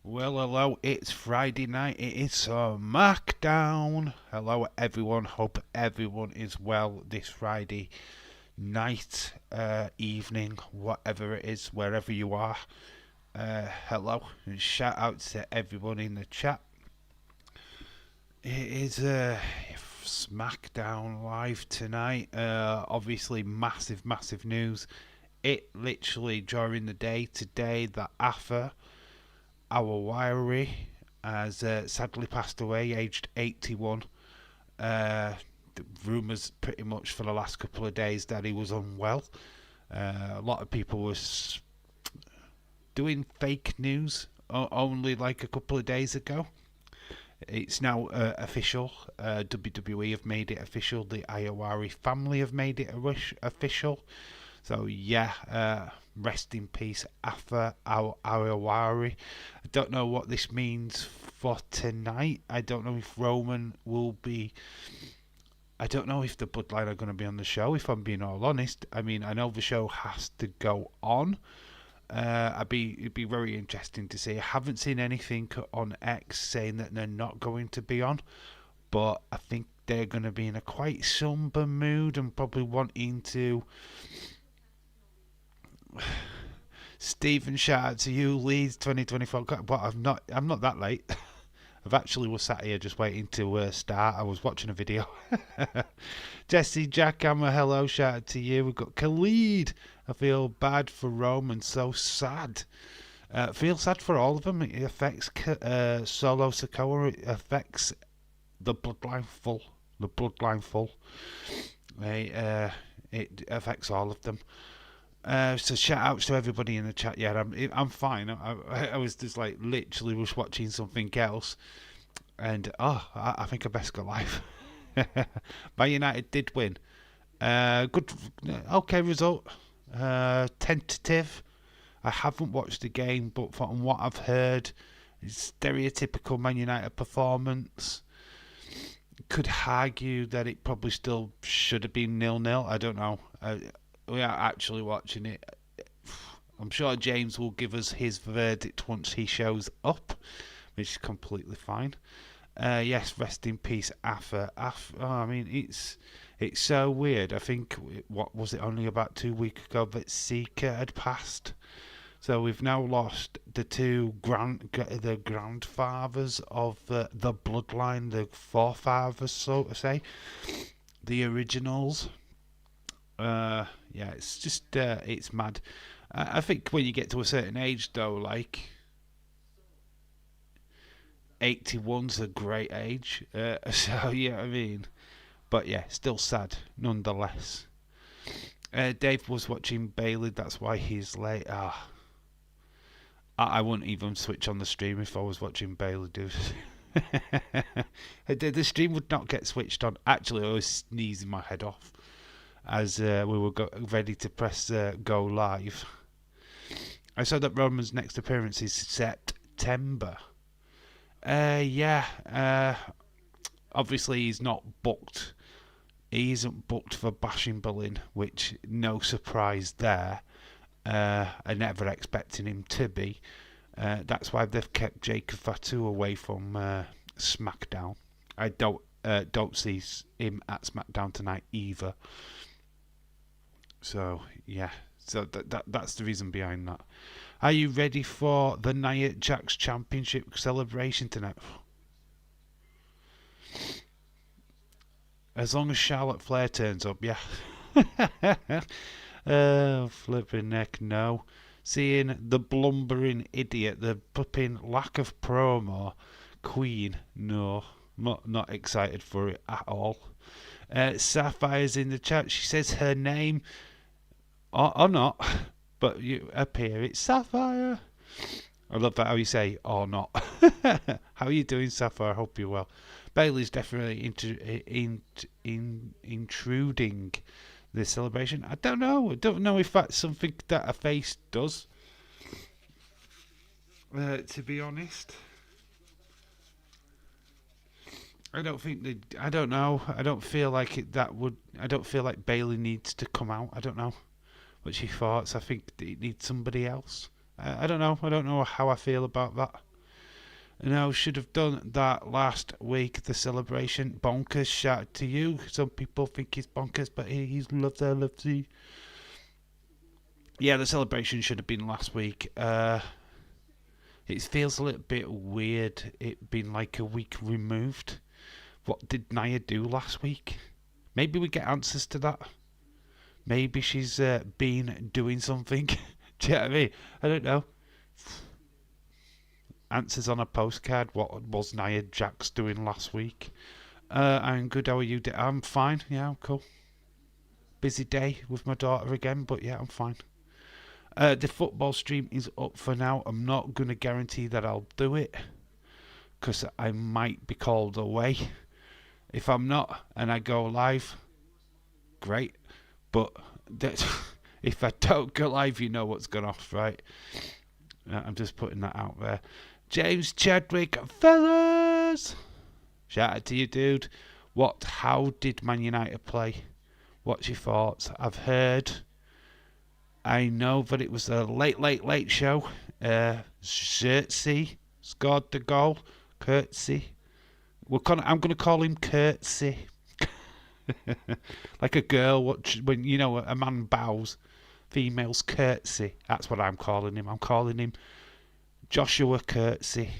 Well, hello, it's Friday night, it is Smackdown. Hello, everyone, hope everyone is well this Friday night, evening, whatever it is, wherever you are. Hello, and shout out to everyone in the chat. It is Smackdown live tonight. Obviously, massive news. It literally during the day today that Afa our wiry has sadly passed away, aged 81. The rumours pretty much for the last couple of days that he was unwell. A lot of people were doing fake news only like a couple of days ago. It's now official. WWE have made it official. The Iowari family have made it official. So yeah, rest in peace, Afa Iowari. I don't know what this means for tonight. I don't know if Roman will be. I don't know if the Bloodline are going to be on the show. If I'm being all honest, I mean I know the show has to go on. It'd be very interesting to see. I haven't seen anything on X saying that they're not going to be on, but I think they're going to be in a quite somber mood and probably wanting to. Stephen, shout out to you, Leeds 2024. But I'm not that late. I've actually was sat here just waiting to start. I was watching a video. Jesse Jackhammer, hello, shout out to you. We've got Khalid. I feel bad for Roman, so sad. Feel sad for all of them. It affects Solo Sikoa. It affects the Bloodline full. The Bloodline full. It affects all of them. So shout outs to everybody in the chat. Yeah, I'm fine. I was just like literally was watching something else, and I think I best go live. Man United did win. Good, okay result. Tentative. I haven't watched the game, but from what I've heard, it's stereotypical Man United performance. Could argue that it probably still should have been 0-0. I don't know. We are actually watching it. I'm sure James will give us his verdict once he shows up, which is completely fine. Yes, rest in peace, Afa. I mean, it's so weird. I think what was it only about 2 weeks ago that Seeker had passed. So we've now lost the the grandfathers of the bloodline, the forefathers, so to say, the originals. Yeah, it's just it's mad. I think when you get to a certain age, though, like 81's a great age. So yeah, I mean, but yeah, still sad nonetheless. Dave was watching Bailey, that's why he's late. I wouldn't even switch on the stream if I was watching Bailey do. The stream would not get switched on. Actually, I was sneezing my head off as we were ready to press go live. I saw that Roman's next appearance is September. Yeah. Obviously, he's not booked. He isn't booked for Bashing Berlin, which no surprise there. I never expecting him to be. That's why they've kept Jacob Fatu away from SmackDown. I don't see him at SmackDown tonight either. So yeah, so that's the reason behind that. Are you ready for the Nia Jax Championship celebration tonight? As long as Charlotte Flair turns up, yeah. Oh, flipping neck, no. Seeing the blumbering idiot, the flipping lack of promo, Queen, no. Not excited for it at all. Sapphire's in the chat. She says her name, or not, but you appear. It's Sapphire. I love that how you say or not. How are you doing, Sapphire? I hope you're well. Bailey's definitely intruding the celebration. I don't know. I don't know if that's something that a face does. To be honest. I don't think they. I don't know. I don't feel like it. That would. I don't feel like Bailey needs to come out. I don't know what she thoughts. I think it needs somebody else. I don't know. I don't know how I feel about that. No, should have done that last week. The celebration, bonkers. Shout out to you. Some people think he's bonkers, but he's loves there, loves he. Yeah, the celebration should have been last week. It feels a little bit weird. It being like a week removed. What did Nia do last week? Maybe we get answers to that. Maybe she's been doing something. Do you know what I mean? I don't know. Answers on a postcard. What was Nia Jax doing last week? I'm good. How are you? I'm fine. Yeah, I'm cool. Busy day with my daughter again, but yeah, I'm fine. The football stream is up for now. I'm not going to guarantee that I'll do it because I might be called away. If I'm not and I go live, great. But if I don't go live, you know what's gone off, right? I'm just putting that out there. James Chadwick, fellas! Shout out to you, dude. How did Man United play? What's your thoughts? I know that it was a late show. Curtsy scored the goal. Curtsy. I'm going to call him Curtsy. Like a girl, when you know a man bows, females curtsy. That's what I'm calling him. I'm calling him Joshua Curtsy.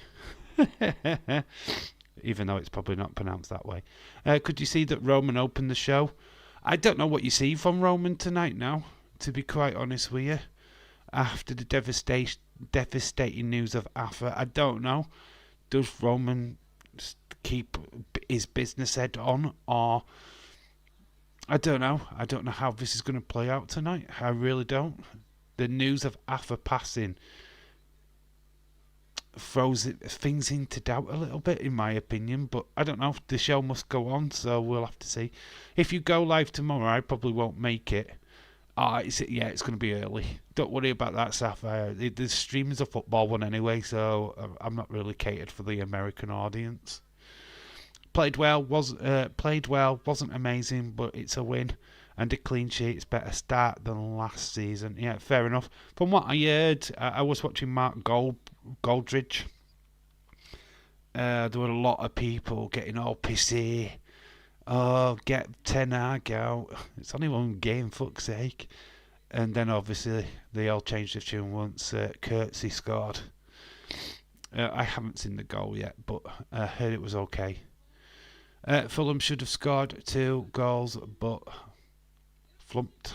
Even though it's probably not pronounced that way. Could you see that Roman opened the show? I don't know what you see from Roman tonight now, to be quite honest with you. After the devastating news of Afa, I don't know. Does Roman keep his business head on, or I don't know. I don't know how this is going to play out tonight. I really don't. The news of Afa passing throws things into doubt a little bit, in my opinion. But I don't know. The show must go on, so we'll have to see. If you go live tomorrow, I probably won't make it. It's going to be early. Don't worry about that, Sapphire. The stream is a football one anyway, so I'm not really catered for the American audience. Played well, wasn't amazing, but it's a win. And a clean sheet. It's better start than last season. Yeah, fair enough. From what I heard, I was watching Mark Goldridge. There were a lot of people getting all pissy. Oh, get Ten Hag out. It's only one game, fuck's sake. And then obviously they all changed the tune once Curtsy scored. I haven't seen the goal yet, but I heard it was okay. Fulham should have scored 2 goals, but flumped.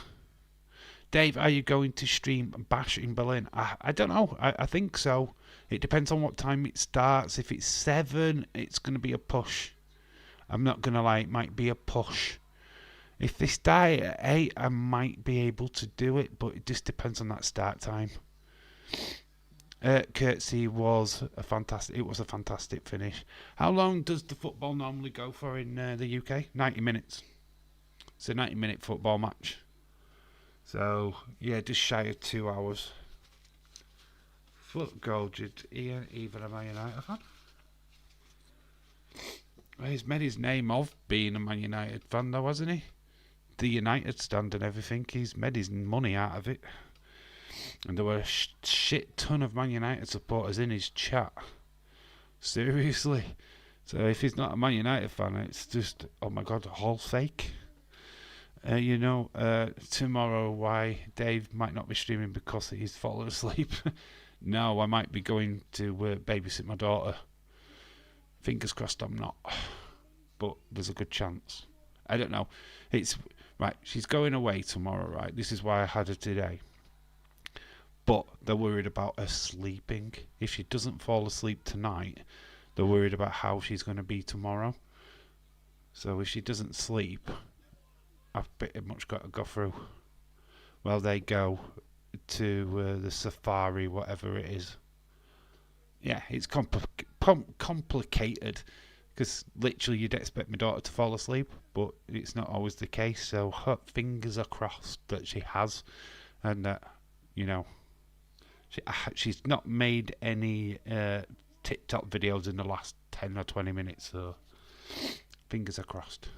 Dave, are you going to stream Bash in Berlin? I don't know. I think so. It depends on what time it starts. If it's 7, it's going to be a push. I'm not going to lie, it might be a push. If they start at 8, I might be able to do it, but it just depends on that start time. Curtsy was a fantastic finish. How long does the football normally go for in the UK? 90 minutes. It's a 90-minute football match. So, yeah, just shy of 2 hours. Foot Goldridge, even am I United fan? He's made his name of being a Man United fan, though, hasn't he? The United stand and everything. He's made his money out of it. And there were a shit ton of Man United supporters in his chat. Seriously. So if he's not a Man United fan, it's just, oh my God, all fake. Tomorrow why Dave might not be streaming because he's fallen asleep. No, I might be going to babysit my daughter. Fingers crossed I'm not. But there's a good chance. I don't know. Right, she's going away tomorrow, right? This is why I had her today. But they're worried about her sleeping. If she doesn't fall asleep tonight, they're worried about how she's going to be tomorrow. So if she doesn't sleep, I've pretty much got to go through. Well, they go to the safari, whatever it is. Yeah, it's complicated. Because literally you'd expect my daughter to fall asleep, but it's not always the case. So her fingers are crossed that she has. And that, she's not made any TikTok videos in the last 10 or 20 minutes. So fingers are crossed.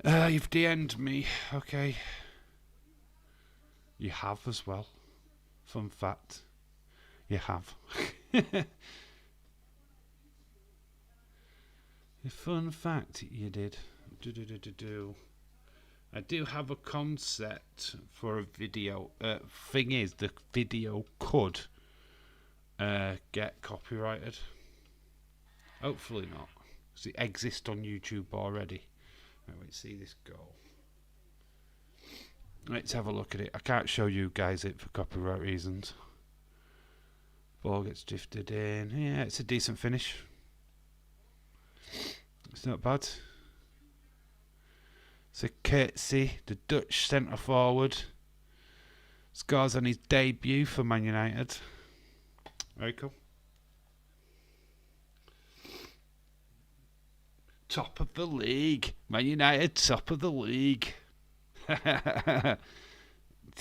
You've DM'd me. Okay. You have as well. Fun fact. You have. A fun fact you did. Do. I do have a concept for a video. Thing is, the video could get copyrighted. Hopefully not. Because it exists on YouTube already. Right, let's see this go. Let's have a look at it. I can't show you guys it for copyright reasons. Ball gets drifted in. Yeah, it's a decent finish. It's not bad. It's a Courtesy, the Dutch centre forward, scores on his debut for Man United. Very cool. Top of the league. Man United, top of the league. It's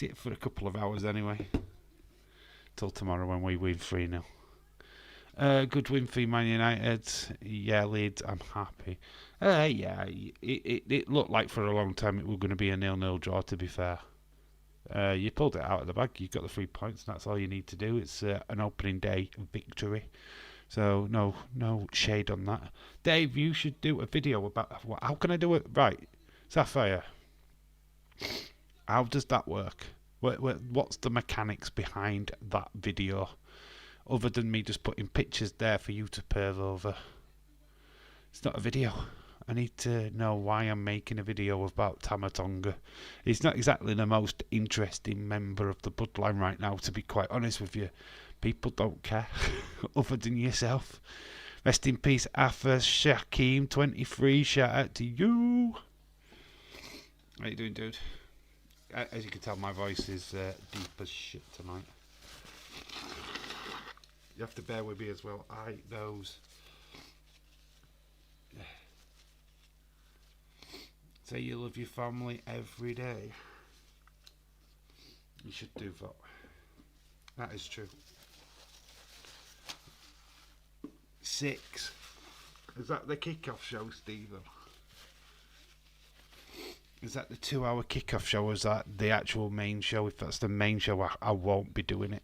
it for a couple of hours anyway. Till tomorrow when we win 3-0. Good win for Man United. Yeah, Leeds, I'm happy. Yeah, it looked like for a long time it was going to be a 0-0 draw, to be fair. You pulled it out of the bag. You got the 3 points. That's all you need to do. It's an opening day victory. So, no shade on that. Dave, you should do a video about how can I do it right. Sapphire, how does that work? What's the mechanics behind that video? Other than me just putting pictures there for you to perv over. It's not a video. I need to know why I'm making a video about Tama Tonga. He's not exactly the most interesting member of the Bloodline right now, to be quite honest with you. People don't care, other than yourself. Rest in peace, Afa Shakim 23. Shout out to you. How you doing, dude? As you can tell, my voice is deep as shit tonight. You have to bear with me as well. I eat those. Say you love your family every day. You should do that. That is true. 6. Is that the kickoff show, Stephen? Is that the 2-hour kickoff show, or is that the actual main show? If that's the main show, I won't be doing it.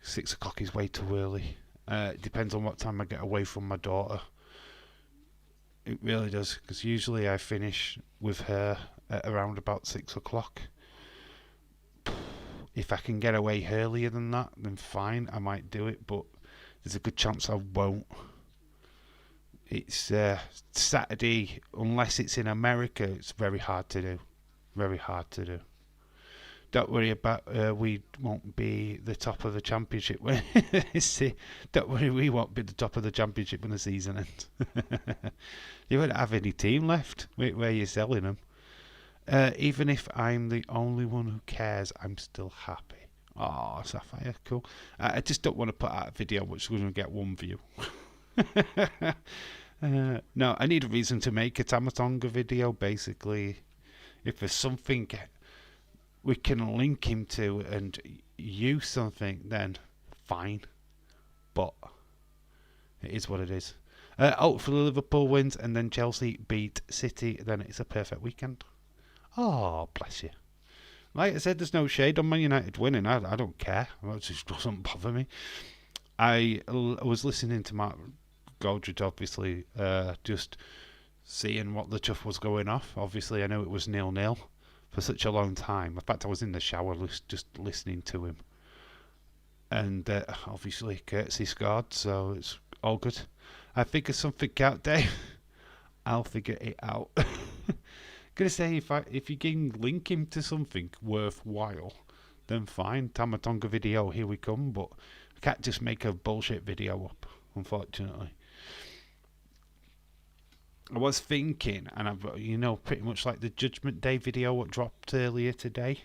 6 o'clock is way too early. It depends on what time I get away from my daughter. It really does, because usually I finish with her at around about 6 o'clock. If I can get away earlier than that, then fine, I might do it, but there's a good chance I won't. It's Saturday, unless it's in America, it's very hard to do. Very hard to do. Don't worry about we won't be the top of the championship when don't worry, we won't be the top of the championship when the season ends. You won't have any team left where you're selling them. Even if I'm the only one who cares, I'm still happy. Oh, Sapphire, cool. I just don't want to put out a video which is going to get 1 view. No, I need a reason to make a Tama Tonga video, basically. If there's something we can link him to and use something, then fine. But it is what it is. Hopefully Liverpool wins and then Chelsea beat City, then it's a perfect weekend. Oh, bless you. Like I said, there's no shade on Man United winning. I don't care. It just doesn't bother me. I was listening to Mark Goldridge, obviously, just seeing what the chuff was going off. Obviously, I know it was 0-0 for such a long time. In fact, I was in the shower just listening to him. And obviously, Courtesy scored, so it's all good. I figured something out, Dave. I'll figure it out. Gonna say, if you can link him to something worthwhile, then fine. Tama Tonga video, here we come. But I can't just make a bullshit video up, unfortunately. I was thinking, and I've, pretty much like the Judgment Day video what dropped earlier today,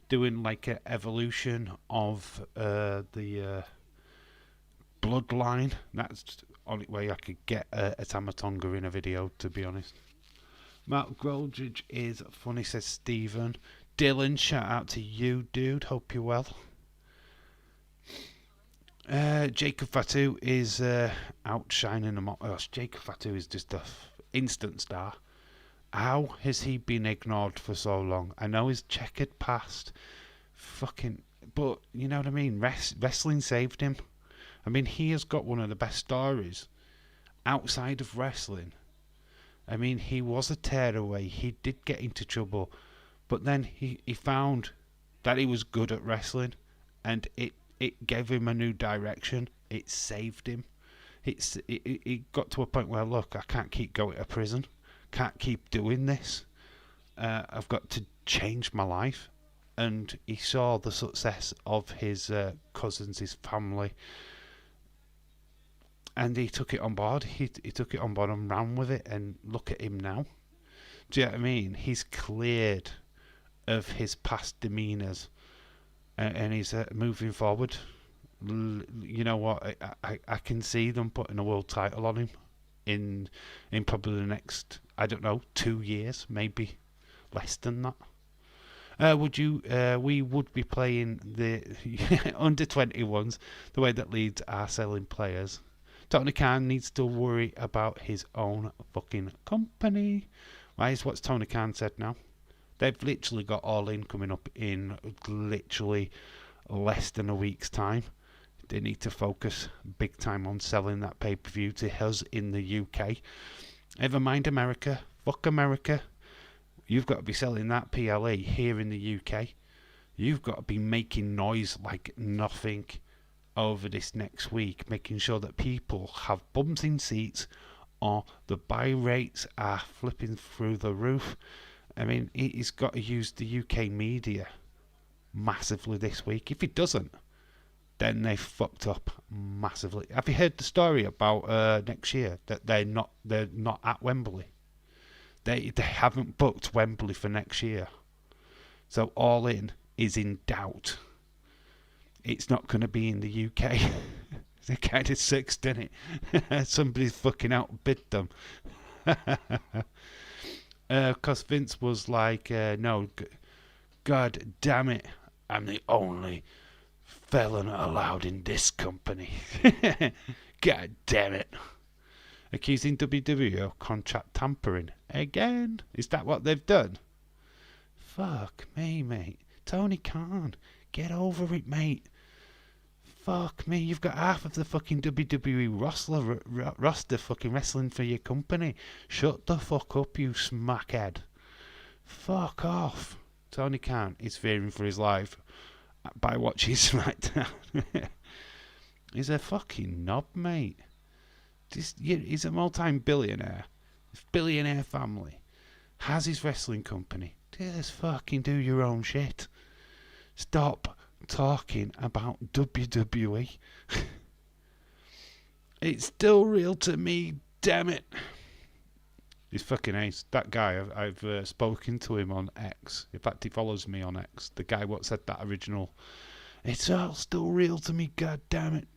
doing like an evolution of the Bloodline. That's the only way I could get a Tama Tonga in a video, to be honest. Mark Goldridge is funny, says Stephen. Dylan, shout out to you, dude. Hope you're well. Jacob Fatu is outshining them. Jacob Fatu is just an instant star. How has he been ignored for so long? I know his checkered past, but you know what I mean. Wrestling saved him. I mean, he has got one of the best stories outside of wrestling. I mean, he was a tearaway. He did get into trouble, but then he found that he was good at wrestling, and it gave him a new direction. It saved him. It got to a point where, look, I can't keep going to prison. Can't keep doing this. I've got to change my life. And he saw the success of his cousins, his family, and he took it on board. He took it on board and ran with it. And look at him now. Do you know what I mean? He's cleared of his past demeanours, and he's moving forward. You know what? I can see them putting a world title on him in probably the next, I don't know, 2 years, maybe less than that. We would be playing the under 21s the way that Leeds are selling players. Tony Khan needs to worry about his own fucking company. Right, is what Tony Khan said now. They've literally got All In coming up in literally less than a week's time. They need to focus big time on selling that pay-per-view to us in the UK. Never mind America. Fuck America. You've got to be selling that PLE here in the UK. You've got to be making noise like nothing over this next week, making sure that people have bums in seats or the buy rates are flipping through the roof. I mean, he's got to use the UK media massively this week. If he doesn't, then they fucked up massively. Have you heard the story about next year that they're not at Wembley? They haven't booked Wembley for next year, so All In is in doubt. It's not going to be in the UK. They're kind of sick, isn't it? Somebody's fucking outbid them. Because Vince was like, no, God damn it, I'm the only felon allowed in this company. God damn it. Accusing WWE of contract tampering. Again? Is that what they've done? Fuck me, mate. Tony Khan, get over it, mate. Fuck me, you've got half of the fucking WWE roster fucking wrestling for your company. Shut the fuck up, you smackhead. Fuck off. Tony Khan is fearing for his life by watching SmackDown. He's a fucking knob, mate. He's a multi-billionaire. Billionaire family. Has his wrestling company. Just fucking do your own shit. Stop talking about WWE. It's still real to me, damn it. He's fucking ace. That guy, I've spoken to him on X. In fact, he follows me on X. The guy what said that original. It's all still real to me, god damn it.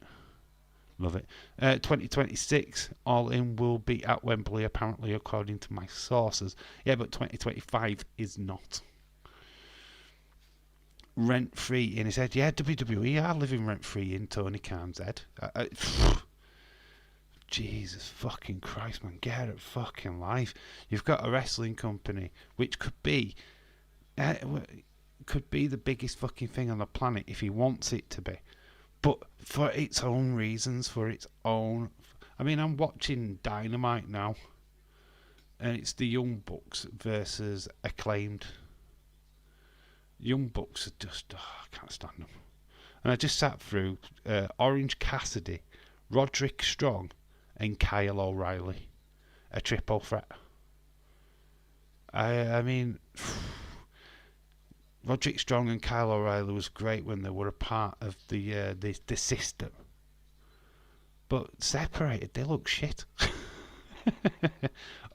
Love it. 2026, All In will be at Wembley, apparently, according to my sources. Yeah, but 2025 is not. Rent-free in his head. Yeah, WWE are living rent-free in Tony Khan's head. Jesus fucking Christ, man. Get a fucking life. You've got a wrestling company, which could be the biggest fucking thing on the planet if he wants it to be. But for its own reasons, for its own... I mean, I'm watching Dynamite now, and it's the Young Bucks versus Acclaimed. Young Bucks are just... I can't stand them. And I just sat through Orange Cassidy, Roderick Strong, and Kyle O'Reilly. A triple threat. I mean... Roderick Strong and Kyle O'Reilly was great when they were a part of the system. But separated, they look shit.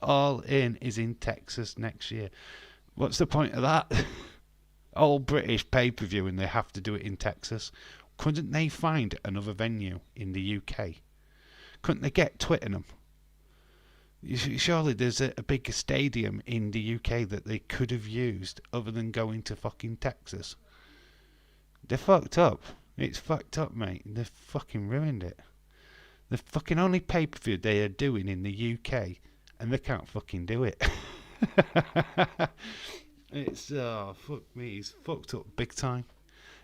All In is in Texas next year. What's the point of that? All British pay-per-view and they have to do it in Texas. Couldn't they find another venue in the UK? Couldn't they get Twickenham? Surely there's a bigger stadium in the UK that they could have used other than going to fucking Texas. They're fucked up. It's fucked up, mate. They've fucking ruined it. The fucking only pay-per-view they are doing in the UK, and they can't fucking do it. It's, fuck me, he's fucked up big time.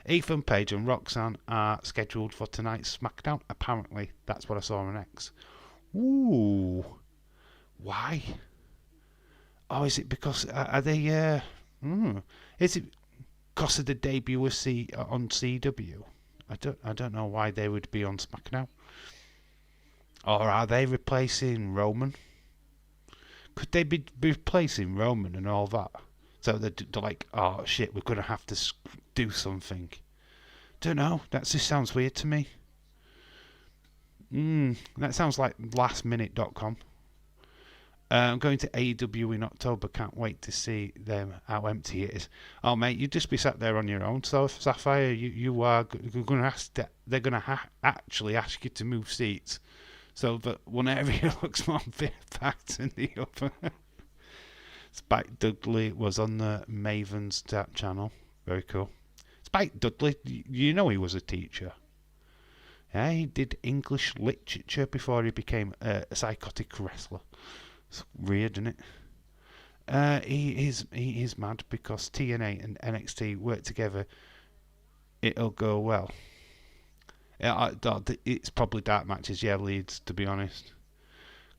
Ethan Page and Roxanne are scheduled for tonight's SmackDown. Apparently, that's what I saw on X. Ooh. Why? Oh, is it because... are they... Is it because of the debut on CW? I don't know why they would be on SmackDown. Or are they replacing Roman? Could they be replacing Roman and all that? So they're like, oh shit, we're going to have to do something. Don't know. That just sounds weird to me. That sounds like lastminute.com. I'm going to AEW in October. Can't wait to see them, how empty it is. Oh, mate, you'd just be sat there on your own. So, Sapphire, you're going to ask. They're going to actually ask you to move seats, so that one area looks more packed than the other. Spike Dudley was on the Maven's channel. Very cool. Spike Dudley, you know he was a teacher. Yeah, he did English literature before he became a psychotic wrestler. It's weird, isn't it? He is mad because TNA and NXT work together. It'll go well. It's probably dark matches, Leeds, to be honest.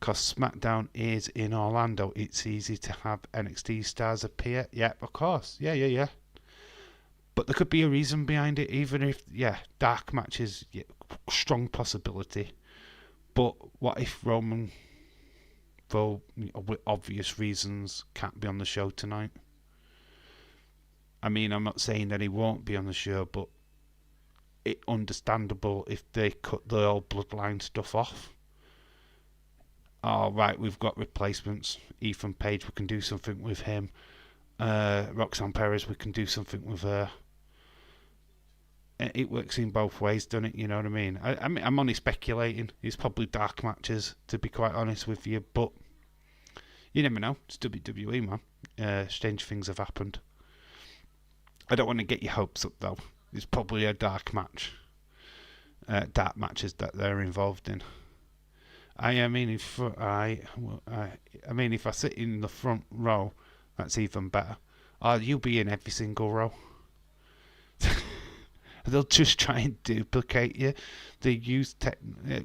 Because SmackDown is in Orlando, it's easy to have NXT stars appear. Yeah, of course. Yeah. But there could be a reason behind it, even if, dark matches, strong possibility. But what if Roman, for obvious reasons, can't be on the show tonight? I mean, I'm not saying that he won't be on the show, but it's understandable if they cut the old Bloodline stuff off. Oh, right, we've got replacements. Ethan Page, we can do something with him. Roxanne Perez, we can do something with her. It works in both ways, doesn't it? You know what I mean? I mean, I'm only speculating. It's probably dark matches, to be quite honest with you. But you never know. It's WWE, man. Strange things have happened. I don't want to get your hopes up, though. It's probably a dark match. Dark matches that they're involved in. I mean, if I sit in the front row, that's even better. You'll be in every single row. They'll just try and duplicate you. They use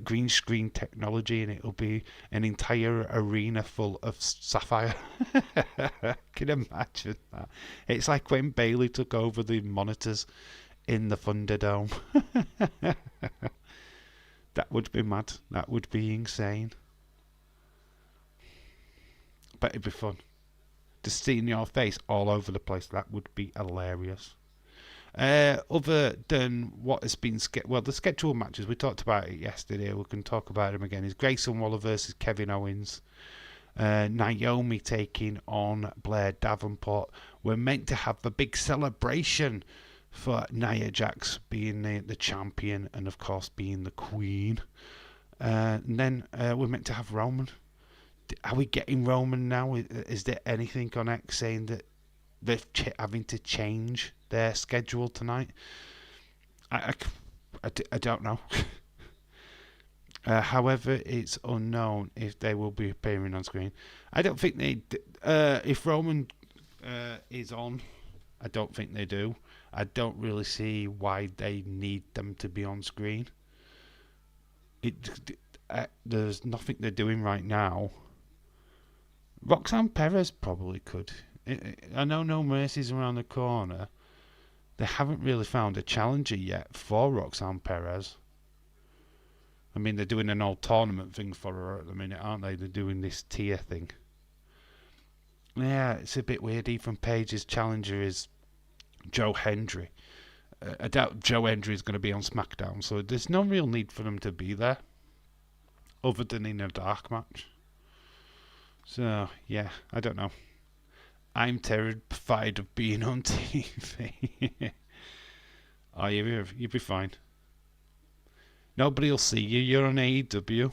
green screen technology, and it'll be an entire arena full of Sapphire. Can you imagine that? It's like when Bailey took over the monitors in the Thunderdome. That would be mad. That would be insane. But it'd be fun. Just seeing your face all over the place, that would be hilarious. Other than what has been the scheduled matches, we talked about it yesterday, we can talk about them again, is Grayson Waller versus Kevin Owens, Naomi taking on Blair Davenport. We're meant to have a big celebration for Nia Jax being the champion and of course being the queen, and then we're meant to have Roman. Are we getting Roman now? Is there anything on X saying that they're having to change their schedule tonight? I don't know. However, it's unknown if they will be appearing on screen. I don't think they... if Roman is on, I don't think they do. I don't really see why they need them to be on screen. There's nothing they're doing right now. Roxanne Perez probably could. I know No Mercy's around the corner. They haven't really found a challenger yet for Roxanne Perez. I mean, they're doing an old tournament thing for her at the minute, aren't they? They're doing this tier thing. Yeah, it's a bit weird. Ethan Page's challenger is Joe Hendry. I doubt Joe Hendry is going to be on SmackDown, so there's no real need for them to be there, other than in a dark match. So, yeah, I don't know. I'm terrified of being on TV. Oh, you'll be fine. Nobody will see you. You're on AEW.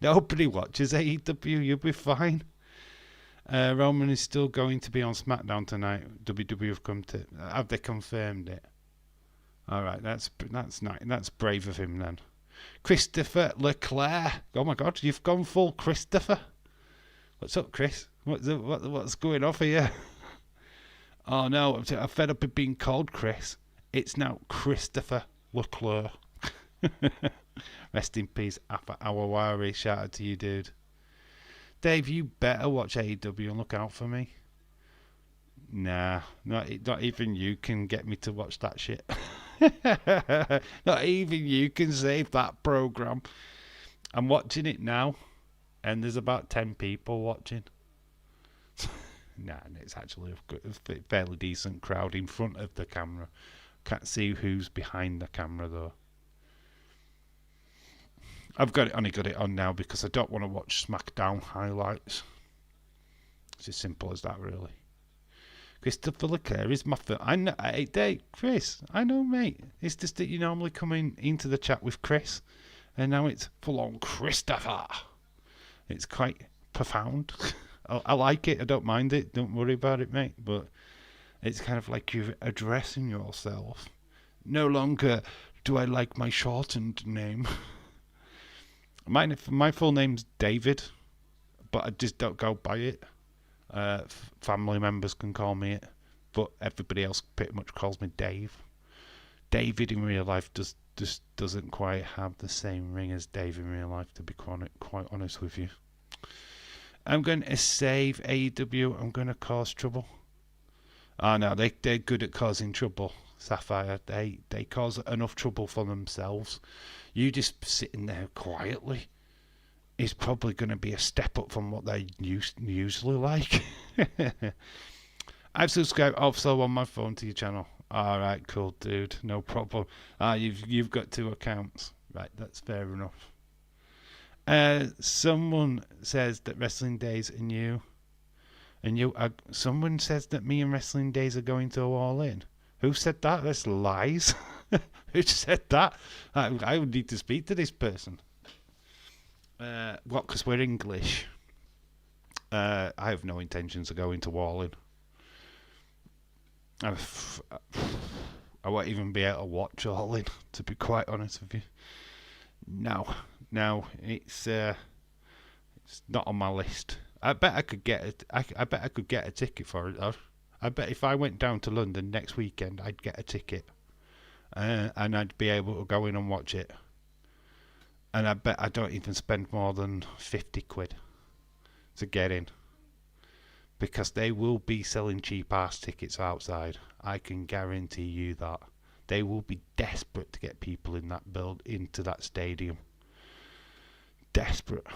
Nobody watches AEW. You'll be fine. Roman is still going to be on SmackDown tonight. WWE have they confirmed it? All right, that's nice. That's brave of him then. Christopher Leclerc. Oh my God, you've gone full Christopher. What's up, Chris? What's going on here? Oh no, I'm fed up of being called Chris. It's now Christopher Leclerc. Rest in peace, Awawari. Shout out to you, dude. Dave, you better watch AEW and look out for me. Nah, not even you can get me to watch that shit. Not even you can save that program. I'm watching it now, and there's about 10 people watching. Nah, it's actually a fairly decent crowd in front of the camera. Can't see who's behind the camera though. I've only got it on now because I don't want to watch SmackDown highlights. It's as simple as that, really. Christopher Leclerc is my film. I know, hey, Chris. I know, mate. It's just that you normally come into the chat with Chris, and now it's full on Christopher. It's quite profound. I like it. I don't mind it. Don't worry about it, mate. But it's kind of like you're addressing yourself. No longer do I like my shortened name. My full name's David, but I just don't go by it. Family members can call me it, but everybody else pretty much calls me Dave. David in real life just doesn't quite have the same ring as Dave in real life, to be quite honest with you. I'm going to save AEW. I'm going to cause trouble. Oh no, they're good at causing trouble, Sapphire. They cause enough trouble for themselves. You just sitting there quietly is probably going to be a step up from what they usually like. I've subscribed also on my phone to your channel. Alright, cool, dude. No problem. You've got 2 accounts. Right, that's fair enough. Someone says that Wrestling Days someone says that me and Wrestling Days are going to All In. Who said that? That's lies. Who said that? I would need to speak to this person. What? Because we're English. I have no intentions of going to All In. I won't even be able to watch All In, to be quite honest with you. No, it's not on my list. I bet I could get it. I bet I could get a ticket for it though. I bet if I went down to London next weekend, I'd get a ticket, and I'd be able to go in and watch it. And I bet I don't even spend more than 50 quid to get in, because they will be selling cheap ass tickets outside. I can guarantee you that. They will be desperate to get people in that into that stadium. Desperate.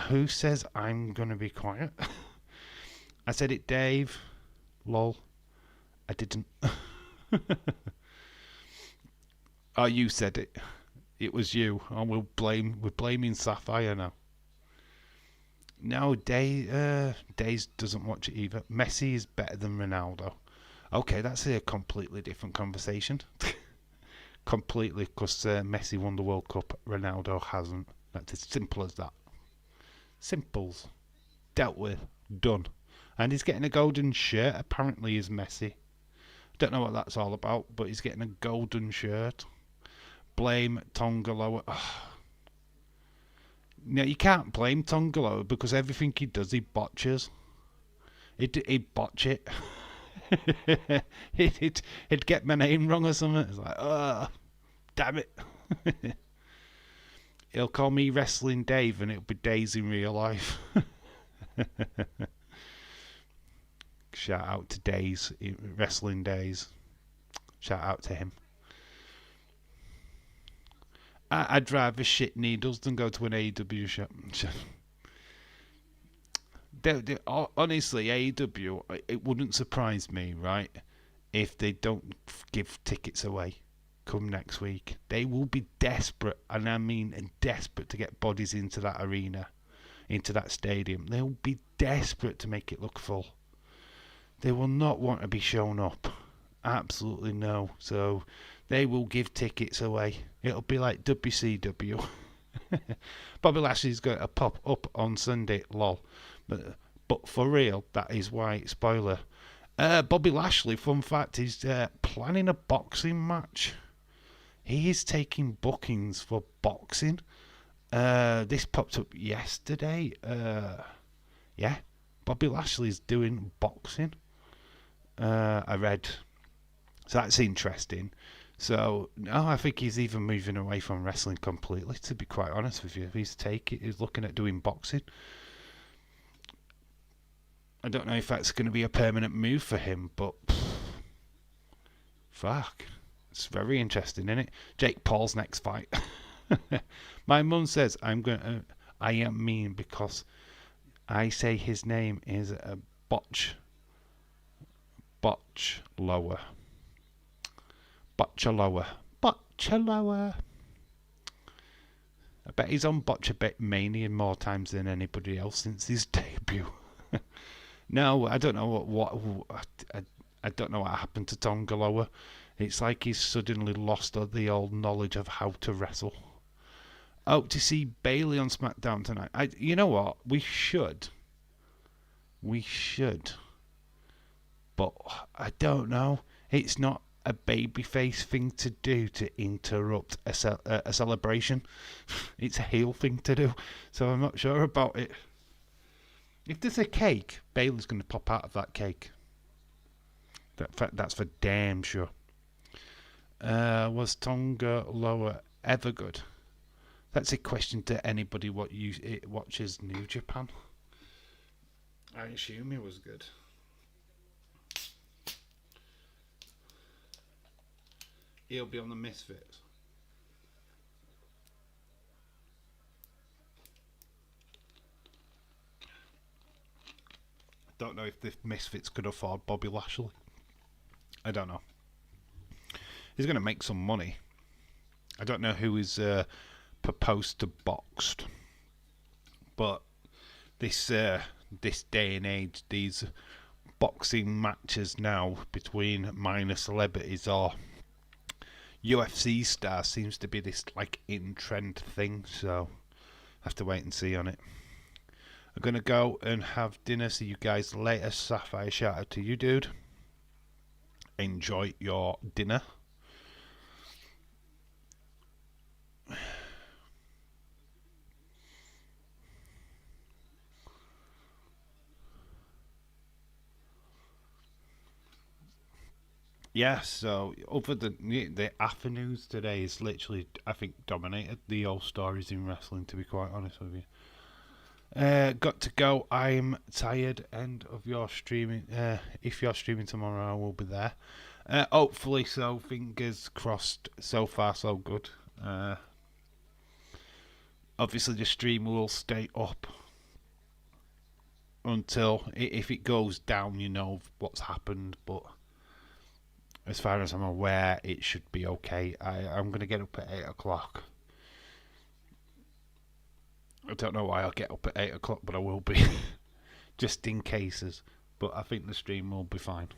Who says I'm going to be quiet? I said it, Dave. Lol. I didn't. Oh, you said it. It was you. Oh, we're blaming Sapphire now. No, Days doesn't watch it either. Messi is better than Ronaldo. Okay, that's a completely different conversation. Completely, because Messi won the World Cup, Ronaldo hasn't. That's as simple as that. Simples. Dealt with. Done. And he's getting a golden shirt, apparently, is Messi. Don't know what that's all about, but he's getting a golden shirt. Blame Tongaloa. No, you can't blame Tongaloa because everything he does, he botches. He'd botch it. he'd get my name wrong or something. It's like, oh, damn it. He'll call me Wrestling Dave and it'll be Days in real life. Shout out to Days, Wrestling Days. Shout out to him. I'd rather shit needles than go to an AEW show. Honestly, AEW, it wouldn't surprise me, right, if they don't give tickets away come next week. They will be desperate, and I mean desperate, to get bodies into that arena, into that stadium. They'll be desperate to make it look full. They will not want to be shown up. Absolutely no. So they will give tickets away. It'll be like WCW. Bobby Lashley's going to pop up on Sunday, lol. But for real, that is why, spoiler. Bobby Lashley, fun fact, is planning a boxing match. He is taking bookings for boxing. This popped up yesterday. Yeah, Bobby Lashley's doing boxing. I read. So that's interesting. So no, I think he's even moving away from wrestling completely. To be quite honest with you, he's looking at doing boxing. I don't know if that's going to be a permanent move for him, but fuck, it's very interesting, isn't it? Jake Paul's next fight. My mum says I am mean because I say his name is a botch lower. Botchalower. I bet he's on Botchamania more times than anybody else since his debut. No, I don't know I don't know what happened to Tongaloa. It's like he's suddenly lost the old knowledge of how to wrestle. Oh, to see Bailey on SmackDown tonight. You know what? We should. But I don't know. It's not a babyface thing to do to interrupt a celebration. It's a heel thing to do. So I'm not sure about it. If there's a cake, Bailey's going to pop out of that cake. That's for damn sure. Was Tonga Loa ever good? That's a question to anybody watches New Japan. I assume he was good. He'll be on the Misfits. I don't know if the Misfits could afford Bobby Lashley. I don't know. He's going to make some money. I don't know who is proposed to boxed, but this day and age, these boxing matches now between minor celebrities or UFC stars seems to be this like in trend thing, so I have to wait and see on it. I'm gonna go and have dinner. See you guys later. Sapphire, shout out to you, dude. Enjoy your dinner. Yeah, so other than the afternoons today is literally, I think, dominated the old stories in wrestling, to be quite honest with you. Got to go. I'm tired. End of your streaming. If you're streaming tomorrow, I will be there. Hopefully so. Fingers crossed. So far, so good. Obviously, the stream will stay up until, if it goes down, you know what's happened, but as far as I'm aware, it should be okay. I'm going to get up at 8 o'clock. I don't know why I'll get up at 8 o'clock, but I will be. Just in cases. But I think the stream will be fine.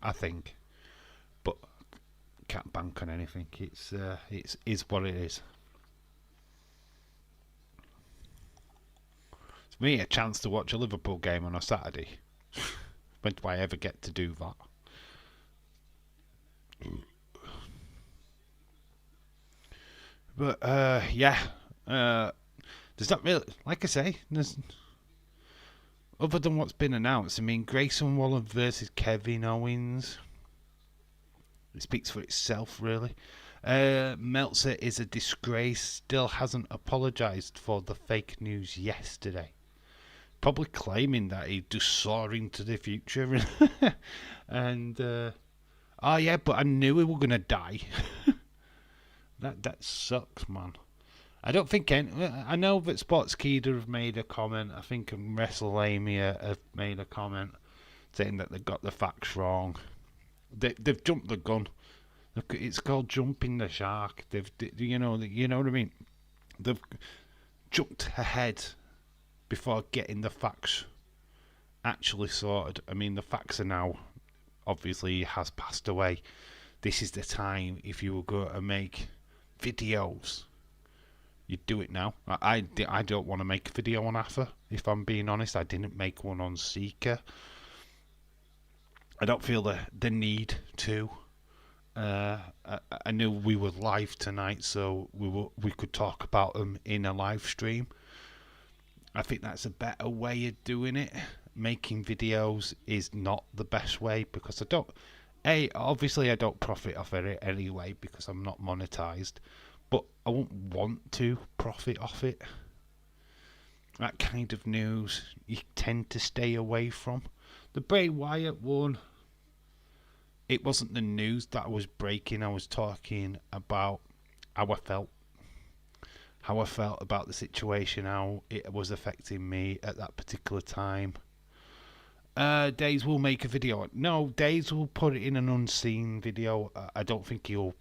I think. But can't bank on anything. It's is what it is. It's me a chance to watch a Liverpool game on a Saturday. When do I ever get to do that? But yeah, there's not really, like I say, there's other than what's been announced. I mean, Grayson Waller versus Kevin Owens. It speaks for itself, really. Meltzer is a disgrace. Still hasn't apologised for the fake news yesterday. Probably claiming that he just saw into the future, and oh yeah, but I knew we were gonna die. That sucks, man. I don't think I know that Sportskeeda have made a comment. I think WrestleMania have made a comment saying that they got the facts wrong. They've jumped the gun. It's called jumping the shark. You know what I mean. They've jumped ahead before getting the facts actually sorted. I mean, the facts are now. Obviously, he has passed away. This is the time if you were going to make videos, you'd do it now. I don't want to make a video on Afa, if I'm being honest. I didn't make one on Seeker. I don't feel the need to. I knew we were live tonight, so we could talk about them in a live stream. I think that's a better way of doing it. making videos is not the best way, because obviously I don't profit off it anyway because I'm not monetized, but I won't want to profit off it. That kind of news you tend to stay away from. The Bray Wyatt one, it wasn't the news that I was breaking. I was talking about how I felt about the situation, how it was affecting me at that particular time. Days will make a video. No, Days will put it in an unseen video. I don't think he'll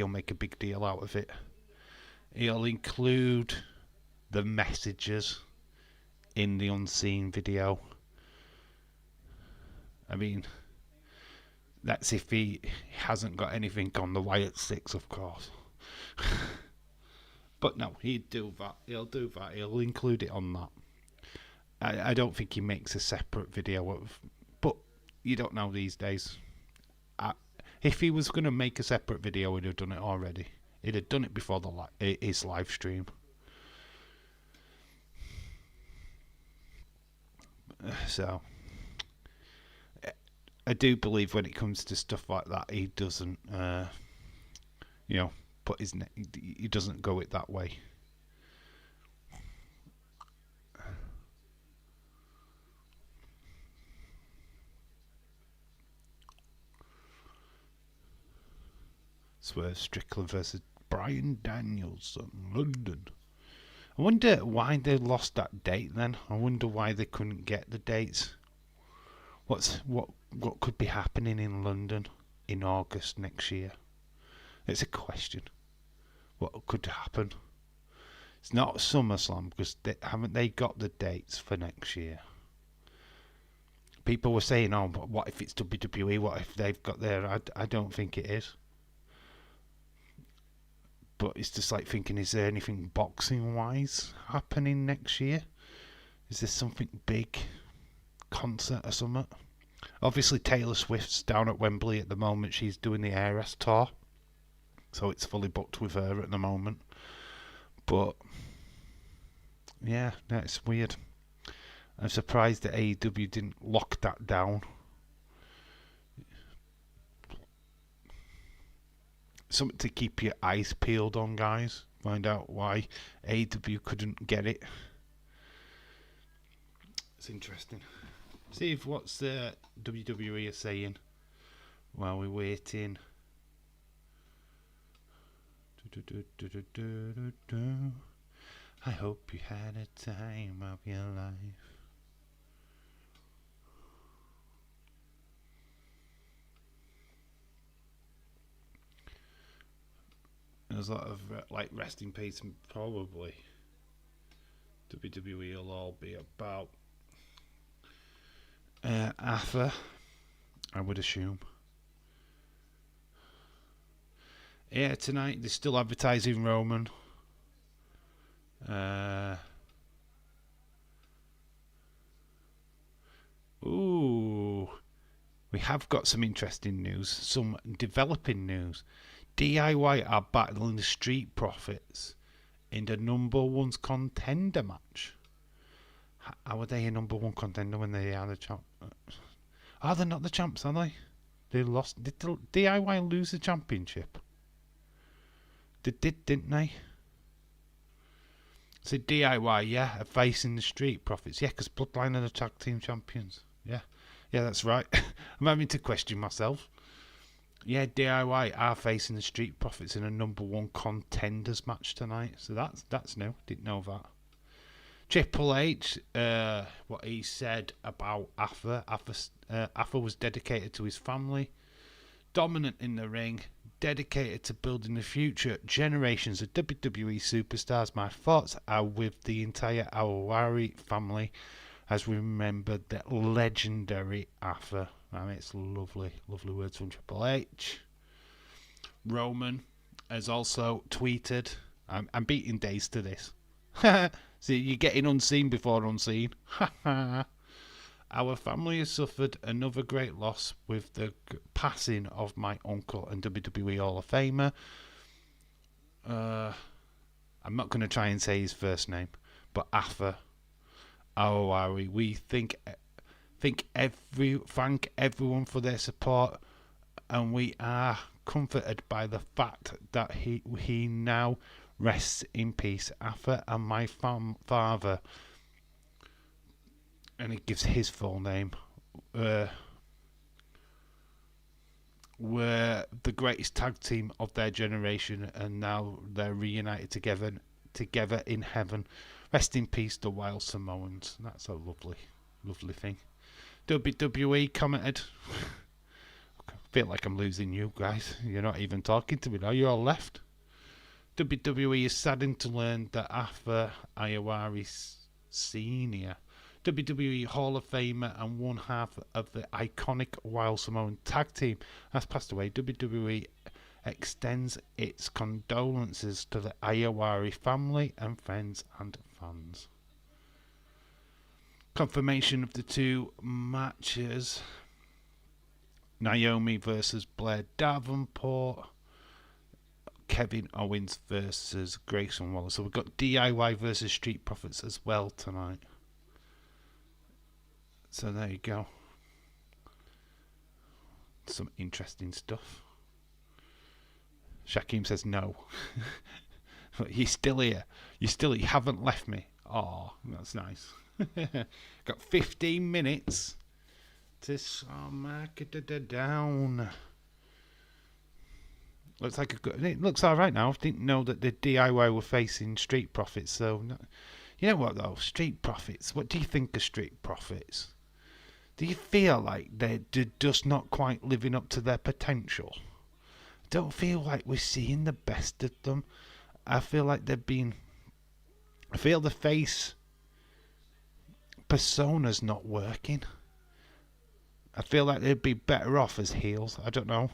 make a big deal out of it. He'll include the messages in the unseen video. I mean, that's if he hasn't got anything on the Wyatt 6, of course. But no, he'd do that. He'll do that. He'll include it on that. I don't think he makes a separate video of, but you don't know these days. If he was going to make a separate video, he'd have done it already. He'd have done it before his live stream. So, I do believe when it comes to stuff like that, he doesn't, put he doesn't go it that way. Swerve Strickland versus Bryan Danielson, London. I wonder why they lost that date then. I wonder why they couldn't get the dates. What could be happening in London in August next year? It's a question. What could happen? It's not SummerSlam because haven't they got the dates for next year? People were saying, "Oh, but what if it's WWE? What if they've got their?" I don't think it is. But it's just like thinking, is there anything boxing-wise happening next year? Is there something big? Concert or something? Obviously, Taylor Swift's down at Wembley at the moment. She's doing the Eras tour. So it's fully booked with her at the moment. But, yeah, that's weird. I'm surprised that AEW didn't lock that down. Something to keep your eyes peeled on, guys. Find out why AEW couldn't get it. It's interesting. See if what's the WWE are saying while we're waiting. I hope you had a time of your life. There's a lot of rest in peace, and probably WWE will all be about Arthur, I would assume. Yeah, tonight they're still advertising Roman. We have got some interesting news, some developing news. DIY are battling the Street Profits in the number one contender match. How are they a number one contender when they are the champ? Oh, they're not the champs, are they? They lost. Did DIY lose the championship? They did, didn't they? So DIY, yeah, are facing the Street Profits. Yeah, because Bloodline are the tag team champions. Yeah, that's right. I'm having to question myself. Yeah, DIY are facing the Street Profits in a number one contenders match tonight. So that's new. Didn't know that. Triple H, what he said about Arthur. Arthur was dedicated to his family, dominant in the ring, dedicated to building the future generations of WWE superstars. My thoughts are with the entire Awari family as we remember that legendary Arthur. I mean, it's lovely words from Triple H. Roman has also tweeted, I'm beating days to this. So you're getting unseen before unseen. Our family has suffered another great loss with the passing of my uncle and WWE Hall of Famer. I'm not going to try and say his first name, but Arthur. Aowari. We thank everyone for their support, and we are comforted by the fact that he now rests in peace. Arthur and my father, and it gives his full name, were the greatest tag team of their generation, and now they're reunited together in heaven. Rest in peace, the Wild Samoans. That's a lovely thing. WWE commented. I feel like I'm losing you guys. You're not even talking to me now. You're all left. WWE is saddened to learn that Arthur Aowari Sr., WWE Hall of Famer and one half of the iconic Wild Samoan tag team, has passed away. WWE extends its condolences to the Aowari family and friends and fans. Confirmation of the two matches: Naomi versus Blair Davenport, Kevin Owens versus Grayson Waller. So we've got DIY versus Street Profits as well tonight. So there you go. Some interesting stuff. Shaquem says no. You're still here. You haven't left me. Oh, that's nice. Got 15 minutes to mark it down. Looks like it looks all right now. I didn't know that the DIY were facing Street Profits. So, you know what though? Street Profits. What do you think of Street Profits? Do you feel like they're just not quite living up to their potential? I don't feel like we're seeing the best of them. I feel like they've been. I feel the face persona's not working. I feel like they'd be better off as heels. I don't know.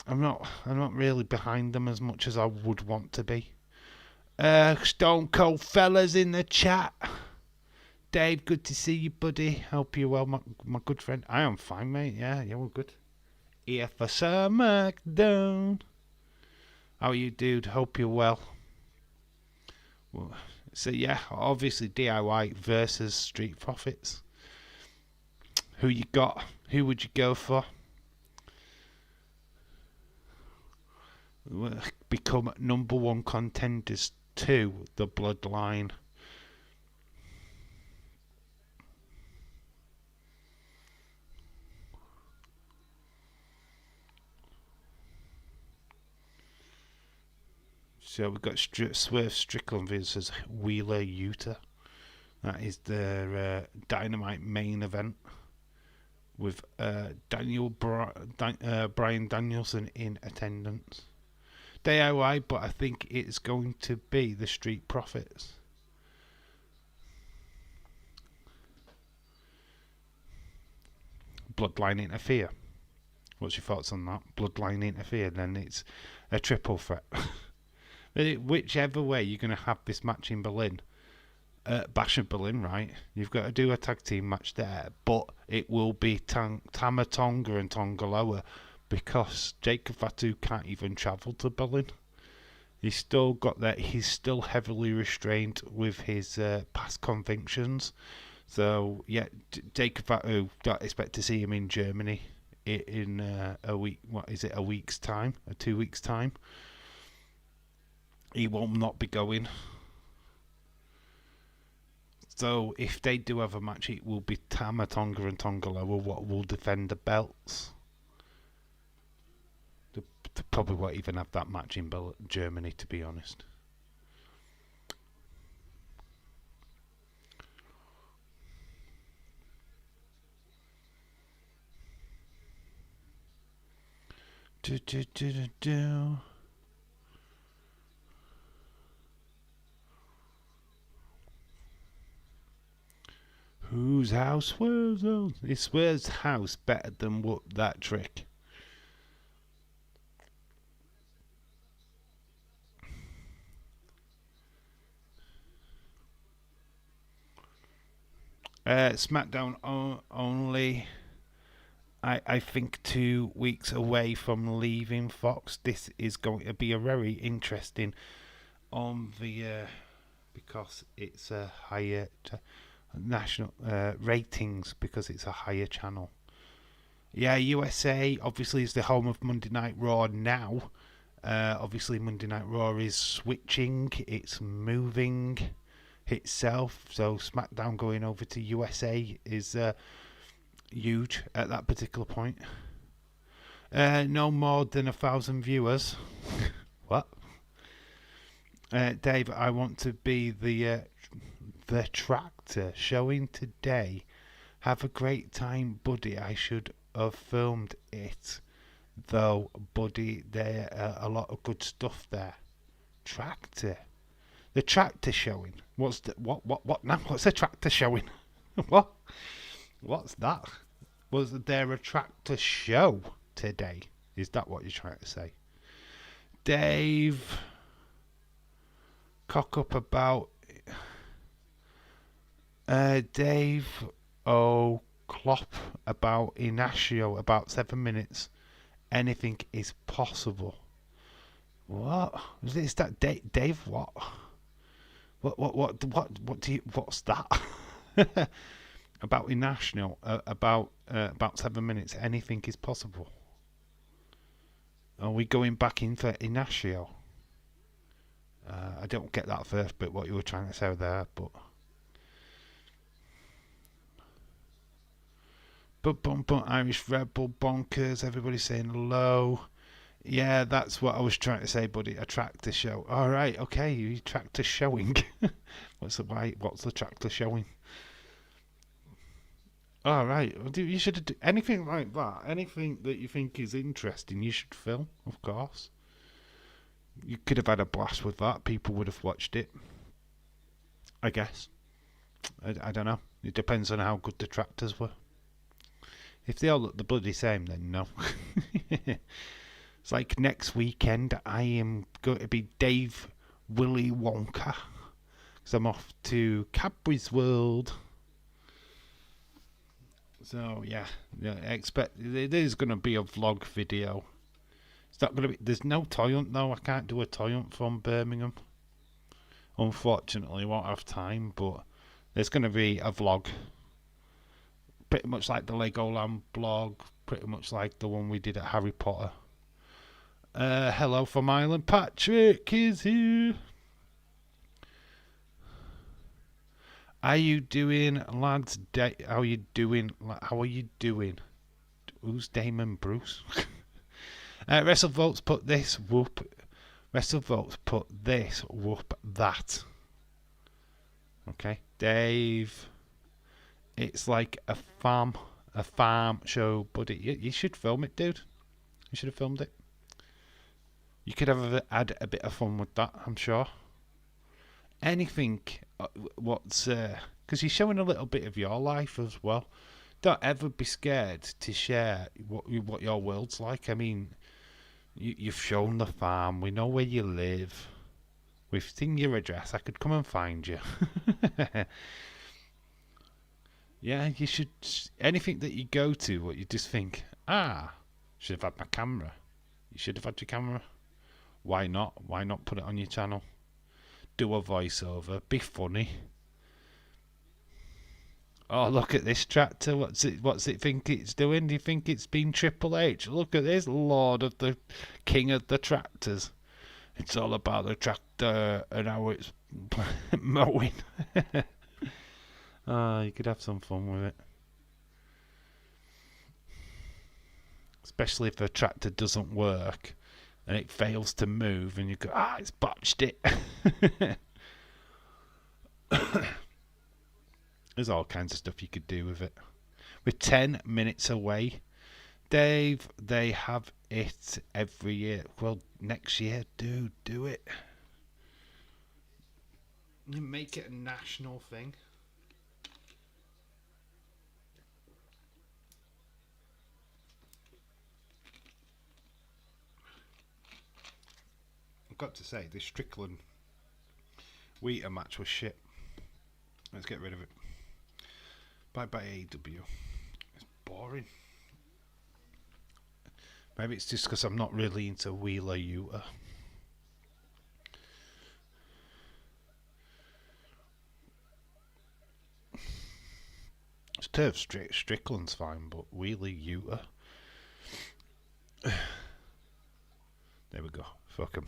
I'm not really behind them as much as I would want to be. Stone Cold Fellas in the chat. Dave, good to see you, buddy. Hope you're well, my good friend. I am fine, mate. Yeah, we're good. Here for Smackdown. How are you, dude? Hope you're well. So yeah, obviously DIY versus Street Profits. Who you got? Who would you go for? Become number one contenders to the Bloodline. So we've got Swerve Strickland versus Wheeler Yuta. That is their Dynamite main event with Brian Danielson in attendance. DIY, but I think it's going to be the Street Profits. Bloodline interfere. What's your thoughts on that? Bloodline interfere, then it's a triple threat. Whichever way you're going to have this match in Berlin, Bash of Berlin, right? You've got to do a tag team match there, but it will be Tama Tonga and Tongaloa, because Jacob Fatu can't even travel to Berlin. He's still got that. He's still heavily restrained with his past convictions. So yeah, Jacob Fatu, don't expect to see him in Germany in a week. What is it? A week's time? 2 weeks' time? He will not be going. So if they do have a match, it will be Tama Tonga and Tongaloa what will defend the belts. They probably won't even have that match in Germany, to be honest. Whose house was on? Is Swerve's house better than that trick? Smackdown only, I think, 2 weeks away from leaving Fox. This is going to be a very interesting on the because it's a higher national ratings because it's a higher channel. Yeah, USA obviously is the home of Monday Night Raw now. Obviously, Monday Night Raw is switching, it's moving itself, so SmackDown going over to USA is huge at that particular point. No more than 1,000 viewers. What? Dave, I want to be the tractor showing today. Have a great time, buddy. I should have filmed it, though, buddy. There a lot of good stuff there. Tractor. The tractor showing. What's the what now? What's the tractor showing? What? What's that? Was there a tractor show today? Is that what you're trying to say? Dave, cock up about Dave O'Clop about Inacio about 7 minutes. Anything is possible. What is that? Dave? What? What do you? What's that? About Inacio about 7 minutes. Anything is possible. Are we going back in for Inacio? I don't get that first bit, what you were trying to say there, but Irish Rebel bonkers. Everybody's saying hello. Yeah, that's what I was trying to say, buddy. A tractor show. All right, okay. You tractor showing. What's the tractor showing? All right. You should do anything like that. Anything that you think is interesting, you should film, of course. You could have had a blast with that. People would have watched it. I guess. I don't know. It depends on how good the tractors were. If they all look the bloody same, then no. It's like next weekend I am going to be Dave Willy Wonka. Because I'm off to Cadbury's World. So yeah, expect it is going to be a vlog video. It's not going to be. There's no toy hunt though. I can't do a toy hunt from Birmingham. Unfortunately, won't have time. But there's going to be a vlog, pretty much like the Legoland blog, pretty much like the one we did at Harry Potter. Hello from Ireland. Patrick is here. Are you doing, lads? How are you doing? How are you doing? Who's Damon Bruce? WrestleVotes put this, whoop. WrestleVotes put this, whoop, that. Okay. Dave. It's like a farm show, buddy. You should film it, dude. You should have filmed it. You could have had a bit of fun with that, I'm sure. Anything, because you're showing a little bit of your life as well. Don't ever be scared to share what your world's like. I mean, you've shown the farm. We know where you live. We've seen your address. I could come and find you. Yeah, you should. Anything that you go to, what you just think, should have had my camera. You should have had your camera. Why not? Why not put it on your channel? Do a voiceover. Be funny. Oh, look at this tractor. What's it think it's doing? Do you think it's been Triple H? Look at this, Lord of the King of the Tractors. It's all about the tractor and how it's mowing. You could have some fun with it. Especially if a tractor doesn't work and it fails to move and you go, it's botched it. There's all kinds of stuff you could do with it. We're 10 minutes away. Dave, they have it every year. Well, next year, do it. You make it a national thing. I've got to say, this Strickland Wheater match was shit. Let's get rid of it. Bye bye AEW. It's boring. Maybe it's just because I'm not really into Wheeler Yuta. Turf Strickland's fine, but Wheelie Yuta. There we go. Fuck him.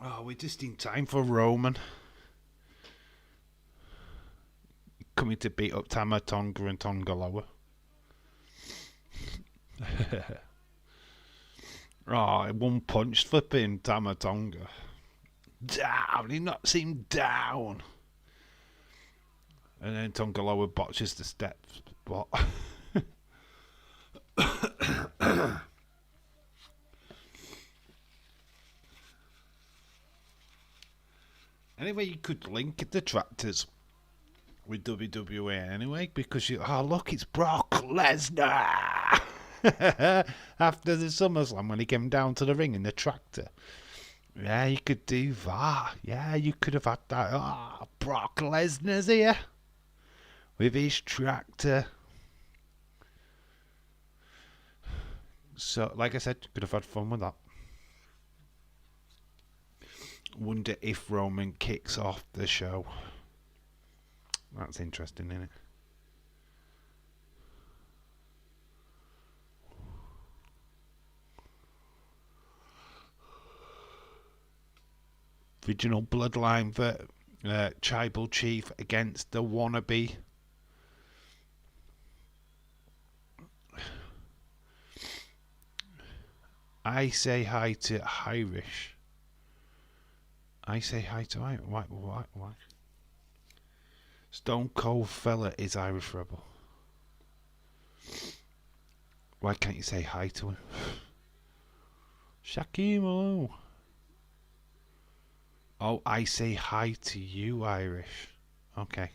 Oh, we're just in time for Roman. Coming to beat up Tama Tonga and Tongaloa. Oh, one punch flipping Tama Tonga. Down, he knocks him down. And then Tongaloa botches the steps. What? Anyway, you could link the tractors with WWE anyway, because look, it's Brock Lesnar. After the SummerSlam when he came down to the ring in the tractor. Yeah, you could do that. Yeah, you could have had that. Oh, Brock Lesnar's here with his tractor. So, like I said, you could have had fun with that. Wonder if Roman kicks off the show. That's interesting, isn't it? Original Bloodline tribal chief against the wannabe. I say hi to Irish. I say hi to Irish. Why? Stone Cold Fella is Irish Rebel. Why can't you say hi to him? Shakimo. Oh, I say hi to you, Irish. Okay.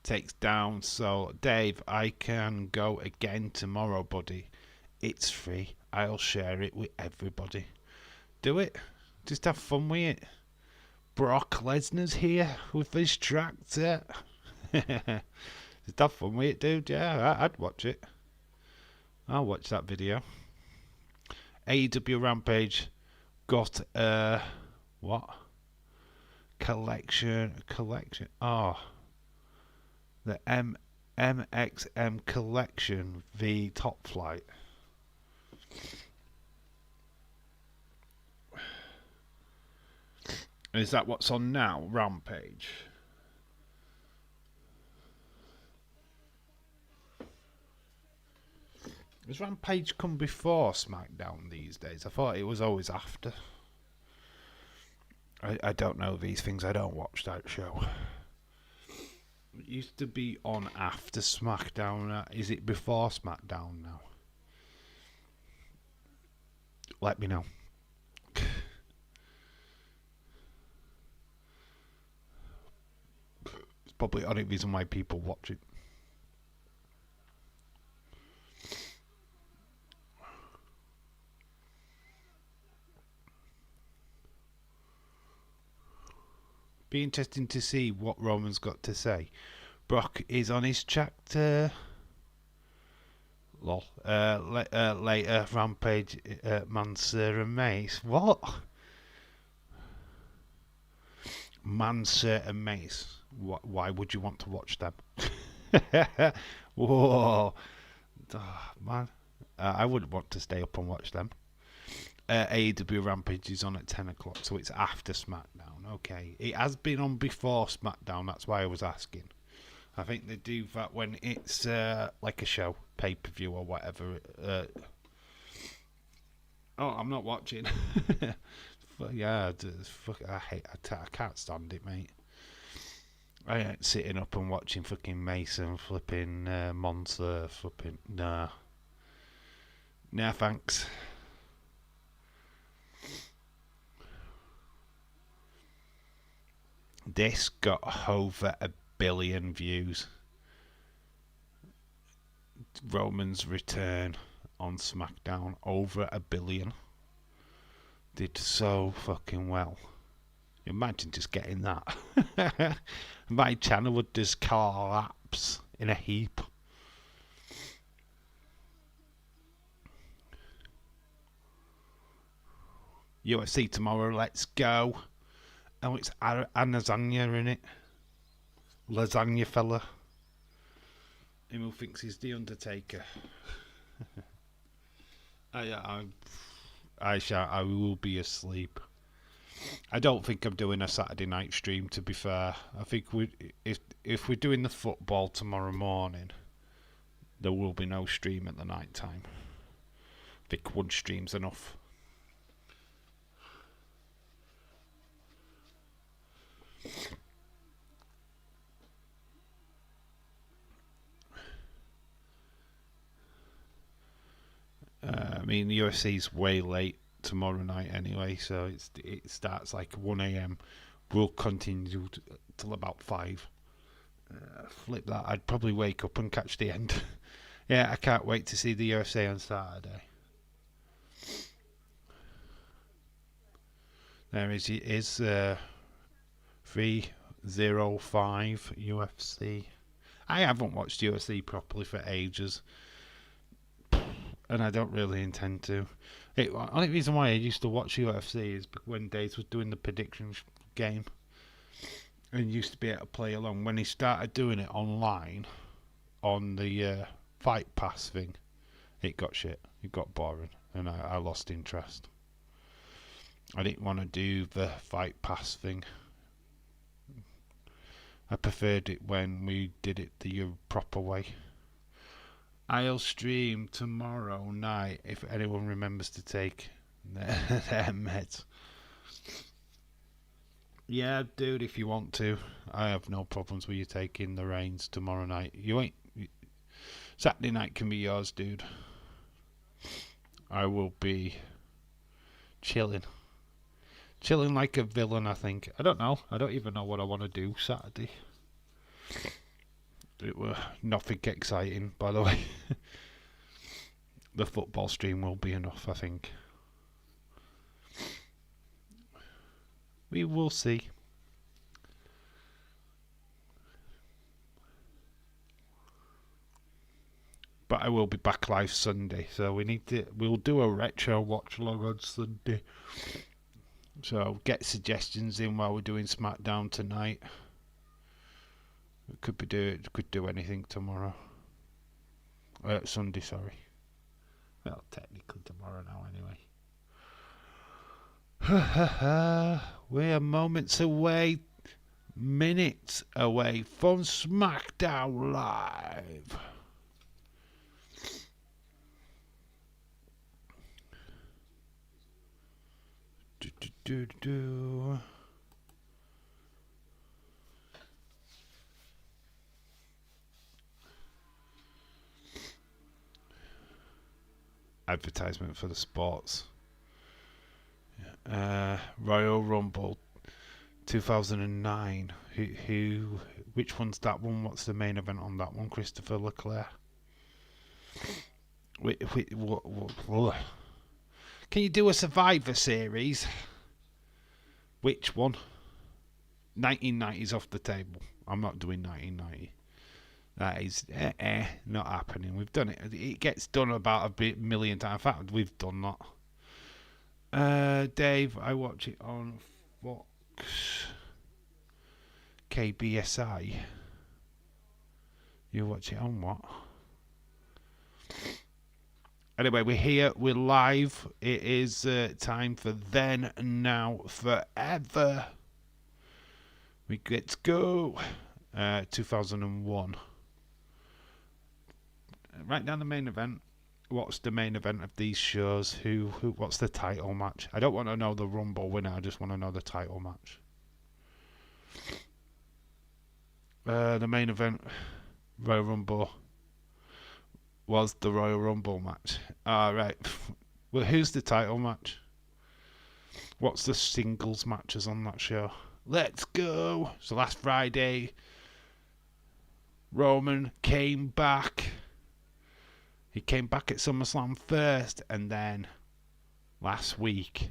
Takes down. So, Dave, I can go again tomorrow, buddy. It's free. I'll share it with everybody. Do it. Just have fun with it. Brock Lesnar's here with his tractor. Just have fun with it, dude. Yeah, I'd watch it. I'll watch that video. AEW Rampage got what? Collection. Oh, the MXM Collection v Top Flight. Is that what's on now? Rampage. Does Rampage come before SmackDown these days? I thought it was always after. I don't know these things. I don't watch that show. It used to be on after SmackDown. Is it before SmackDown now? Let me know. It's probably the only reason why people watch it. Be interesting to see what Roman's got to say. Brock is on his tractor. Lol. Later, Rampage, Mansoor and Mace. What? Mansoor and Mace. Why would you want to watch them? Whoa. Oh, man. I wouldn't want to stay up and watch them. AEW Rampage is on at 10 o'clock, so it's after SmackDown. Okay. It has been on before SmackDown, that's why I was asking. I think they do that when it's like a show, pay-per-view or whatever. I'm not watching. Yeah, I can't stand it, mate. I ain't sitting up and watching fucking Mason flipping Monster flipping. Nah, thanks. This got over 1 billion views. Roman's return on SmackDown, over 1 billion. Did so fucking well. Imagine just getting that. My channel would just collapse in a heap. UFC tomorrow. Let's go. Oh, it's Lasagna in it. Lasagna fella. Him who thinks he's the Undertaker. I will be asleep. I don't think I'm doing a Saturday night stream, to be fair. I think if we're doing the football tomorrow morning, there will be no stream at the night time. I think one stream's enough. I mean, the UFC's way late tomorrow night anyway, so it starts like 1 a.m. We'll continue till about 5. Flip that, I'd probably wake up and catch the end. Yeah, I can't wait to see the UFC on Saturday. There is 305 UFC. I haven't watched UFC properly for ages, and I don't really intend to. The only reason why I used to watch UFC is when Dave was doing the predictions game and used to be able to play along. When he started doing it online on the Fight Pass thing, it got shit. It got boring, and I lost interest. I didn't want to do the Fight Pass thing. I preferred it when we did it the proper way. I'll stream tomorrow night if anyone remembers to take their meds. Yeah, dude, if you want to. I have no problems with you taking the reins tomorrow night. Saturday night can be yours, dude. I will be chilling. Chilling like a villain, I think. I don't know. I don't even know what I want to do Saturday. It were nothing exciting, by the way. The football stream will be enough, I think. We will see. But I will be back live Sunday, so we'll do a retro watch along on Sunday. So get suggestions in while we're doing Smackdown tonight. We could do anything tomorrow. Sunday, sorry. Well, technically tomorrow now, anyway. We're moments away, minutes away from Smackdown Live. Advertisement for the sports. Royal Rumble 2009. Which one's that one? What's the main event on that one? Christopher Leclerc. What? Can you do a Survivor Series? Which one? 1990's off the table. I'm not doing 1990. That is not happening. We've done it. It gets done about a million times. In fact, we've done that. Dave, I watch it on Fox KBSI. You watch it on what? Anyway, we're here. We're live. It is time for Then, Now, Forever. We get to go. 2001. Right down the main event. What's the main event of these shows? What's the title match? I don't want to know the Rumble winner. I just want to know the title match. The main event, Royal Rumble, was the Royal Rumble match. Right. Well, who's the title match? What's the singles matches on that show? Let's go. So last Friday, Roman came back. He came back at SummerSlam first, and then last week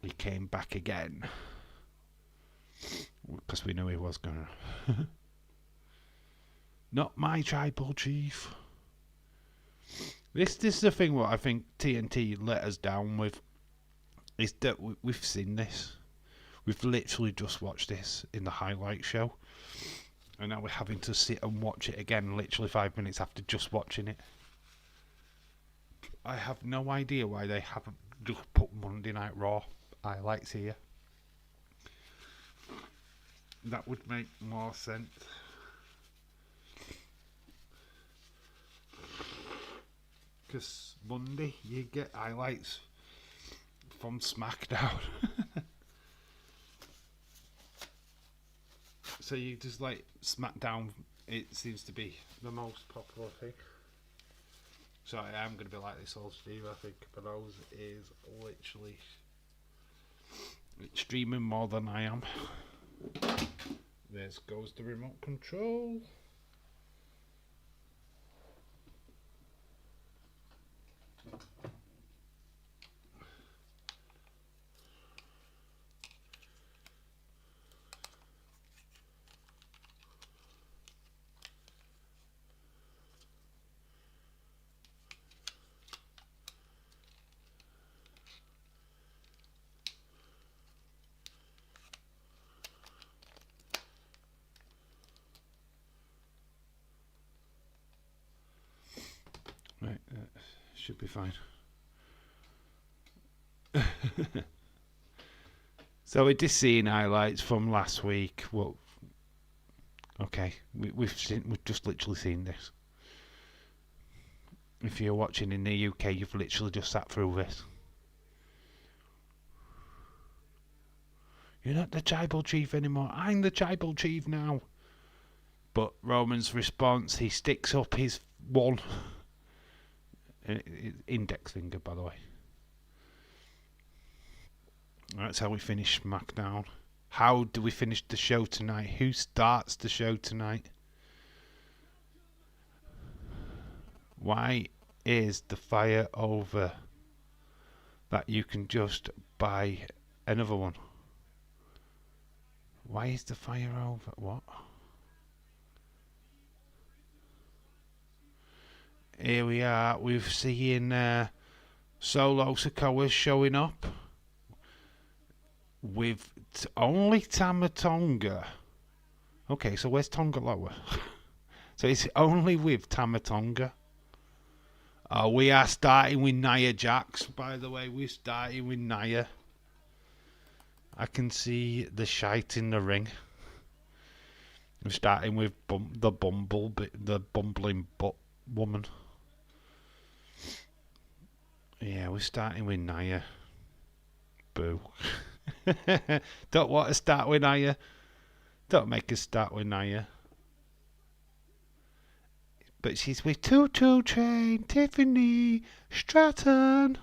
he came back again because we knew he was gonna. Not my tribal chief. This is the thing what I think TNT let us down with, is that we've seen this. We've literally just watched this in the highlight show. And now we're having to sit and watch it again literally 5 minutes after just watching it. I have no idea why they haven't just put Monday Night Raw highlights here. That would make more sense. Because Monday you get highlights from Smackdown. So you just like Smackdown, it seems to be the most popular thing. So I am going to be like this all Steve, I think. But Oz is literally streaming more than I am. There goes the remote control. Right, should be fine. So we're just seeing highlights from last week. Well, okay, we've just literally seen this. If you're watching in the UK, you've literally just sat through this. You're not the tribal chief anymore. I'm the tribal chief now. But Roman's response, he sticks up his one index finger, by the way. That's how we finish SmackDown. How do we finish the show tonight? Who starts the show tonight? Why is the fire over that you can just buy another one? Why is the fire over? What? Here we are. We've seen Solo Sikoa showing up with only Tama Tonga. Okay, so where's Tonga Lower? So it's only with Tama Tonga. We are starting with Nia Jax, by the way. We're starting with Nia. I can see the shite in the ring. We're starting with the bumbling butt woman. Yeah, we're starting with Nia. Boo. Don't want to start with Nia. Don't make us start with Nia. But she's with Tutu Train, Tiffany Stratton.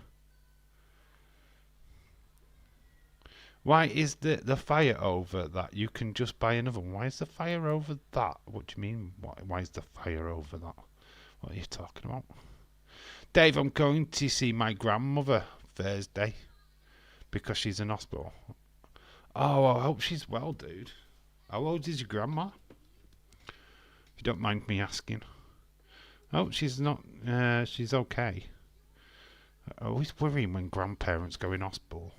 Why is the fire over that? You can just buy another one. Why is the fire over that? What do you mean? Why is the fire over that? What are you talking about? Dave, I'm going to see my grandmother Thursday because she's in hospital. Oh, I hope she's well, dude. How old is your grandma? If you don't mind me asking. Oh, she's not. She's okay. I always worry when grandparents go in hospital.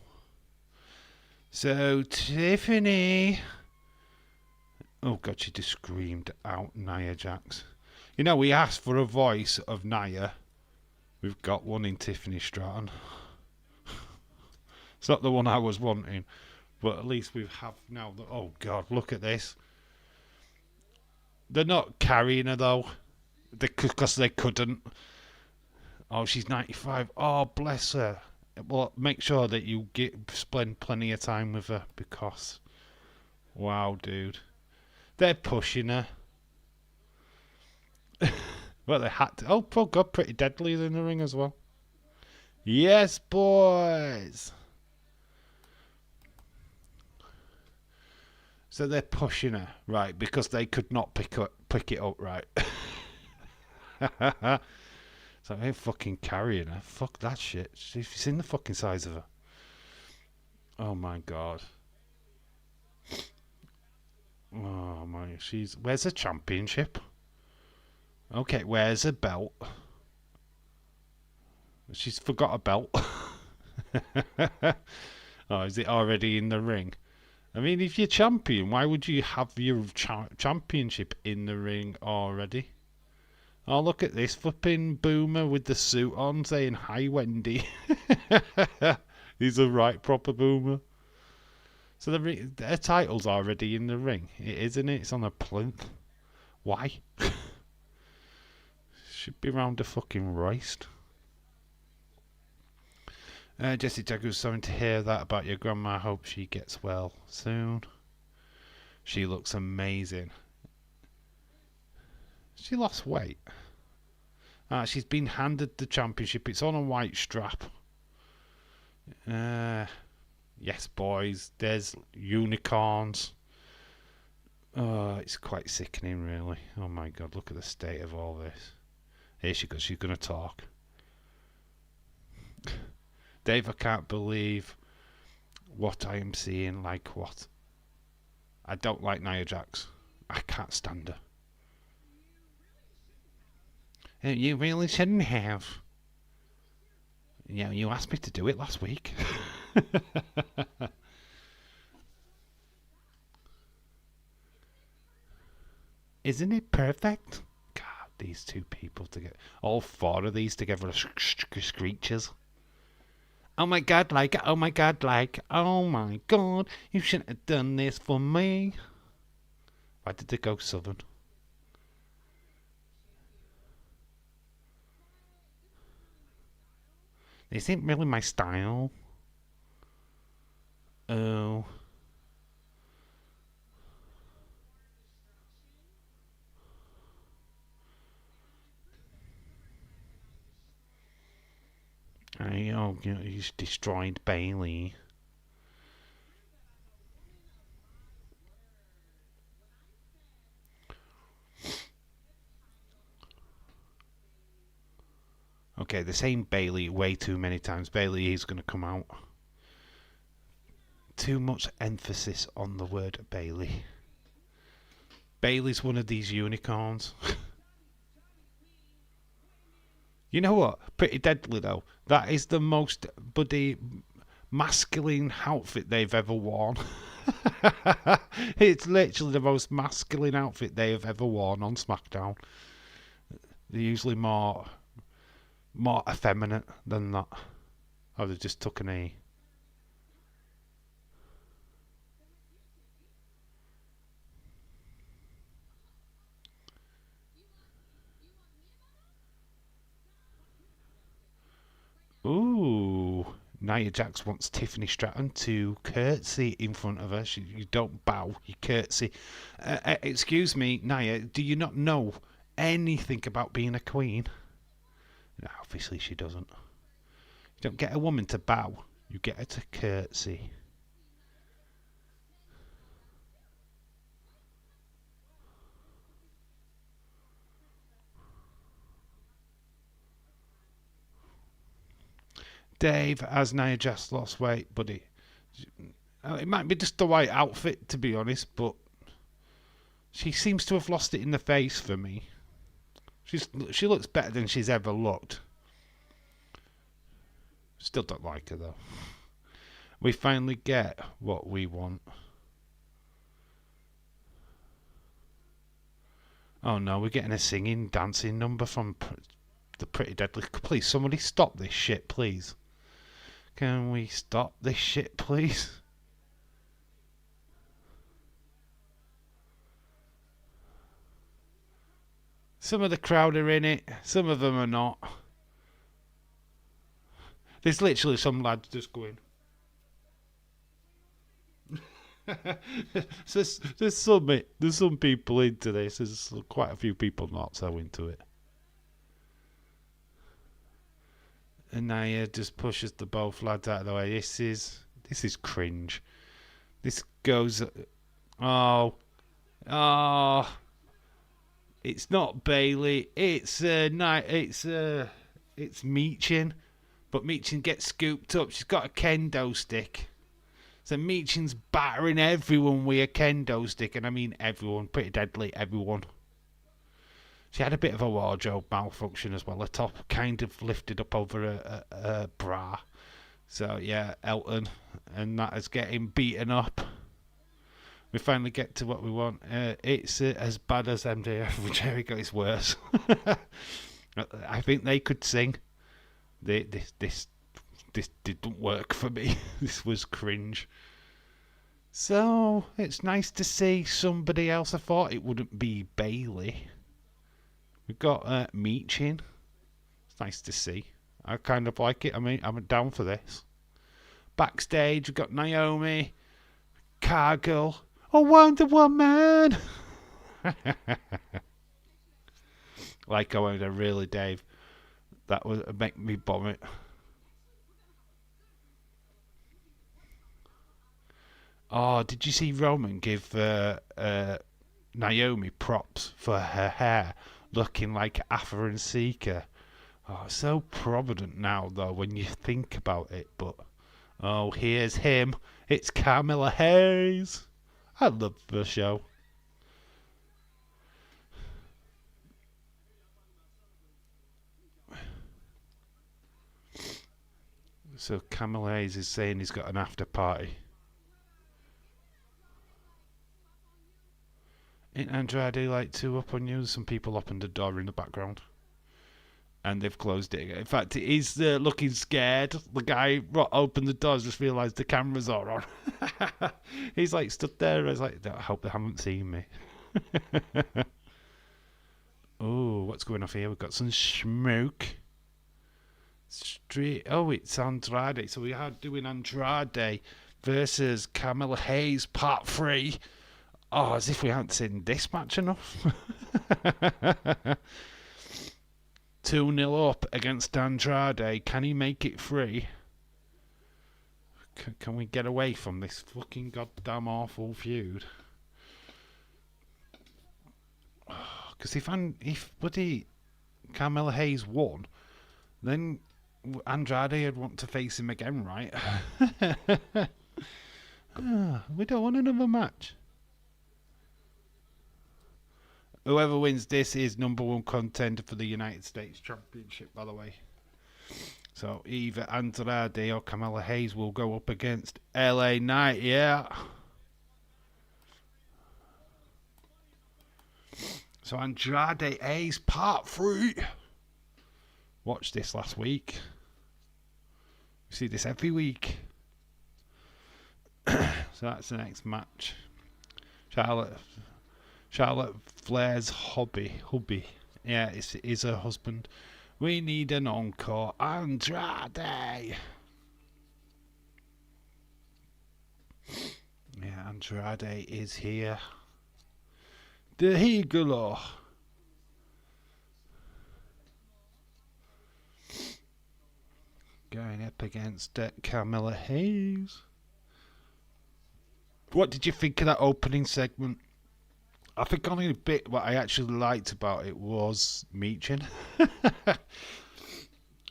So, Tiffany. Oh, God, she just screamed out Nia Jax. You know, we asked for a voice of Nia. We've got one in Tiffany Stratton. It's not the one I was wanting, but at least we have now. Oh, God, look at this. They're not carrying her, though, because they couldn't. Oh, she's 95. Oh, bless her. Well, make sure that you spend plenty of time with her, because, wow, dude. They're pushing her. Well, they had to. Oh, poor God, Pretty Deadly's in the ring as well. Yes, boys. So they're pushing her, right, because they could not pick it up, right. So they're fucking carrying her. Fuck that shit. You've seen the fucking size of her. Oh my God. Oh my, where's the championship? Okay, where's the belt? She's forgot a belt. Oh, is it already in the ring? I mean, if you're champion, why would you have your championship in the ring already? Oh, look at this flipping boomer with the suit on saying, "Hi, Wendy." He's a right proper boomer. So their title's already in the ring, isn't it? It's on a plinth. Why? Should be round the fucking waist. Jessie Jaguar's sorry to hear that about your grandma. Hope she gets well soon. She looks amazing. She lost weight. She's been handed the championship. It's on a white strap. Yes, boys. There's unicorns. Oh, it's quite sickening, really. Oh my god, look at the state of all this. Here she goes. She's going to talk. Dave, I can't believe what I am seeing. Like what? I don't like Nia Jax. I can't stand her. You really shouldn't have. Yeah, you asked me to do it last week. Isn't it perfect? God, these two people together. All four of these together are screechers. Oh my god, like, oh my god, like, oh my god, you shouldn't have done this for me. Why did they go southern? This ain't really my style. Oh. He's destroyed Bailey. Okay, they're saying Bailey way too many times. Bailey is going to come out. Too much emphasis on the word Bailey. Bailey's one of these unicorns. You know what? Pretty Deadly, though. That is the most bloody masculine outfit they've ever worn. It's literally the most masculine outfit they have ever worn on SmackDown. They're usually more effeminate than that. Oh, they just took a knee. Ooh, Nia Jax wants Tiffany Stratton to curtsy in front of her. You don't bow, you curtsy. Excuse me, Nia, do you not know anything about being a queen? No, obviously she doesn't. You don't get a woman to bow, you get her to curtsy. Dave, has Nia Jax lost weight, buddy? It might be just the right outfit, to be honest, but she seems to have lost it in the face for me. She looks better than she's ever looked. Still don't like her, though. We finally get what we want. Oh no, we're getting a singing, dancing number from the Pretty Deadly. Please, somebody stop this shit, please. Can we stop this shit, please? Some of the crowd are in it, some of them are not. There's literally some lads just going. So there's some people into this. There's quite a few people not so into it. And Nia just pushes the both lads out of the way. This is cringe. This goes. Oh. It's not Bailey. It's Meechin. But Meechin gets scooped up. She's got a kendo stick. So Meechin's battering everyone with a kendo stick. And I mean everyone. Pretty Deadly, everyone. She had a bit of a wardrobe malfunction as well. Her top kind of lifted up over a bra. So yeah, Elton, and that is getting beaten up. We finally get to what we want. It's as bad as MJF with Jericho. It's worse. I think they could sing. This didn't work for me. This was cringe. So it's nice to see somebody else. I thought it wouldn't be Bailey. We've got Meechin. It's nice to see. I kind of like it. I mean, I'm down for this. Backstage, we've got Naomi, Cargill, Wonder Woman. Like Owens, really, Dave. That would make me vomit. Oh, did you see Roman give Naomi props for her hair looking like Afa and Seeker? Oh, so prominent now, though, when you think about it. But, oh, here's him. It's Carmelo Hayes. I love the show. So Carmelo Hayes is saying he's got an after party. Ain't Andrade like two up on you? Some people opened the door in the background. And they've closed it again. In fact, he's looking scared. The guy opened the doors, just realised the cameras are on. He's like stood there. I was like, I hope they haven't seen me. Oh, what's going off here? We've got some smoke. Oh, it's Andrade. So we are doing Andrade versus Carmelo Hayes Part 3. Oh, as if we hadn't seen this match enough. 2-0 up against Andrade. Can he make it free? Can we get away from this fucking goddamn awful feud? Because if Buddy Carmelo Hayes won, then Andrade would want to face him again, right? We don't want another match. Whoever wins this is #1 contender for the United States Championship, by the way. So either Andrade or Carmelo Hayes will go up against LA Knight, yeah. So Andrade Hayes Part 3. Watched this last week. We see this every week. So that's the next match. Charlotte Flair's hubby. Yeah, it's her husband. We need an encore. Andrade. Yeah, Andrade is here. The Higolo. Going up against Carmelo Hayes. What did you think of that opening segment? I think only a bit what I actually liked about it was Meechin.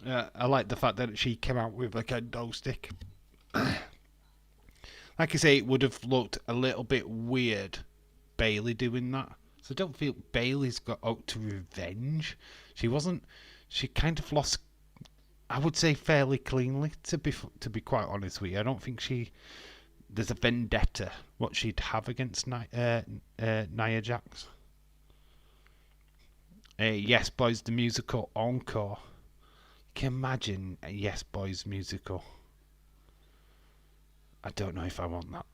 I like the fact that she came out with a kendo stick. Like I say, it would have looked a little bit weird, Bailey doing that. So I don't feel Bailey's got out to revenge. She kind of lost, I would say, fairly cleanly, to be quite honest with you. I don't think there's a vendetta what she'd have against Nia Jax. Yes Boys the musical encore. Can you imagine a Yes Boys musical? I don't know if I want that.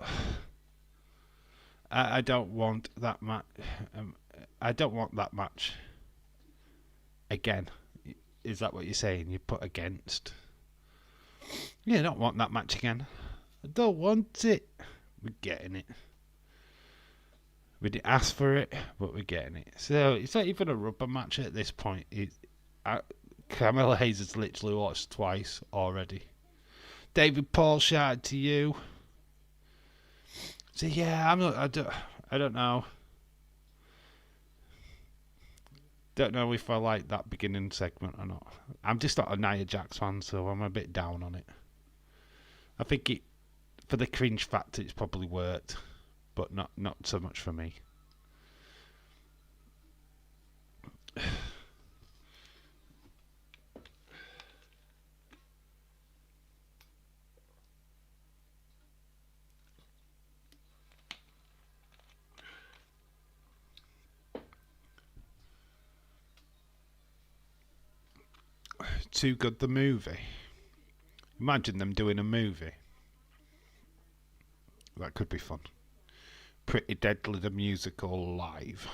I don't want that match. I don't want that match again. Is that what you're saying? You put against? You don't want that match again. I don't want it. We're getting it. We didn't ask for it, but we're getting it. So it's not even a rubber match at this point. Carmelo Hayes has literally watched twice already. David Paul shouted to you. So yeah, I don't know. Don't know if I like that beginning segment or not. I'm just not a Nia Jax fan, so I'm a bit down on it. I think for the cringe factor, it's probably worked, but not so much for me. Too Good the movie. Imagine them doing a movie. That could be fun. Pretty Deadly the musical live.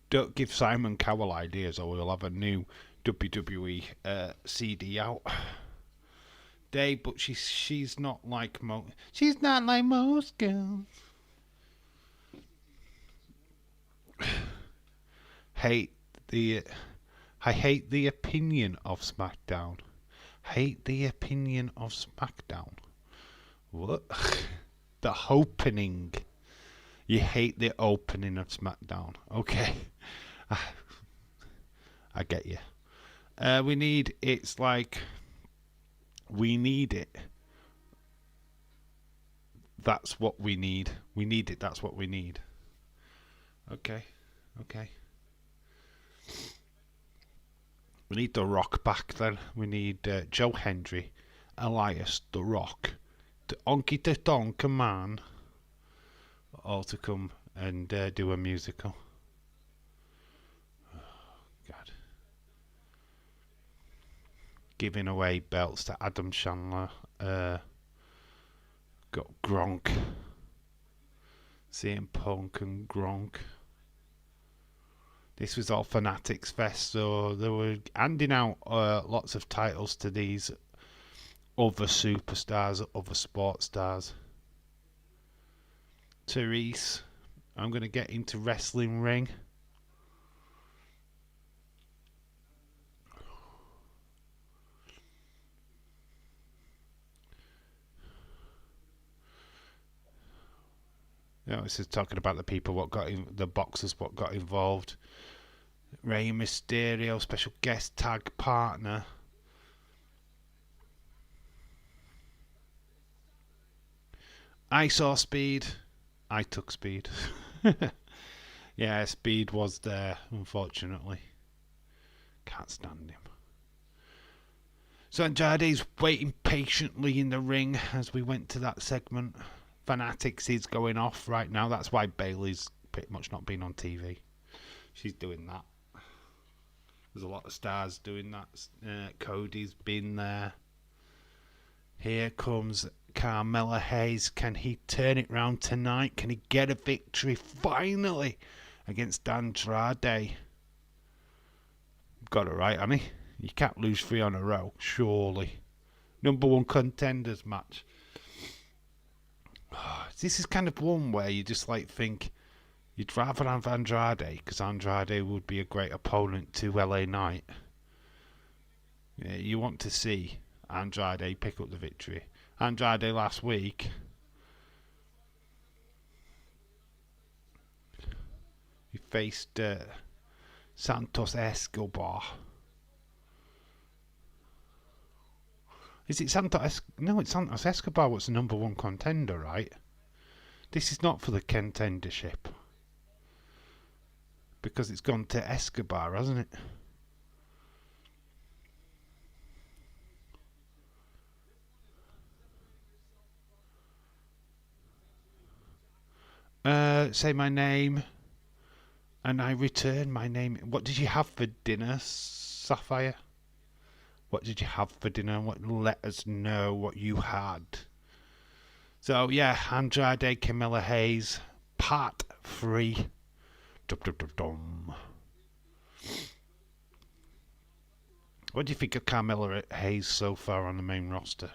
Don't give Simon Cowell ideas or we'll have a new WWE CD out. Dave, but she's not like she's not like most girls. I hate the opinion of SmackDown. Hate the opinion of SmackDown. What? The opening. You hate the opening of SmackDown. Okay. I get you. We need it. That's what we need. We need it. That's what we need. Okay. We need The Rock back then. We need Joe Hendry, Elias, The Rock, the Onky the Tonka Man, all to come and do a musical. Oh, God. Giving away belts to Adam Chandler. Got Gronk. CM Punk and Gronk. This was all Fanatics Fest, so they were handing out lots of titles to these other superstars, other sports stars. Therese, I'm going to get into wrestling ring. This is talking about the people the boxers what got involved. Rey Mysterio, special guest tag partner. I saw Speed. I took Speed. Yeah, Speed was there, unfortunately. Can't stand him. So Andrade's waiting patiently in the ring as we went to that segment. Fanatics is going off right now. That's why Bayley's pretty much not been on TV. She's doing that. There's a lot of stars doing that. Cody's been there. Here comes Carmelo Hayes. Can he turn it round tonight? Can he get a victory finally against Andrade? Got it right, honey. You can't lose 3 on a row, surely. Number 1 contenders match. This is kind of one where you just think you'd rather have Andrade, because Andrade would be a great opponent to LA Knight. Yeah, you want to see Andrade pick up the victory. Andrade last week, he faced Santos Escobar. Is it Santos? No, it's Santos Escobar what's the number 1 contender, right? This is not for the contendership. Because it's gone to Escobar, hasn't it? Say my name, and I return my name. What did you have for dinner, Sapphire? What did you have for dinner? Let us know what you had. So yeah, Andrade, Carmelo Hayes, part 3. What do you think of Carmelo Hayes so far on the main roster?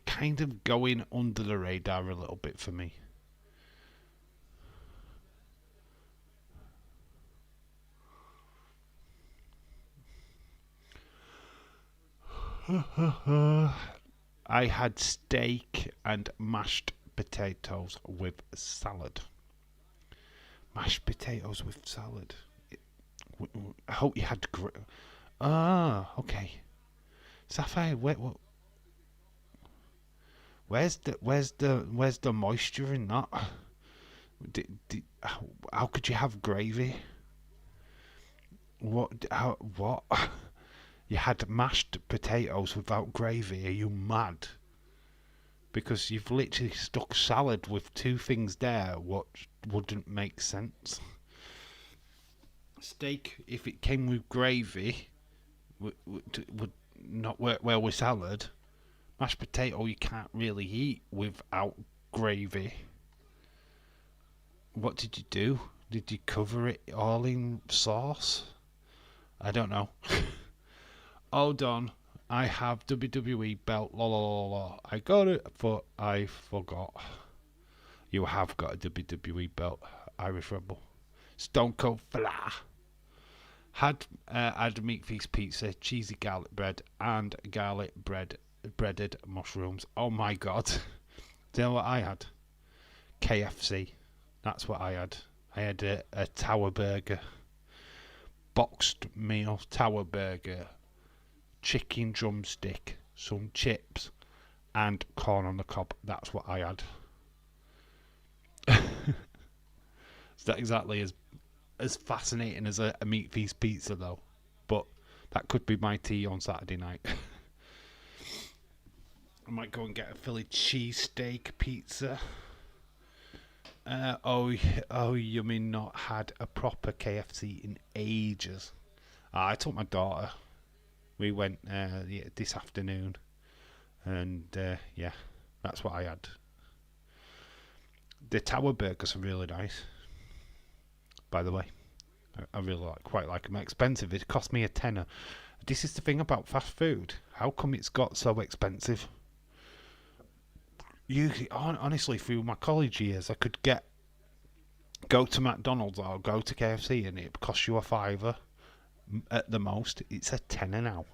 Kind of going under the radar a little bit for me. I had steak and mashed potatoes with salad. Mashed potatoes with salad. I hope you had. Okay. Sapphire, where's the moisture in that? How could you have gravy? What? You had mashed potatoes without gravy? Are you mad? because you've literally stuck salad with two things there what wouldn't make sense. Steak, if it came with gravy, would not work well with salad. Mashed potato you can't really eat without gravy. What did you do? Did you cover it all in sauce? I don't know. Hold on. I have WWE belt. La la la la. I got it, but I forgot. You have got a WWE belt, Irish Rebel. Stone Cold Fla. Had meat feast pizza, cheesy garlic bread, and garlic breaded mushrooms. Oh my god. Do you know what I had? KFC. That's what I had. I had a tower burger. Boxed meal tower burger. Chicken drumstick. Some chips. And corn on the cob. That's what I had. It's not exactly as fascinating as a meat feast pizza though. But that could be my tea on Saturday night. I might go and get a Philly cheesesteak pizza. You mean not had a proper KFC in ages? I took my daughter. We went this afternoon, and that's what I had. The tower burgers are really nice, by the way. I really quite like them. Expensive. It cost me a tenner. This is the thing about fast food. How come it's got so expensive? Usually, honestly, through my college years, I could go to McDonald's or go to KFC and it costs you a fiver at the most. It's a tenner now.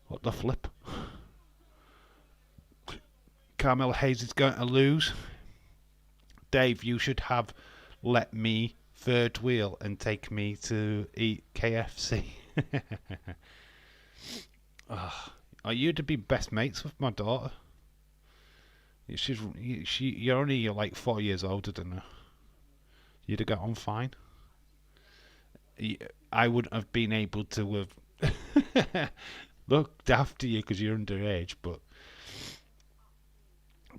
What the flip? Carmelo Hayes is going to lose. Dave, you should have let me third wheel and take me to eat KFC. Are you to be best mates with my daughter? You're only like 4 years older than her. You'd have got on fine. I wouldn't have been able to have looked after you because you're underage, but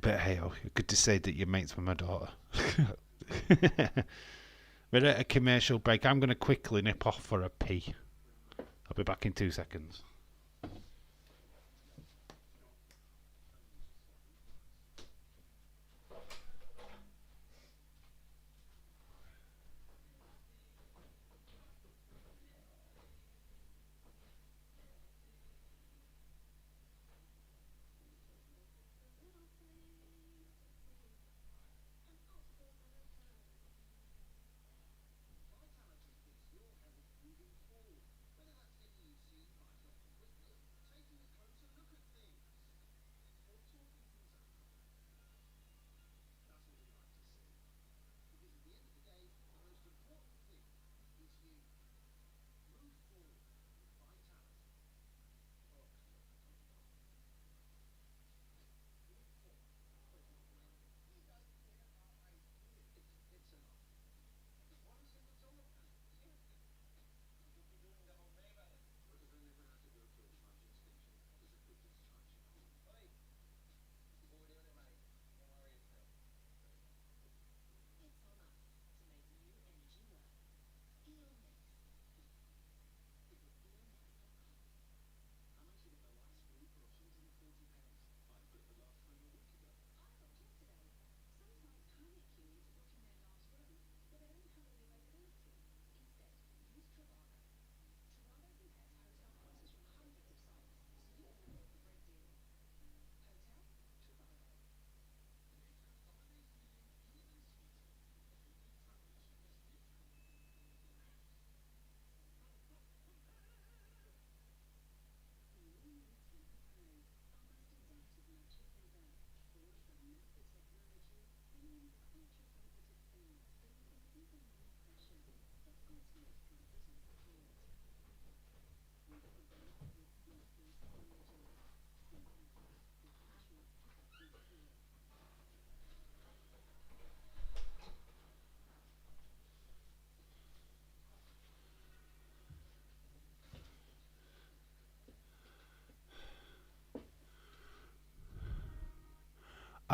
hey, good to say that you're mates with my daughter. We're at a commercial break. I'm going to quickly nip off for a pee. I'll be back in 2 seconds.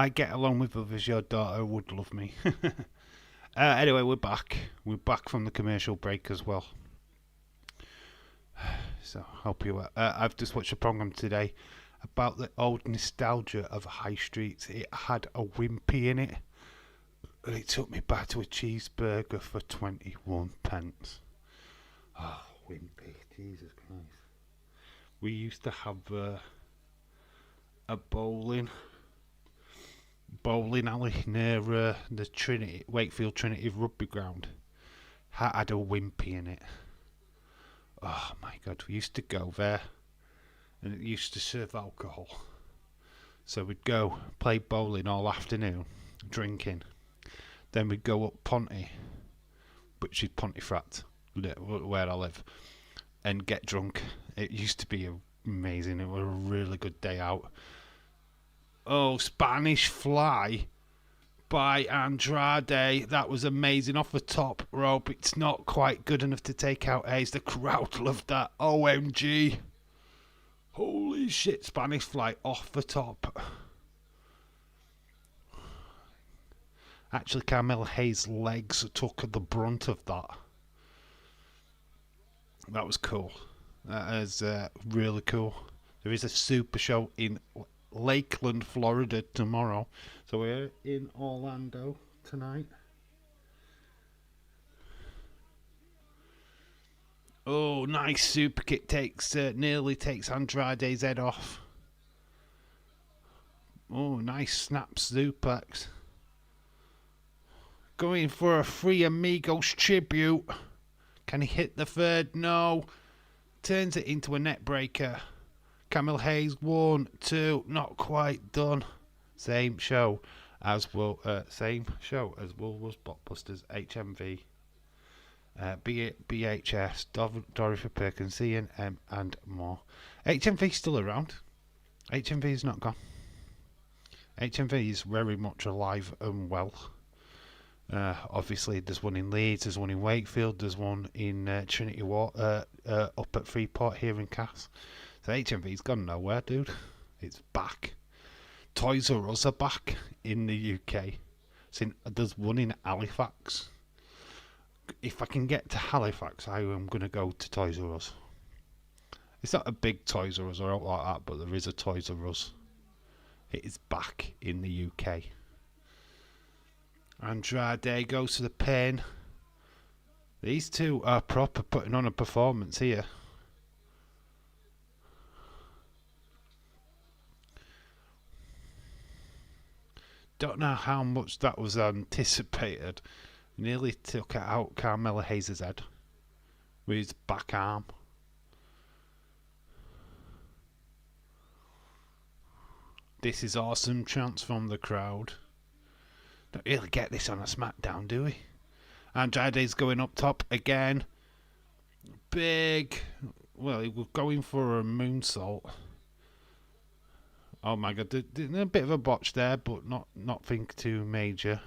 I get along with others. Your daughter would love me. Anyway, we're back. We're back from the commercial break as well. So, hope you. I've just watched a program today about the old nostalgia of high streets. It had a wimpy in it, and it took me back to a cheeseburger for 21 pence. Oh, wimpy! Jesus Christ. We used to have a bowling alley near the Trinity Wakefield Trinity rugby ground. Had a wimpy in it. Oh my God, we used to go there, and it used to serve alcohol. So we'd go play bowling all afternoon, drinking. Then we'd go up Ponty, which is Pontefract, where I live, and get drunk. It used to be amazing. It was a really good day out. Oh, Spanish Fly by Andrade. That was amazing. Off the top rope. It's not quite good enough to take out Hayes. The crowd loved that. OMG. Holy shit. Spanish Fly off the top. Actually, Carmelo Hayes' legs took the brunt of that. That was cool. That is really cool. There is a super show in Lakeland, Florida tomorrow. So we're in Orlando tonight. Oh, nice super kick nearly takes Andrade's head off. Oh, nice snap suplex. Going for a Free Amigos tribute. Can he hit the third? No. Turns it into a net breaker. Carmelo Hayes 1, 2, not quite done. Same show as Woolworths Blockbusters, HMV, BHS, Dorothy Perkins, C&M, and more. HMV's still around. HMV's not gone. HMV is very much alive and well. Obviously, there's one in Leeds, there's one in Wakefield, there's one in Trinity Water, up at Freeport here in Cass. So HMV's gone nowhere, dude. It's back. Toys R Us are back in the UK. There's one in Halifax. If I can get to Halifax, I am going to go to Toys R Us. It's not a big Toys R Us or out like that, but there is a Toys R Us. It is back in the UK. Andrade goes to the pin. These two are proper putting on a performance here. Don't know how much that was anticipated. Nearly took out Carmelo Hayes' head with his back arm. This is awesome chants from the crowd. Don't really get this on a Smackdown, do we? Andrade's going up top again. Big. Well, he was going for a moonsault. Oh my God, a bit of a botch there, but nothing too major.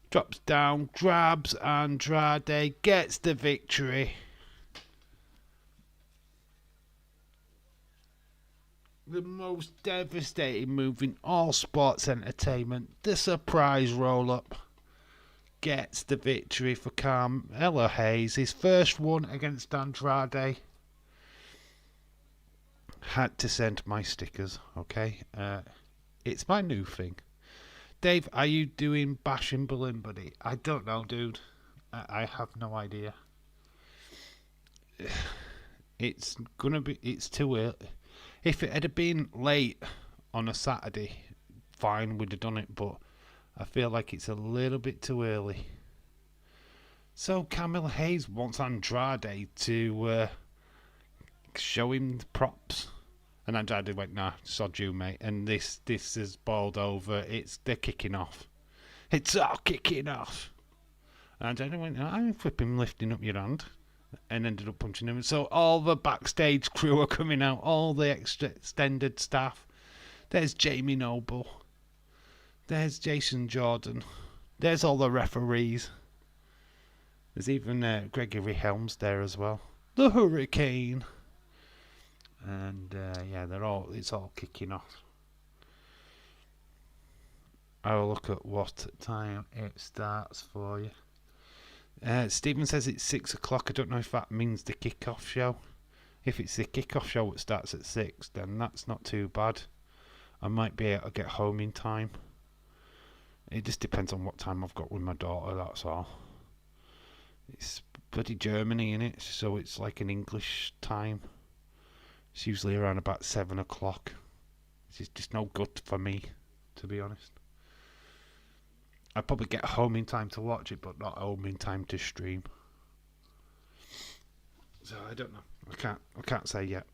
Drops down, grabs Andrade, gets the victory. The most devastating move in all sports entertainment. The surprise roll-up gets the victory for Carmelo Hayes. His first one against Andrade. Had to send my stickers, okay? It's my new thing. Dave, are you doing Bashing Berlin, buddy? I don't know, dude. I have no idea. It's too early. If it had been late on a Saturday, fine, we'd have done it, but I feel like it's a little bit too early. So Carmelo Hayes wants Andrade to show him the props. And Andrade went, nah, sod you, mate. And this is balled over. They're kicking off. It's all kicking off. And Andrade went, I'm flipping lifting up your hand. And ended up punching him. So all the backstage crew are coming out. All the extended staff. There's Jamie Noble. There's Jason Jordan. There's all the referees. There's even Gregory Helms there as well. The Hurricane. And yeah, it's all kicking off. I'll look at what time it starts for you. Stephen says it's 6 o'clock. I don't know if that means the kick-off show. If it's the kick-off show that starts at 6, then that's not too bad. I might be able to get home in time. It just depends on what time I've got with my daughter, that's all. It's bloody Germany, innit? So it's like an English time. It's usually around about 7 o'clock. It's just no good for me, to be honest. I'd probably get home in time to watch it, but not home in time to stream. So I don't know. I can't say yet.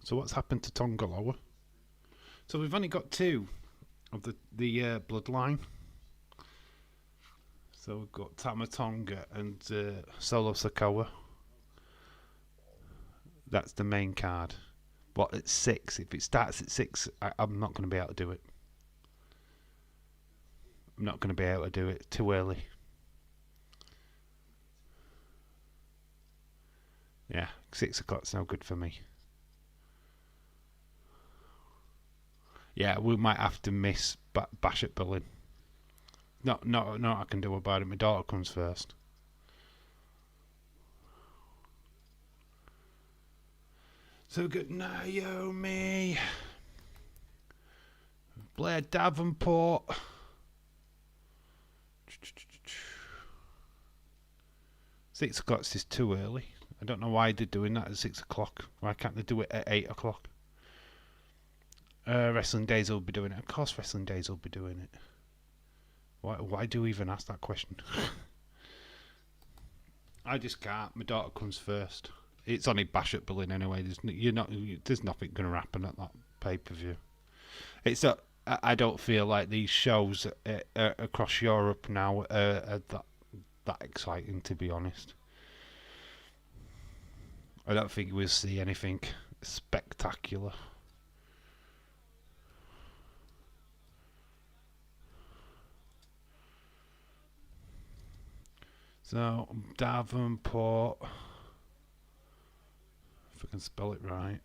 So what's happened to Tongaloa? So we've only got 2 of the Bloodline. So we've got Tama Tonga and Solo Sikoa. That's the main card. But at 6, if it starts at 6, I'm not going to be able to do it. I'm not going to be able to do it. Too early. Yeah, 6 o'clock's no good for me. Yeah, we might have to miss Bash at Berlin. No, I can do about it. My daughter comes first. So we've got Naomi, Blair Davenport. Six o'clock is too early. I don't know why they're doing that at 6 o'clock. Why can't they do it at 8 o'clock? Wrestling Days will be doing it. Of course Wrestling Days will be doing it. Why do you even ask that question? I just can't. My daughter comes first. It's only Bash at Berlin anyway. There's nothing going to happen at that pay-per-view. It's a, I don't feel like these shows across Europe now are that exciting, to be honest. I don't think we'll see anything spectacular. So, Davenport, if I can spell it right.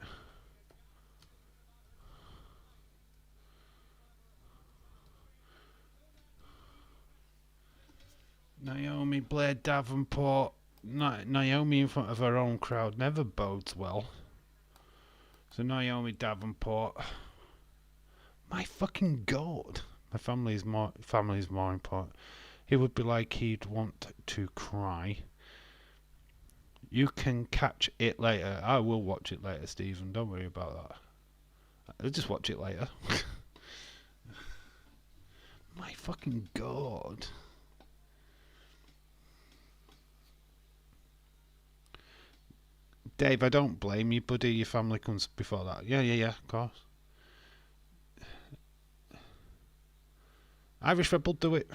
Naomi, Blair Davenport. Naomi in front of her own crowd never bodes well. So Naomi Davenport. My fucking god. My family is more important. He would be like he'd want to cry. You can catch it later. I will watch it later, Stephen. Don't worry about that. I'll just watch it later. My fucking god. Dave, I don't blame you, buddy. Your family comes before that. Yeah, of course. Irish Rebel, do it.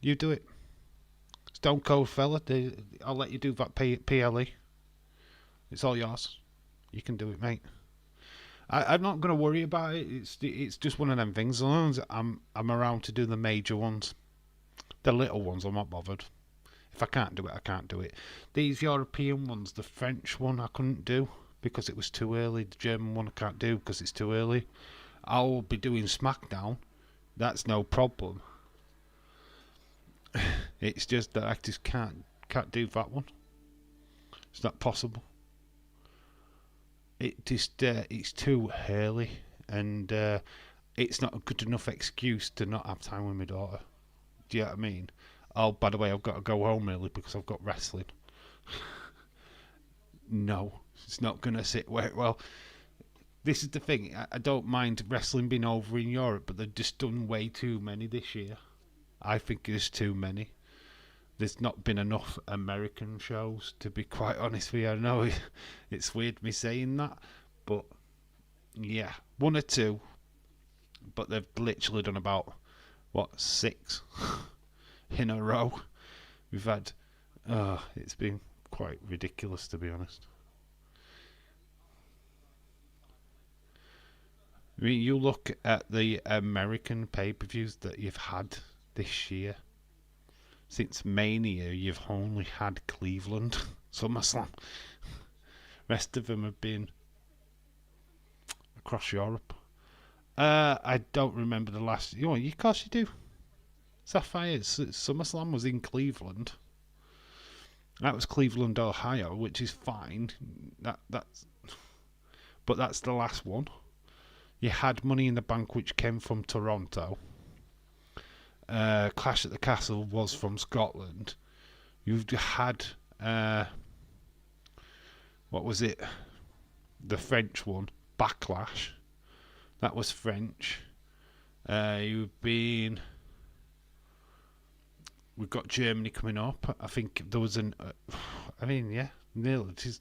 You do it. Stone Cold fella, I'll let you do that PLE. It's all yours. You can do it, mate. I'm not going to worry about it. It's just one of them things. As long as I'm around to do the major ones. The little ones, I'm not bothered. If I can't do it, I can't do it. These European ones, the French one I couldn't do because it was too early. The German one I can't do because it's too early. I'll be doing Smackdown. That's no problem. It's just that I just can't do that one. It's not possible. It's too early, and it's not a good enough excuse to not have time with my daughter. Do you know what I mean? Oh, by the way, I've got to go home early because I've got wrestling. No, it's not going to sit well. This is the thing. I don't mind wrestling being over in Europe, but they've just done way too many this year. I think there's too many. There's not been enough American shows, to be quite honest with you. I know it's weird me saying that, but yeah, 1 or 2. But they've literally done about, 6 in a row. We've had, it's been quite ridiculous, to be honest. I mean, you look at the American pay-per-views that you've had this year. Since Mania, you've only had Cleveland. SummerSlam. Rest of them have been across Europe. I don't remember the last. Of course you do. Sapphire's SummerSlam was in Cleveland. That was Cleveland, Ohio, which is fine. But that's the last one. You had Money in the Bank, which came from Toronto. Clash at the Castle was from Scotland. You've had what was it? The French one, Backlash. That was French. We've got Germany coming up. I think there was It's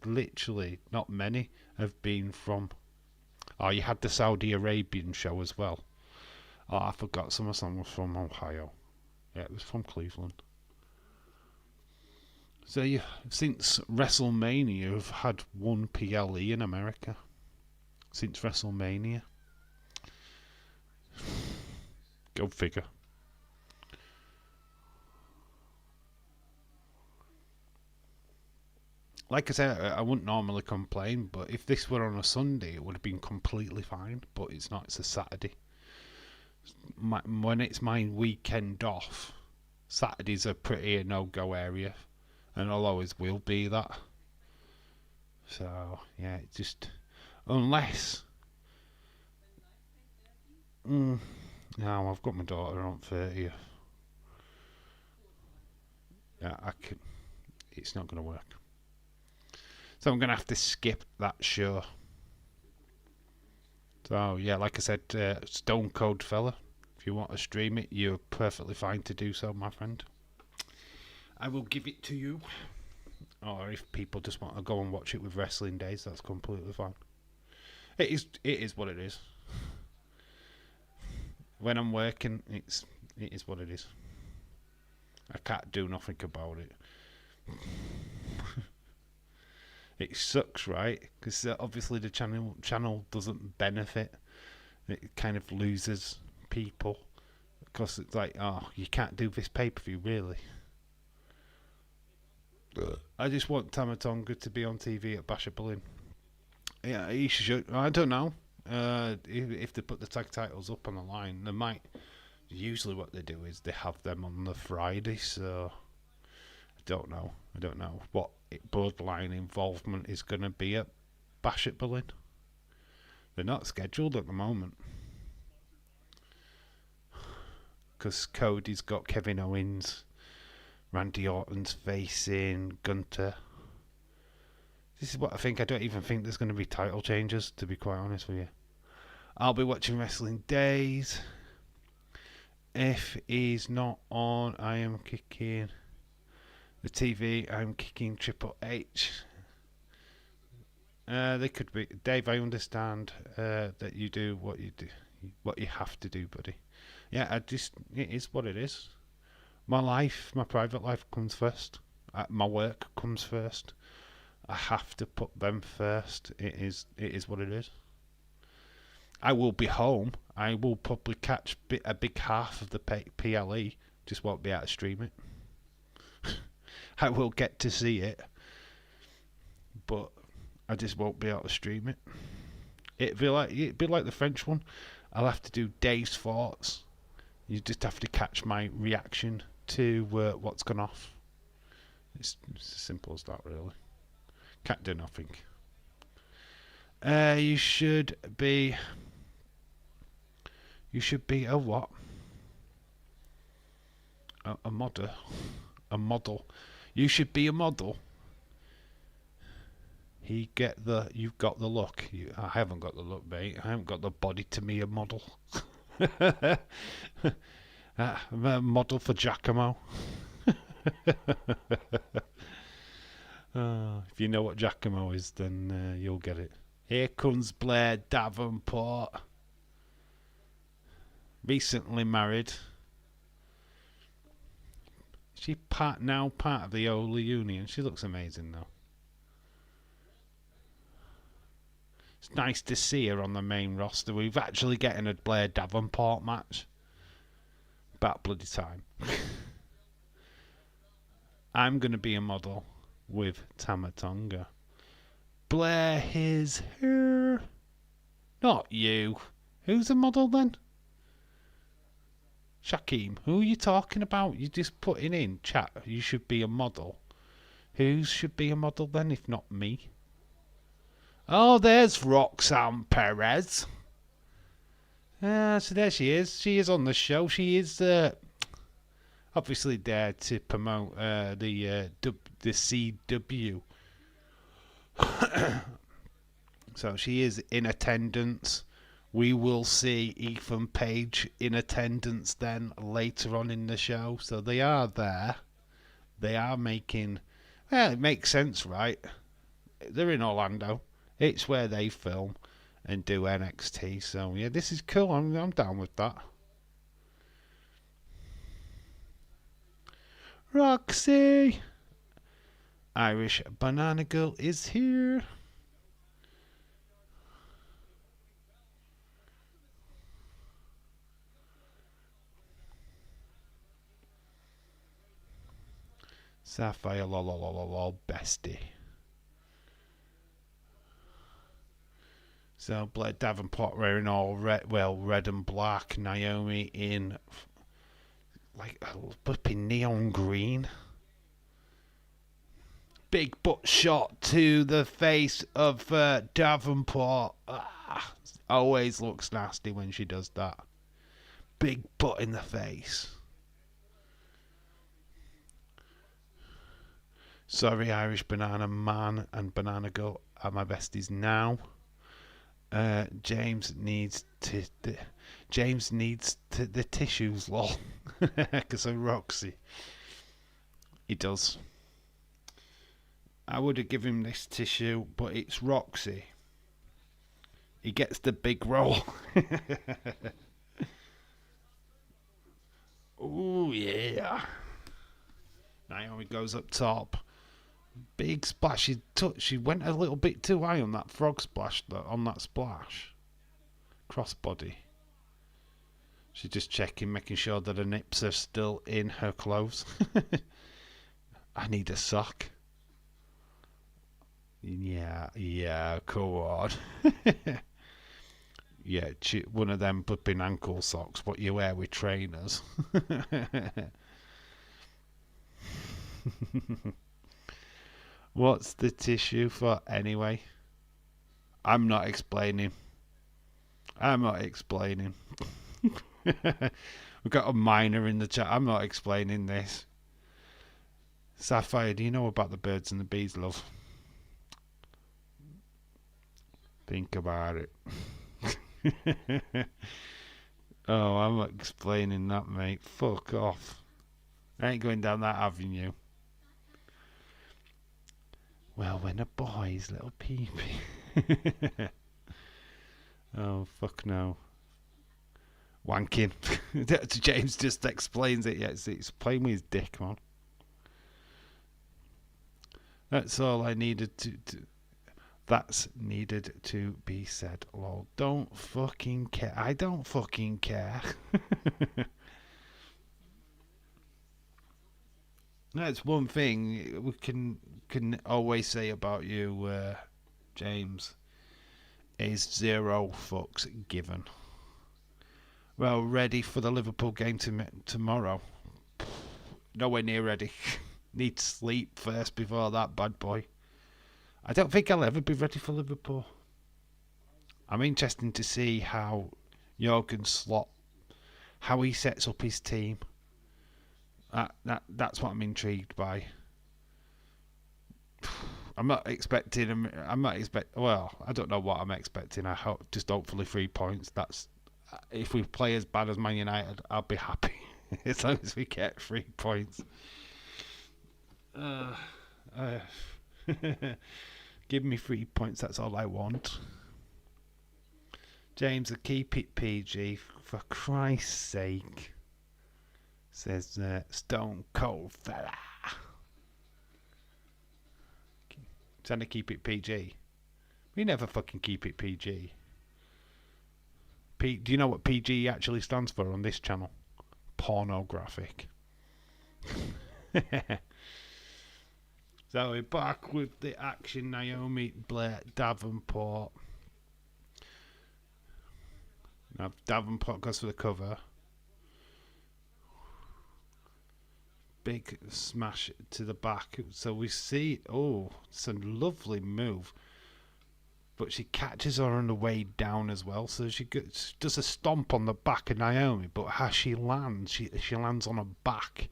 literally not many have been from. Oh, you had the Saudi Arabian show as well. Oh, I forgot SummerSlam was from Ohio. Yeah, it was from Cleveland. So since WrestleMania, you've had one PLE in America. Since WrestleMania. Go figure. Like I said, I wouldn't normally complain, but if this were on a Sunday, it would have been completely fine. But it's not, it's a Saturday. When it's my weekend off, Saturdays are pretty a no-go area, and I'll always will be that. So, yeah, it just... Unless... no, I've got my daughter on 30th. Yeah, it's not going to work. So I'm going to have to skip that show. So, yeah, like I said, Stone Cold Fella, if you want to stream it, you're perfectly fine to do so, my friend. I will give it to you. Or if people just want to go and watch it with Wrestling Days, that's completely fine. It is what it is. When I'm working, it is what it is. I can't do nothing about it. It sucks, right? Because obviously the channel doesn't benefit. It kind of loses people. Because it's like, oh, you can't do this pay-per-view, really. I just want Tamatonga to be on TV at Bash at Berlin. Yeah, he should. I don't know. If they put the tag titles up on the line, they might. Usually what they do is they have them on the Friday, so... I don't know what Bloodline involvement is going to be at Bash at Berlin. They're not scheduled at the moment. Because Cody's got Kevin Owens, Randy Orton's facing Gunter. This is what I think. I don't even think there's going to be title changes, to be quite honest with you. I'll be watching Wrestling Days. If he's not on, I am kicking the TV. I'm kicking Triple H. They could be. Dave, I understand that you do what you have to do, buddy. Yeah, it is what it is. My life, my private life comes first. My work comes first. I have to put them first. It is what it is. I will be home. I will probably catch a big half of the PLE. Just won't be able to stream it. I will get to see it, but I just won't be able to stream it. It'd be like the French one. I'll have to do Dave's thoughts. You just have to catch my reaction to what's gone off. It's as simple as that, really. Can't do nothing. You should be a what? A model. A model. You should be a model. You've got the look. I haven't got the look, mate. I haven't got the body to be a model. I'm a model for Giacomo. If you know what Giacomo is, then you'll get it. Here comes Blair Davenport. Recently married. She part of the Holy Union. She looks amazing though. It's nice to see her on the main roster. We've actually getting a Blair Davenport match. About bloody time. I'm going to be a model. with Tamatonga. Blair is here. Not you. Who's the model then? Shaquem, who are you talking about? You're just putting in chat. You should be a model. Who should be a model then, if not me? Oh, there's Roxanne Perez. So there she is. She is on the show. She is obviously there to promote the CW. So she is in attendance. We will see Ethan Page in attendance then later on in the show. So they are there. They are making... Well, it makes sense, right? They're in Orlando. It's where they film and do NXT. So, yeah, this is cool. I'm down with that. Roxy! Irish Banana Girl is here. Sapphire, lol, bestie. So, Blair Davenport wearing all red, red and black. Naomi in, like, a flipping neon green. Big butt shot to the face of Davenport. Always looks nasty when she does that. Big butt in the face. Sorry, Irish Banana Man and Banana Girl are my besties now. James needs the tissues, lol. Because of Roxy. He does. I would have given him this tissue, but it's Roxy. He gets the big roll. Oh yeah. Naomi goes up top. Big splash. She went a little bit too high on that frog splash. On that splash. Crossbody. She's just checking, making sure that her nips are still in her clothes. I need a sock. Yeah, come on. Yeah, one of them flipping ankle socks, what you wear with trainers. What's the tissue for anyway? I'm not explaining. We've got a minor in the chat. I'm not explaining this. Sapphire, do you know about the birds and the bees, love? Think about it. Oh, I'm not explaining that, mate. Fuck off. I ain't going down that avenue. Well, when a boy's little peepee. Oh, fuck no. Wanking. James just explains it. Yeah, it's playing with his dick, man. That's all I needed to That's needed to be said. Lol. Don't fucking care. I don't fucking care. That's one thing we can always say about you, James, is zero fucks given. Well, ready for the Liverpool game tomorrow? Nowhere near ready. Need sleep first before that bad boy. I don't think I'll ever be ready for Liverpool. I'm interested to see how Jurgen Klopp, how he sets up his team. That's what I'm intrigued by. I'm not expecting. Well, I don't know what I'm expecting. I hope just hopefully 3 points. That's if we play as bad as Man United, I'll be happy as long as we get 3 points. Give me 3 points. That's all I want. James, keep it PG for Christ's sake. Says Stone Cold fella. Trying to keep it PG. We never fucking keep it PG. Do you know what PG actually stands for on this channel? Pornographic. So we're back with the action. Naomi, Blair, Davenport. Now Davenport goes for the cover. Big smash to the back. So we see, oh, it's a lovely move. But she catches her on the way down as well. So she does a stomp on the back of Naomi. But how she lands, she lands on her back,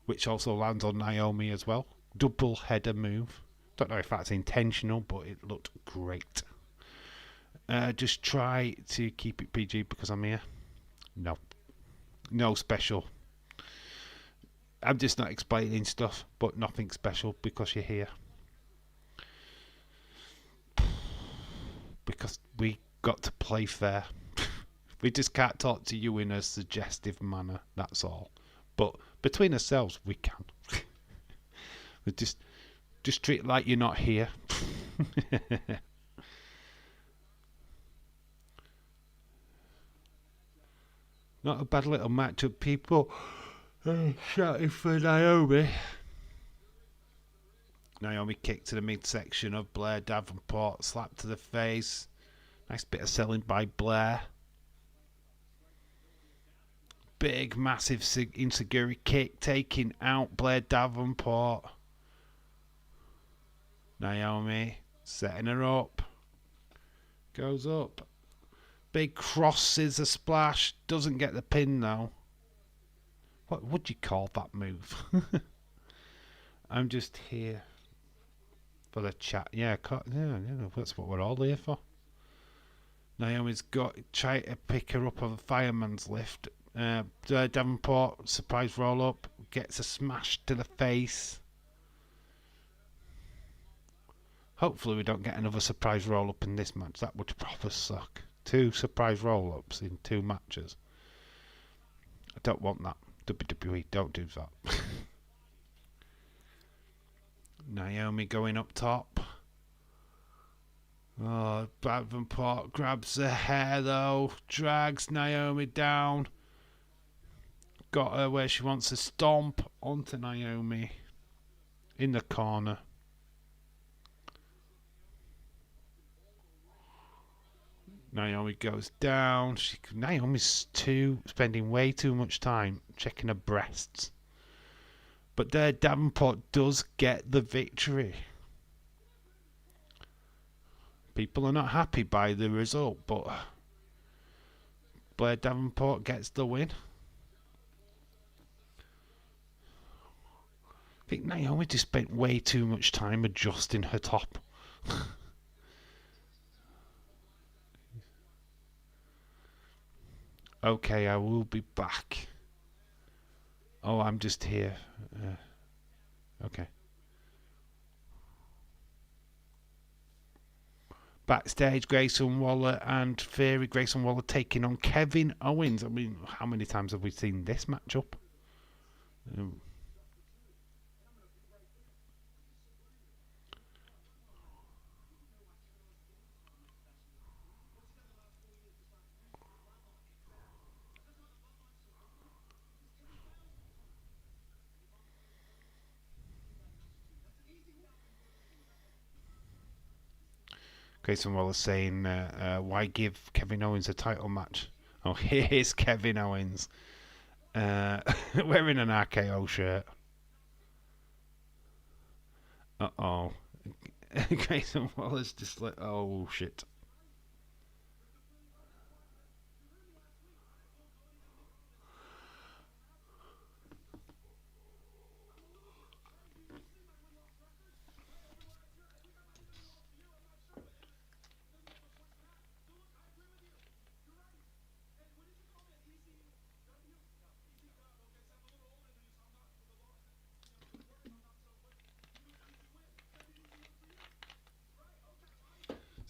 which also lands on Naomi as well. Double header move. Don't know if that's intentional, but it looked great. Just try to keep it PG because I'm here. No special. I'm just not explaining stuff, but nothing special because you're here. Because we got to play fair. We just can't talk to you in a suggestive manner, that's all. But between ourselves, we can. We just treat it like you're not here. Not a bad little matchup, people. Shouting for Naomi. Naomi kick to the midsection of Blair. Davenport slap to the face. Nice bit of selling by Blair. Big, massive insecurity kick taking out Blair Davenport. Naomi setting her up. Goes up. Big cross scissor splash. Doesn't get the pin though. What would you call that move? I'm just here for the chat. Yeah, that's what we're all here for. Naomi's tried to pick her up on a fireman's lift. Davenport, surprise roll up. Gets a smash to the face. Hopefully we don't get another surprise roll up in this match. That would proper suck. 2 surprise roll ups in 2 matches. I don't want that. WWE, don't do that. Naomi going up top. Oh, Davenport grabs her hair though. Drags Naomi down. Got her where she wants to stomp onto Naomi. In the corner. Naomi goes down. Naomi's spending way too much time checking her breasts. But there, Davenport does get the victory. People are not happy by the result, but Blair Davenport gets the win. I think Naomi just spent way too much time adjusting her top. Okay, I will be back. Oh, I'm just here. Okay. Backstage, Grayson Waller and Theory. Grayson Waller taking on Kevin Owens. I mean, how many times have we seen this matchup? Grayson Waller saying, why give Kevin Owens a title match? Oh, here's Kevin Owens. Wearing an RKO shirt. Uh-oh. Grayson Waller's just like, oh, shit.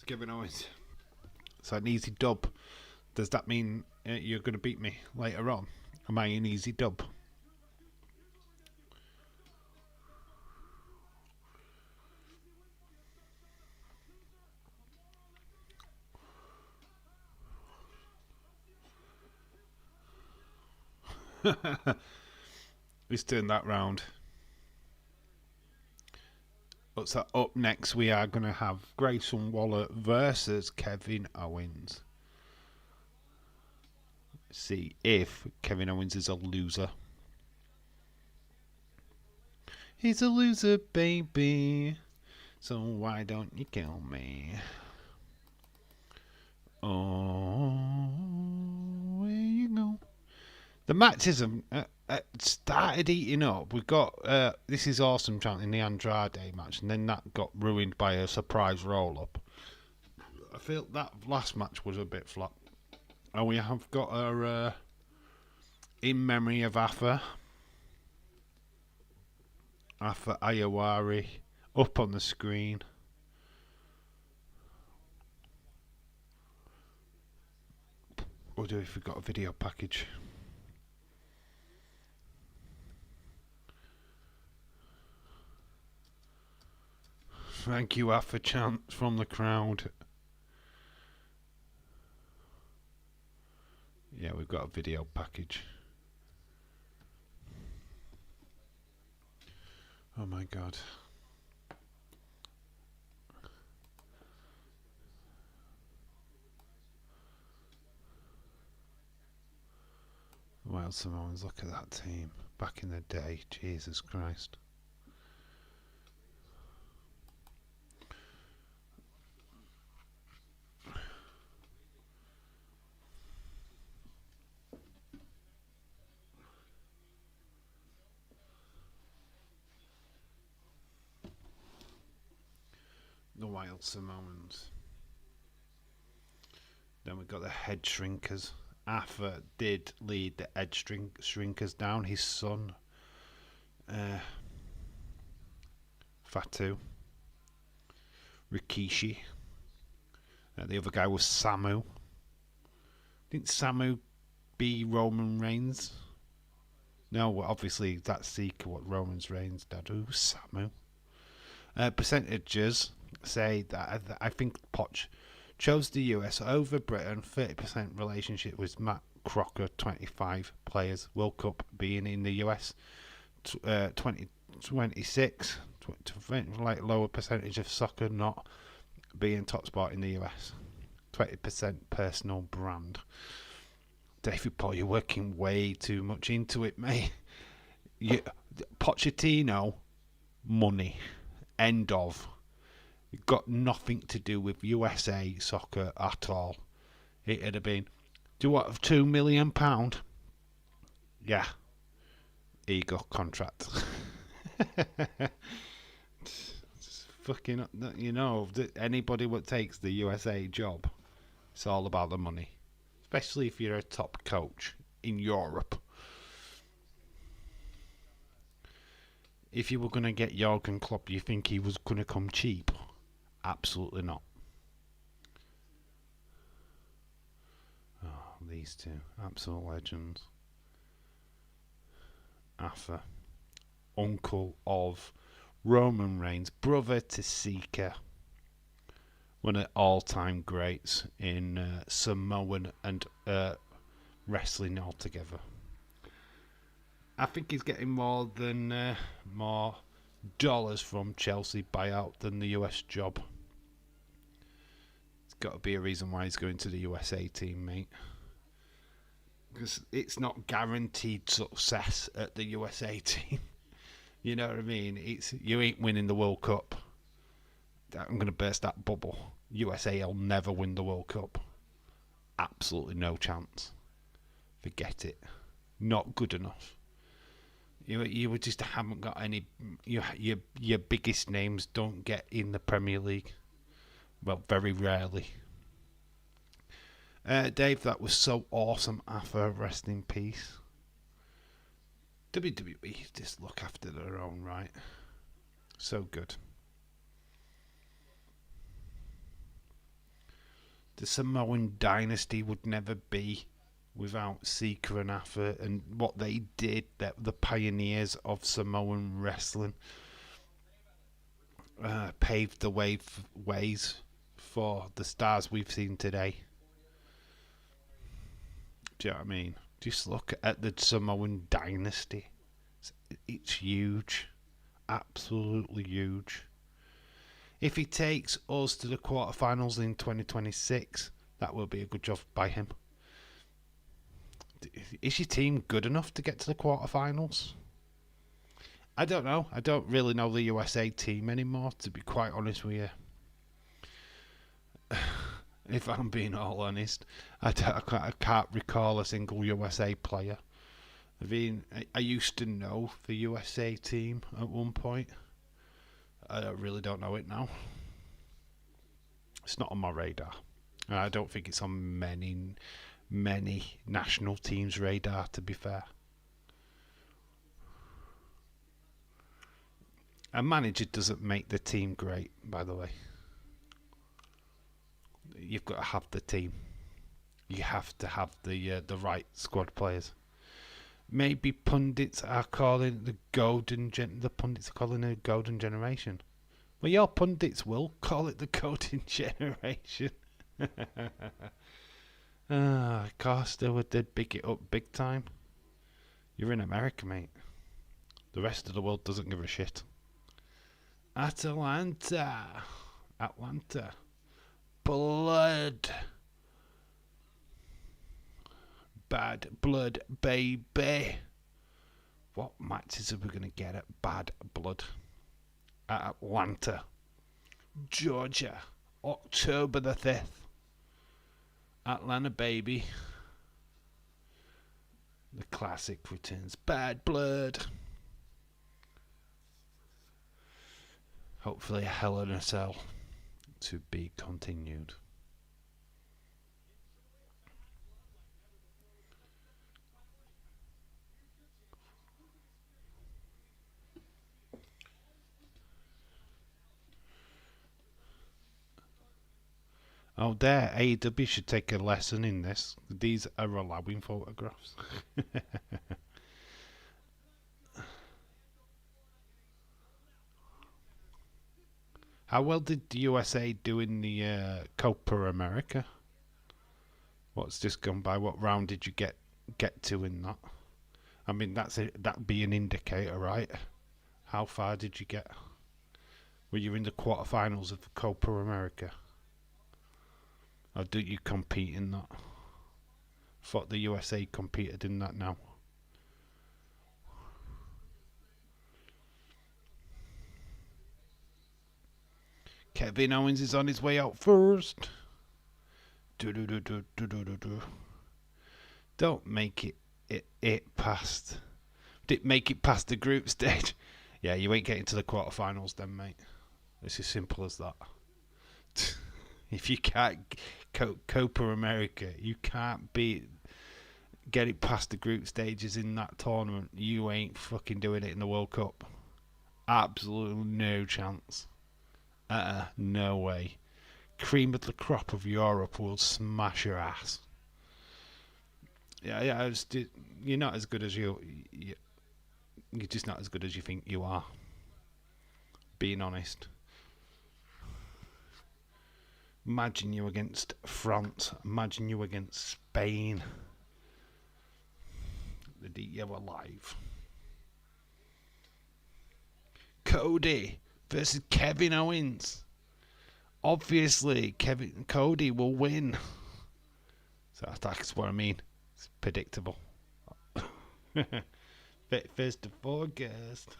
Kevin Owens. So an easy dub. Does that mean you're going to beat me later on? Am I an easy dub? Let's turn that round. So up next we are going to have Grayson Waller versus Kevin Owens. See if Kevin Owens is a loser. He's a loser, baby. So why don't you kill me? Oh, where you go? The matches have started eating up. We've got This Is Awesome chant in the Andrade match, and then that got ruined by a surprise roll-up. I feel that last match was a bit flat. And we have got our In Memory of Afa Ayawari up on the screen. We'll do if we've got a video package. Thank you, Afa chants from the crowd. Yeah, we've got a video package. Oh my god. Wild Samoans, look at that team back in the day. Jesus Christ. The Wild Samoans. Then we've got the Head Shrinkers. Afa did lead the Head Shrinkers down. His son, Fatu. Rikishi. The other guy was Samu. Didn't Samu be Roman Reigns? No, well, obviously that's Seeker, what Roman Reigns did. Who's Samu? Percentages say that I think Potch chose the US over Britain. 30% relationship with Matt Crocker. 25 players. World Cup being in the US. 26. Like lower percentage of soccer not being top spot in the US. 20% personal brand. David Paul, you're working way too much into it, mate. Pochettino, money. End of. It got nothing to do with USA soccer at all. It'd have been, do what, of £2 million? Yeah. Ego contract. Just fucking, you know, anybody what takes the USA job, it's all about the money. Especially if you're a top coach in Europe. If you were going to get Jurgen Klopp, you think he was going to come cheap? Absolutely not. Oh, these two. Absolute legends. Afa. Uncle of Roman Reigns. Brother to Seeker. One of the all-time greats in Samoan and wrestling altogether. I think he's getting more dollars from Chelsea buyout than the US job. It's got to be a reason why he's going to the USA team, mate. Because it's not guaranteed success at the USA team. You know what I mean? You ain't winning the World Cup. I'm going to burst that bubble. USA will never win the World Cup. Absolutely no chance. Forget it. Not good enough. You just haven't got any. Your biggest names don't get in the Premier League. Well, very rarely. Dave, that was so awesome. Afa, rest in peace. WWE just look after their own right. So good. The Samoan dynasty would never be without Seeker and Afa and what they did. The pioneers of Samoan wrestling paved the ways for the stars we've seen today. Do you know what I mean? Just look at the Samoan dynasty. It's huge. Absolutely huge. If he takes us to the quarterfinals in 2026, that will be a good job by him. Is your team good enough to get to the quarterfinals? I don't know. I don't really know the USA team anymore, to be quite honest with you. If I'm being all honest, I can't recall a single USA player. I used to know the USA team at one point. I really don't know it now. It's not on my radar. I don't think it's on many national teams' radar, to be fair. A manager doesn't make the team great, by the way. You've got to have the team. You have to have the right squad players. Maybe pundits are calling the pundits are calling it a golden generation. Well, your pundits will call it the golden generation. Of course, they did big it up big time. You're in America, mate. The rest of the world doesn't give a shit. Atlanta. Blood. Bad blood, baby. What matches are we going to get at Bad Blood? At Atlanta, Georgia, October the 5th. Atlanta, baby. The classic returns. Bad Blood. Hopefully a Hell in a Cell to be continued. Oh, there, AEW should take a lesson in this. These are allowing photographs. How well did the USA do in the Copa America? What's just gone by? What round did you get to in that? I mean, that'd be an indicator, right? How far did you get? Were you in the quarterfinals of the Copa America? Or do you compete in that? Thought the USA competed in that now. Kevin Owens is on his way out first. Don't make it past. Didn't make it past the group stage. Yeah, you ain't getting to the quarterfinals then, mate. It's as simple as that. If you can't Copa America, you can't get it past the group stages in that tournament. You ain't fucking doing it in the World Cup. Absolutely no chance. No way. Cream of the crop of Europe will smash your ass. Yeah. You're not as good as you're just not as good as you think you are. Being honest. Imagine you against France. Imagine you against Spain. They'd eat you alive. Cody versus Kevin Owens. Obviously, Cody will win. So that's what I mean. It's predictable. 1st of August.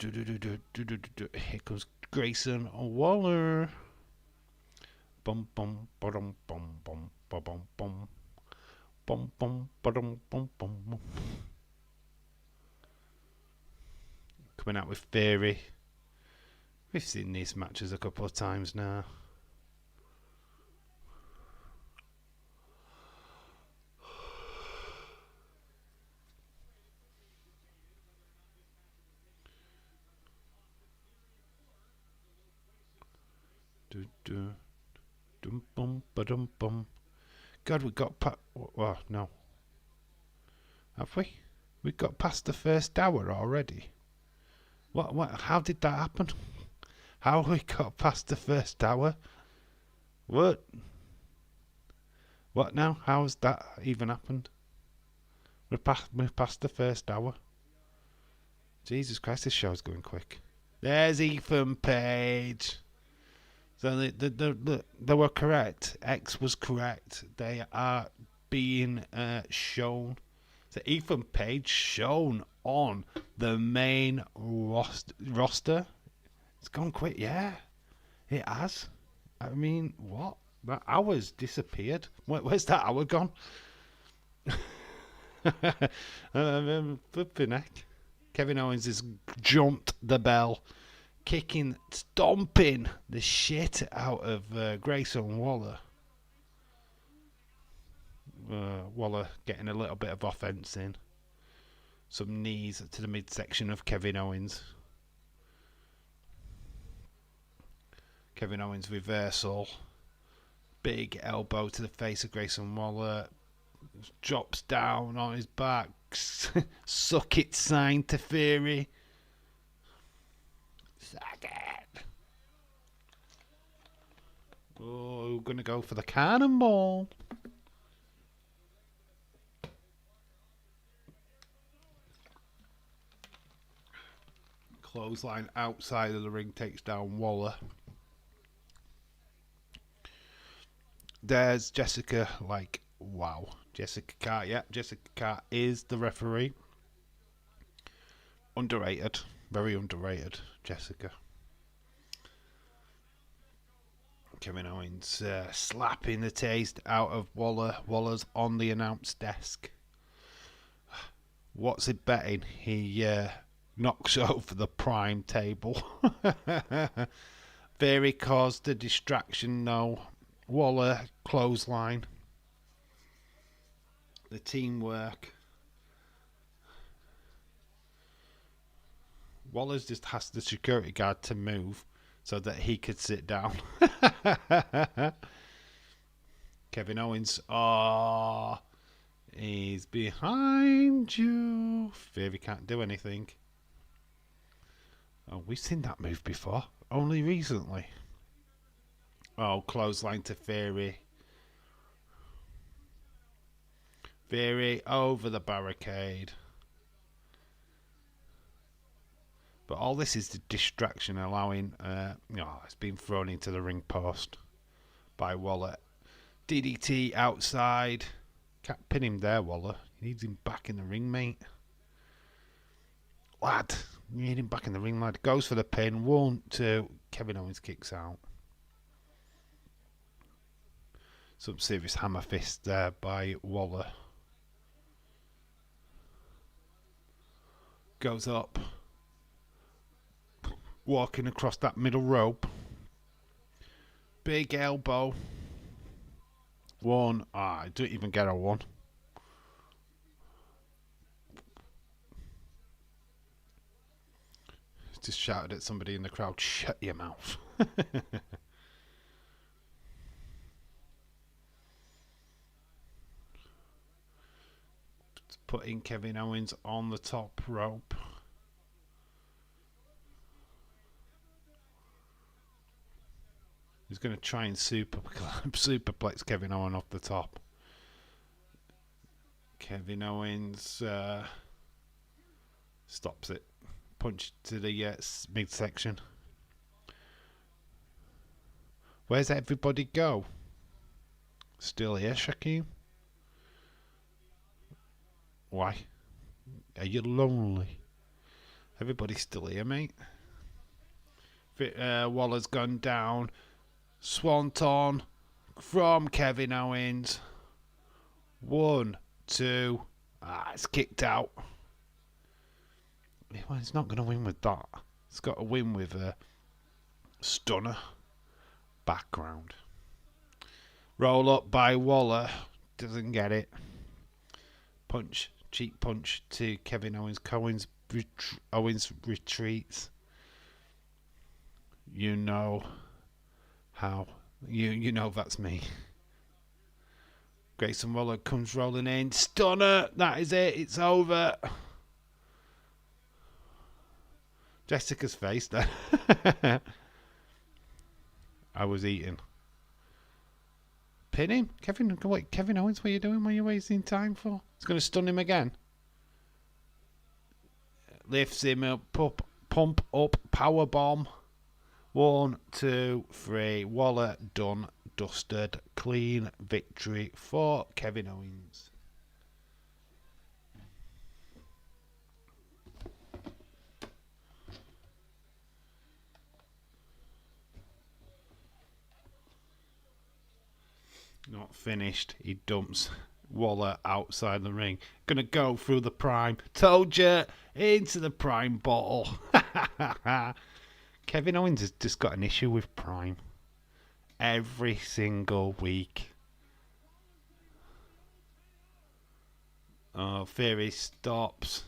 Here comes Grayson Waller. Bum bum bum bum bum bum bum bum bum bum bum bum. Coming out with Theory. We've seen these matches a couple of times now. God, we got well, no. Have we? We got past the first hour already. What? How did that happen? How we got past the first hour? What? What now? How has that even happened? We're past the first hour. Jesus Christ, this show's going quick. There's Ethan Page. So they were correct. X was correct. They are being shown. So Ethan Page shown on the main roster. It's gone quick, yeah. It has. I mean, what? That hour's disappeared. Where's that hour gone? Flipping heck. Kevin Owens has jumped the bell, kicking, stomping the shit out of Grayson Waller. Waller getting a little bit of offense in. Some knees to the midsection of Kevin Owens. Kevin Owens reversal. Big elbow to the face of Grayson Waller. Drops down on his back. Suck it sign to Theory. Suck it. Oh, we're going to go for the cannonball. Clothesline outside of the ring takes down Waller. There's Jessica, like, wow. Jessica Carr, yeah, Jessica Carr is the referee. Underrated, very underrated, Jessica. Kevin Owens slapping the taste out of Waller. Waller's on the announce desk. What's it betting? He knocks over the prime table. Theory caused the distraction, no. Waller, clothesline. The teamwork. Waller's just asked the security guard to move so that he could sit down. Kevin Owens, he's behind you. Theory can't do anything. Oh, we've seen that move before, only recently. Oh, clothesline to Theory. Theory over the barricade. But all this is the distraction, allowing... it's been thrown into the ring post by Waller. DDT outside. Can't pin him there, Waller. He needs him back in the ring, mate. Lad, you need him back in the ring, lad. Goes for the pin. 1, 2. Kevin Owens kicks out. Some serious hammer fist there by Waller. Goes up. Walking across that middle rope. Big elbow. 1. I don't even get a 1. Just shouted at somebody in the crowd, shut your mouth. Putting Kevin Owens on the top rope. He's going to try and superplex Kevin Owens off the top. Kevin Owens stops it. Punch to the midsection. Where's everybody go? Still here, Shaquem? Why? Are you lonely? Everybody's still here, mate. Waller's gone down. Swanton from Kevin Owens. 1, 2. It's kicked out. Well, he's not going to win with that. He's got to win with a stunner background. Roll up by Waller. Doesn't get it. Punch. Cheap punch to Kevin Owens. Owens retreats. You know how. You know that's me. Grayson Waller comes rolling in. Stunner. That is it. It's over. Jessica's face there. I was eating. Pin him? Kevin Owens, what are you doing? What are you wasting time for? It's going to stun him again. Lifts him up, Pump up, power bomb. 1, 2, 3. Waller done, dusted, clean victory for Kevin Owens. Not finished. He dumps Waller outside the ring. Gonna go through the prime. Told you, into the prime bottle. Kevin Owens has just got an issue with prime. Every single week. Oh, Theory stops.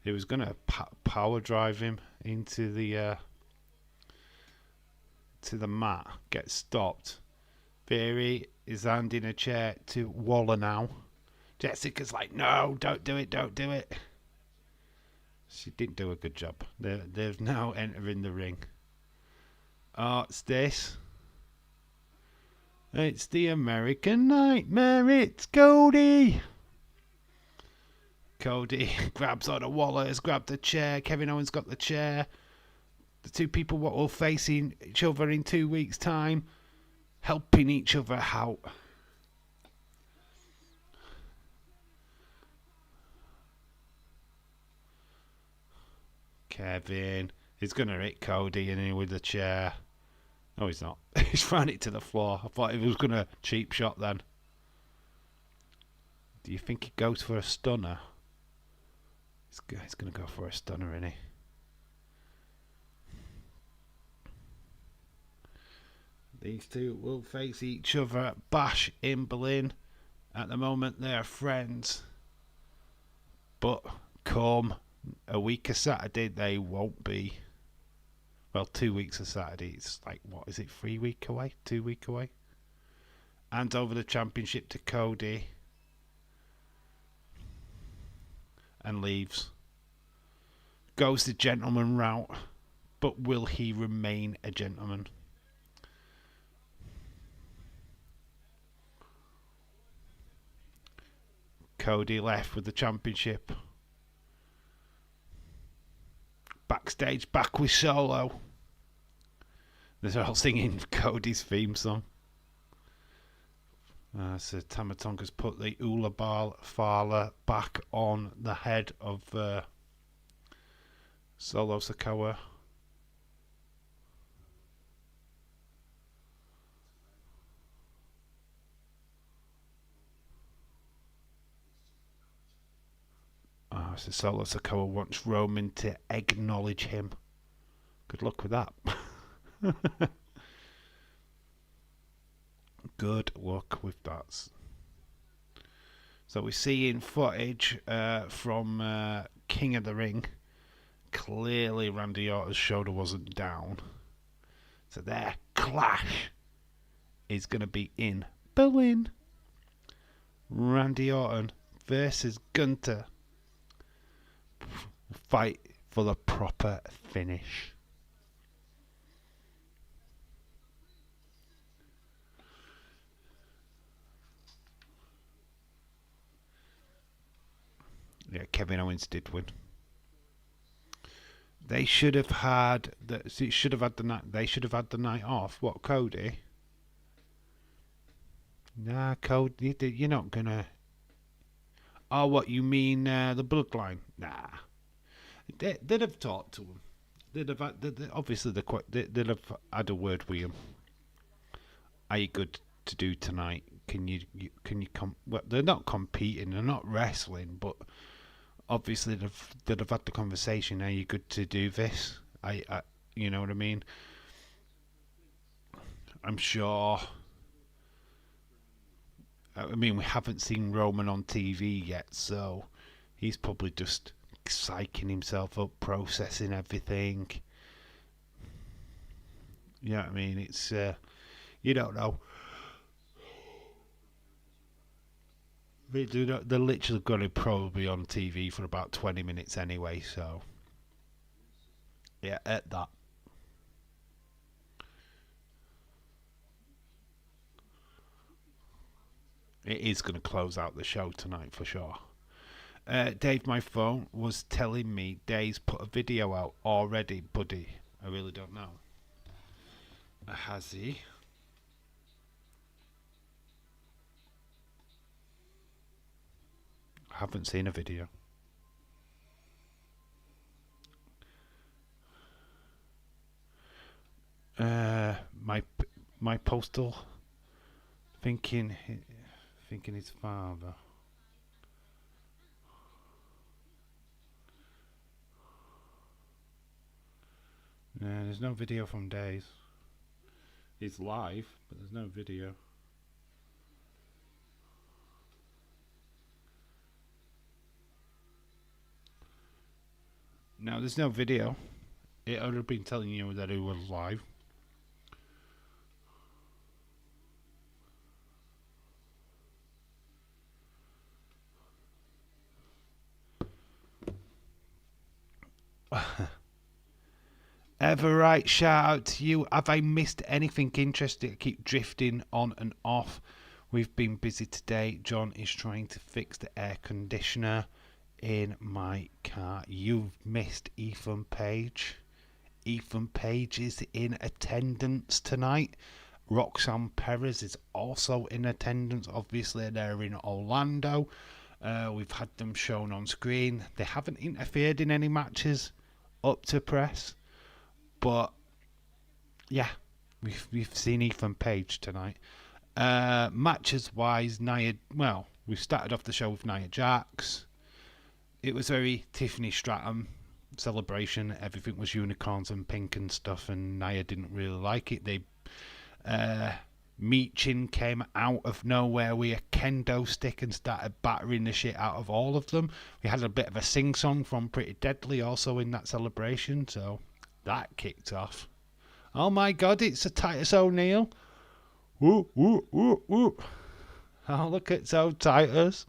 He was gonna power drive him into the to the mat. Gets stopped. Theory is handing a chair to Waller now. Jessica's like, no, don't do it, don't do it. She didn't do a good job. They're now entering the ring. Oh, it's this. It's the American Nightmare. It's Cody. Cody grabs on a Waller, has grabbed the chair. Kevin Owens got the chair. The two people what will facing each other in 2 weeks' time, helping each other out. Kevin is going to hit Cody in with the chair. No, he's not. He's thrown it to the floor. I thought he was going to cheap shot then. Do you think he goes for a stunner? He's going to go for a stunner, isn't he? These two will face each other at Bash in Berlin. At the moment, they're friends. But come a week of Saturday, they won't be. Well, 2 weeks of Saturday. It's like, what is it, 3 weeks away? 2 weeks away? Hands over the championship to Cody. And leaves. Goes the gentleman route. But will he remain a gentleman? Cody left with the championship. Backstage, back with Solo. They're all singing Cody's theme song. So Tama Tonga's put the Ula Fala back on the head of Solo Sikoa. So Solo Sikoa wants Roman to acknowledge him. Good luck with that. Good luck with that. So we're seeing footage from King of the Ring. Clearly Randy Orton's shoulder wasn't down. So their clash is going to be in Berlin. Randy Orton versus Gunther. Fight for the proper finish. Yeah, Kevin Owens did win. They should have had the. They should have had the night off. What, Cody? Nah, Cody, you're not gonna. Oh, what you mean? The Bloodline? Nah. They'd have talked to him. They'd have obviously they'd have had a word with him. Are you good to do tonight? Can you well, they're not competing. They're not wrestling, but obviously they'd have had the conversation. Are you good to do this? I you know what I mean? I'm sure. I mean, we haven't seen Roman on TV yet, so he's probably just psyching himself up, processing everything. You know what I mean? It's you don't know. They're literally going to probably on TV for about 20 minutes anyway, so yeah, at that. It is going to close out the show tonight for sure. Dave, my phone was telling me Dave's put a video out already, buddy. I really don't know. Has he? I haven't seen a video. My postal thinking his father. There's no video from Days. He's live, but there's no video. No, there's no video. It would have been telling you that he was live. Everright, shout out to you. Have I missed anything interesting? I keep drifting on and off. We've been busy today. John is trying to fix the air conditioner in my car. You've missed Ethan Page. Ethan Page is in attendance tonight. Roxanne Perez is also in attendance. Obviously, they're in Orlando. We've had them shown on screen. They haven't interfered in any matches up to press. But, yeah, we've seen Ethan Page tonight. Matches-wise, we started off the show with Nia Jax. It was very Tiffany Stratton celebration. Everything was unicorns and pink and stuff, and Nia didn't really like it. Meechin came out of nowhere with a kendo stick and started battering the shit out of all of them. We had a bit of a sing-song from Pretty Deadly also in that celebration, so that kicked off. Oh my god, it's a Titus O'Neil. Woo, woo, woo, woo. Oh, look at so Titus.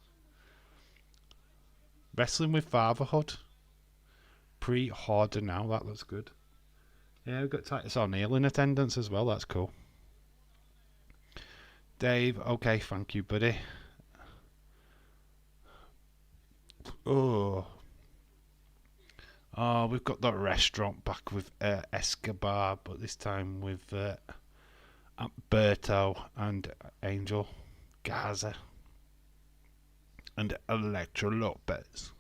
Wrestling with Fatherhood. Pre-Hoarder now, that looks good. Yeah, we've got Titus O'Neil in attendance as well, that's cool. Dave, okay, thank you, buddy. Oh, we've got the restaurant back with Escobar, but this time with Berto and Angel Gaza and Electra Lopez.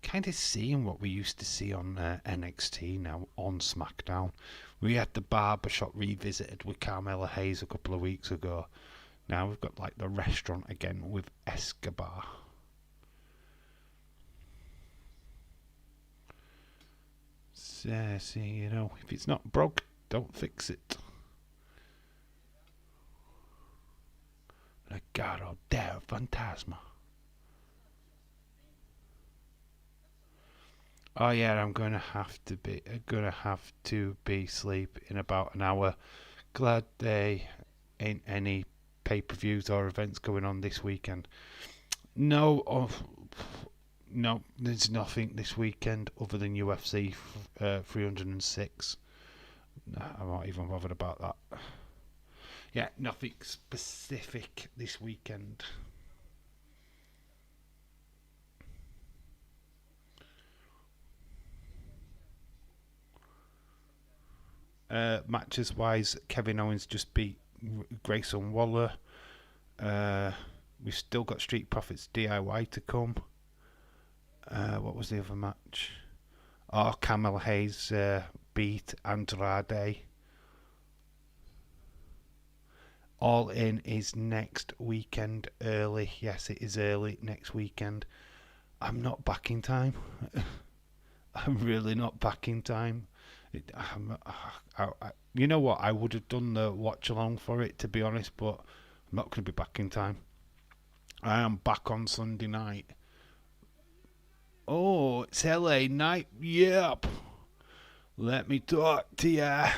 Kind of seeing what we used to see on NXT now on SmackDown. We had the barbershop revisited with Carmelo Hayes a couple of weeks ago. Now we've got like the restaurant again with Escobar. So, see, if it's not broke, don't fix it. Legado del Fantasma. Oh yeah, I'm gonna have to be asleep in about an hour. Glad there ain't any pay-per-views or events going on this weekend. No, there's nothing this weekend other than UFC 306. I'm not even bothered about that. Yeah, nothing specific this weekend. Matches wise, Kevin Owens just beat Grayson Waller. We've still got Street Profits DIY to come. What was the other match? Oh, Carmelo Hayes beat Andrade. All In is next weekend early. Yes, it is early next weekend. I'm not back in time. I'm really not back in time. You know what? I would have done the watch along for it, to be honest, but I'm not going to be back in time. I am back on Sunday night. Oh, it's LA night. Yep. Let me talk to ya.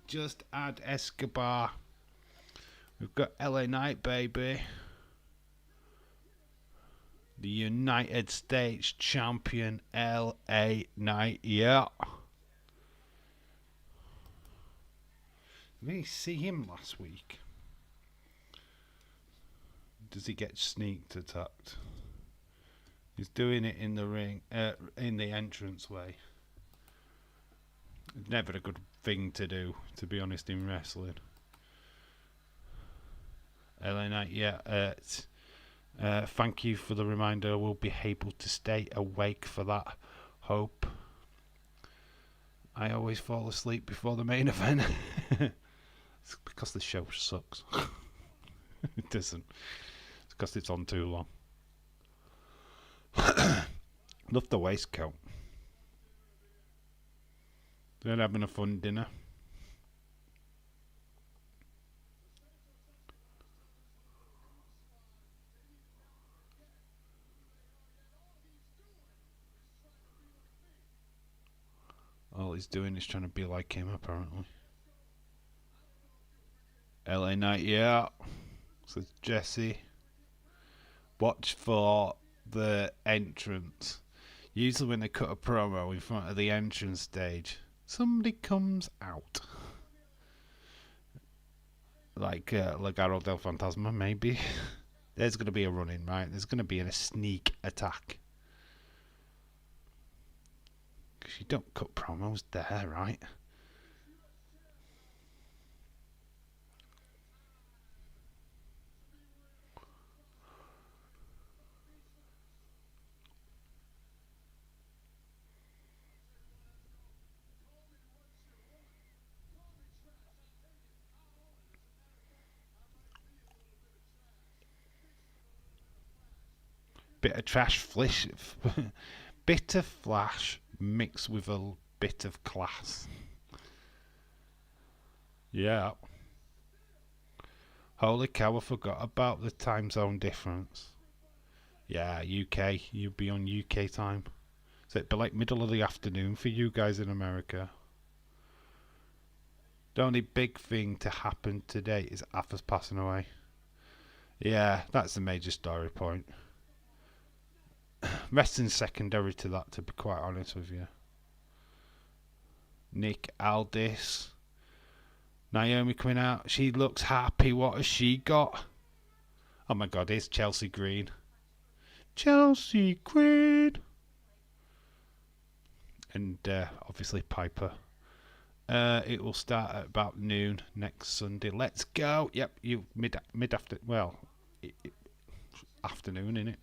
Just add Escobar. We've got LA Knight, baby. The United States champion, LA Knight. Yeah. Did we see him last week? does he get sneaked attacked? He's doing it in the ring, in the entranceway. Never a good thing to do, to be honest, in wrestling. LA Knight, yeah. Thank you for the reminder. I will be able to stay awake for that. Hope. I always fall asleep before the main event. It's because the show sucks. It doesn't. It's because it's on too long. Love the waistcoat. They're having a fun dinner. All he's doing is trying to be like him, apparently. LA Knight, yeah. Says Jesse. Watch for the entrance. Usually when they cut a promo in front of the entrance stage, somebody comes out. Like Legado del Fantasma, maybe. There's going to be a run-in, right? There's going to be a sneak attack. Because you don't cut promos there, right? Bit of trash flash. Bit of flash mixed with a bit of class. Yeah. Holy cow, I forgot about the time zone difference. Yeah, UK. You'd be on UK time. So it'd be like middle of the afternoon for you guys in America. The only big thing to happen today is Arthur's passing away. Yeah, that's the major story point. Wrestling's secondary to that, to be quite honest with you. Nick Aldis. Naomi coming out. She looks happy. What has she got? Oh my god, it's Chelsea Green. Chelsea Green. And obviously Piper. It will start at about noon next Sunday. Let's go. Yep, you mid after. Well, afternoon, innit?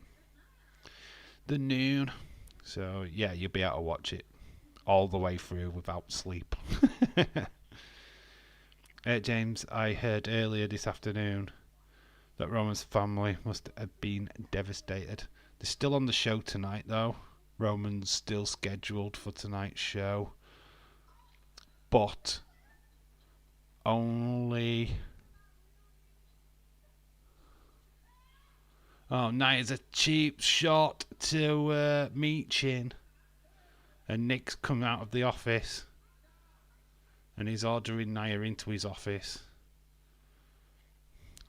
The noon. So yeah, you'll be able to watch it all the way through without sleep. James, I heard earlier this afternoon that Roman's family must have been devastated. They're still on the show tonight, though. Roman's still scheduled for tonight's show. But only... Oh, Nia's a cheap shot to Meechin. And Nick's come out of the office. And he's ordering Nia into his office.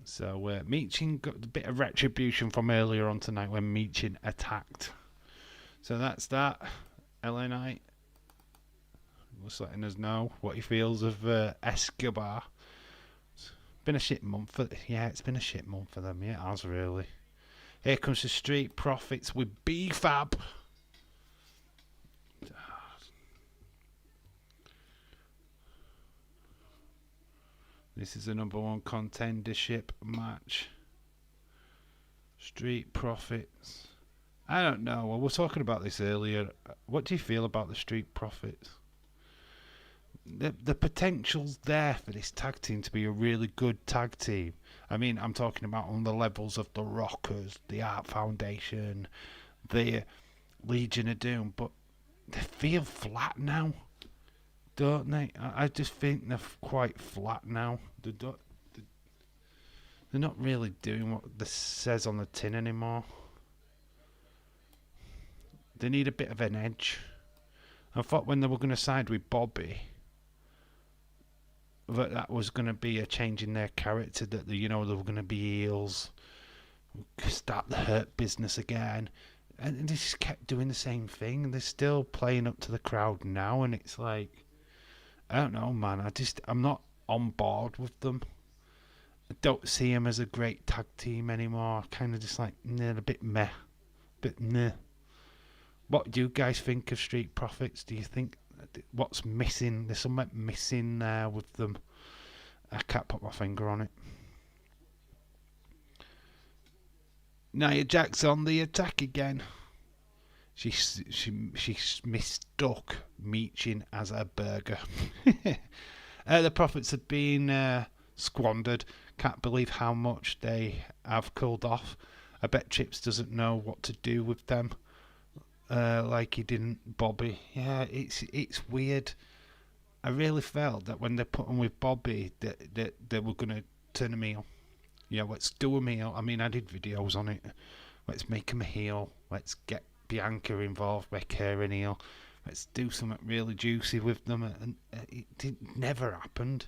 So Meechin got a bit of retribution from earlier on tonight when Meechin attacked. So that's that. LA Knight was letting us know what he feels of Escobar. It's been a shit month for... Yeah, it's been a shit month for them. Yeah, it has really. Here comes the Street Profits with B-Fab. This is the number one contendership match. Street Profits. I don't know. Well, we were talking about this earlier. What do you feel about the Street Profits? The potential's there for this tag team to be a really good tag team. I mean, I'm talking about on the levels of the Rockers, the Art Foundation, the Legion of Doom, but they feel flat now, don't they? I just think they're quite flat now. They're not really doing what this says on the tin anymore. They need a bit of an edge. I thought when they were going to side with Bobby, that was going to be a change in their character, that they were going to be heels, start the Hurt Business again, and they just kept doing the same thing. They're still playing up to the crowd now, and it's like, I don't know, man. I'm not on board with them. I don't see them as a great tag team anymore. Kind of just like, a bit meh. Bit meh. What do you guys think of Street Profits? Do you think what's missing? There's something missing there with them. I can't put my finger on it. Nia Jax on the attack again. She mistook Meechin as a burger. The profits have been squandered. Can't believe how much they have cooled off. I bet Chips doesn't know what to do with them. Like he didn't Bobby. Yeah, it's weird. I really felt that when they put him with Bobby, that they were gonna turn him heel. Yeah, let's do him heel. I mean, I did videos on it. Let's make him a heel. Let's get Bianca involved, make her an heel. Let's do something really juicy with them. And it never happened.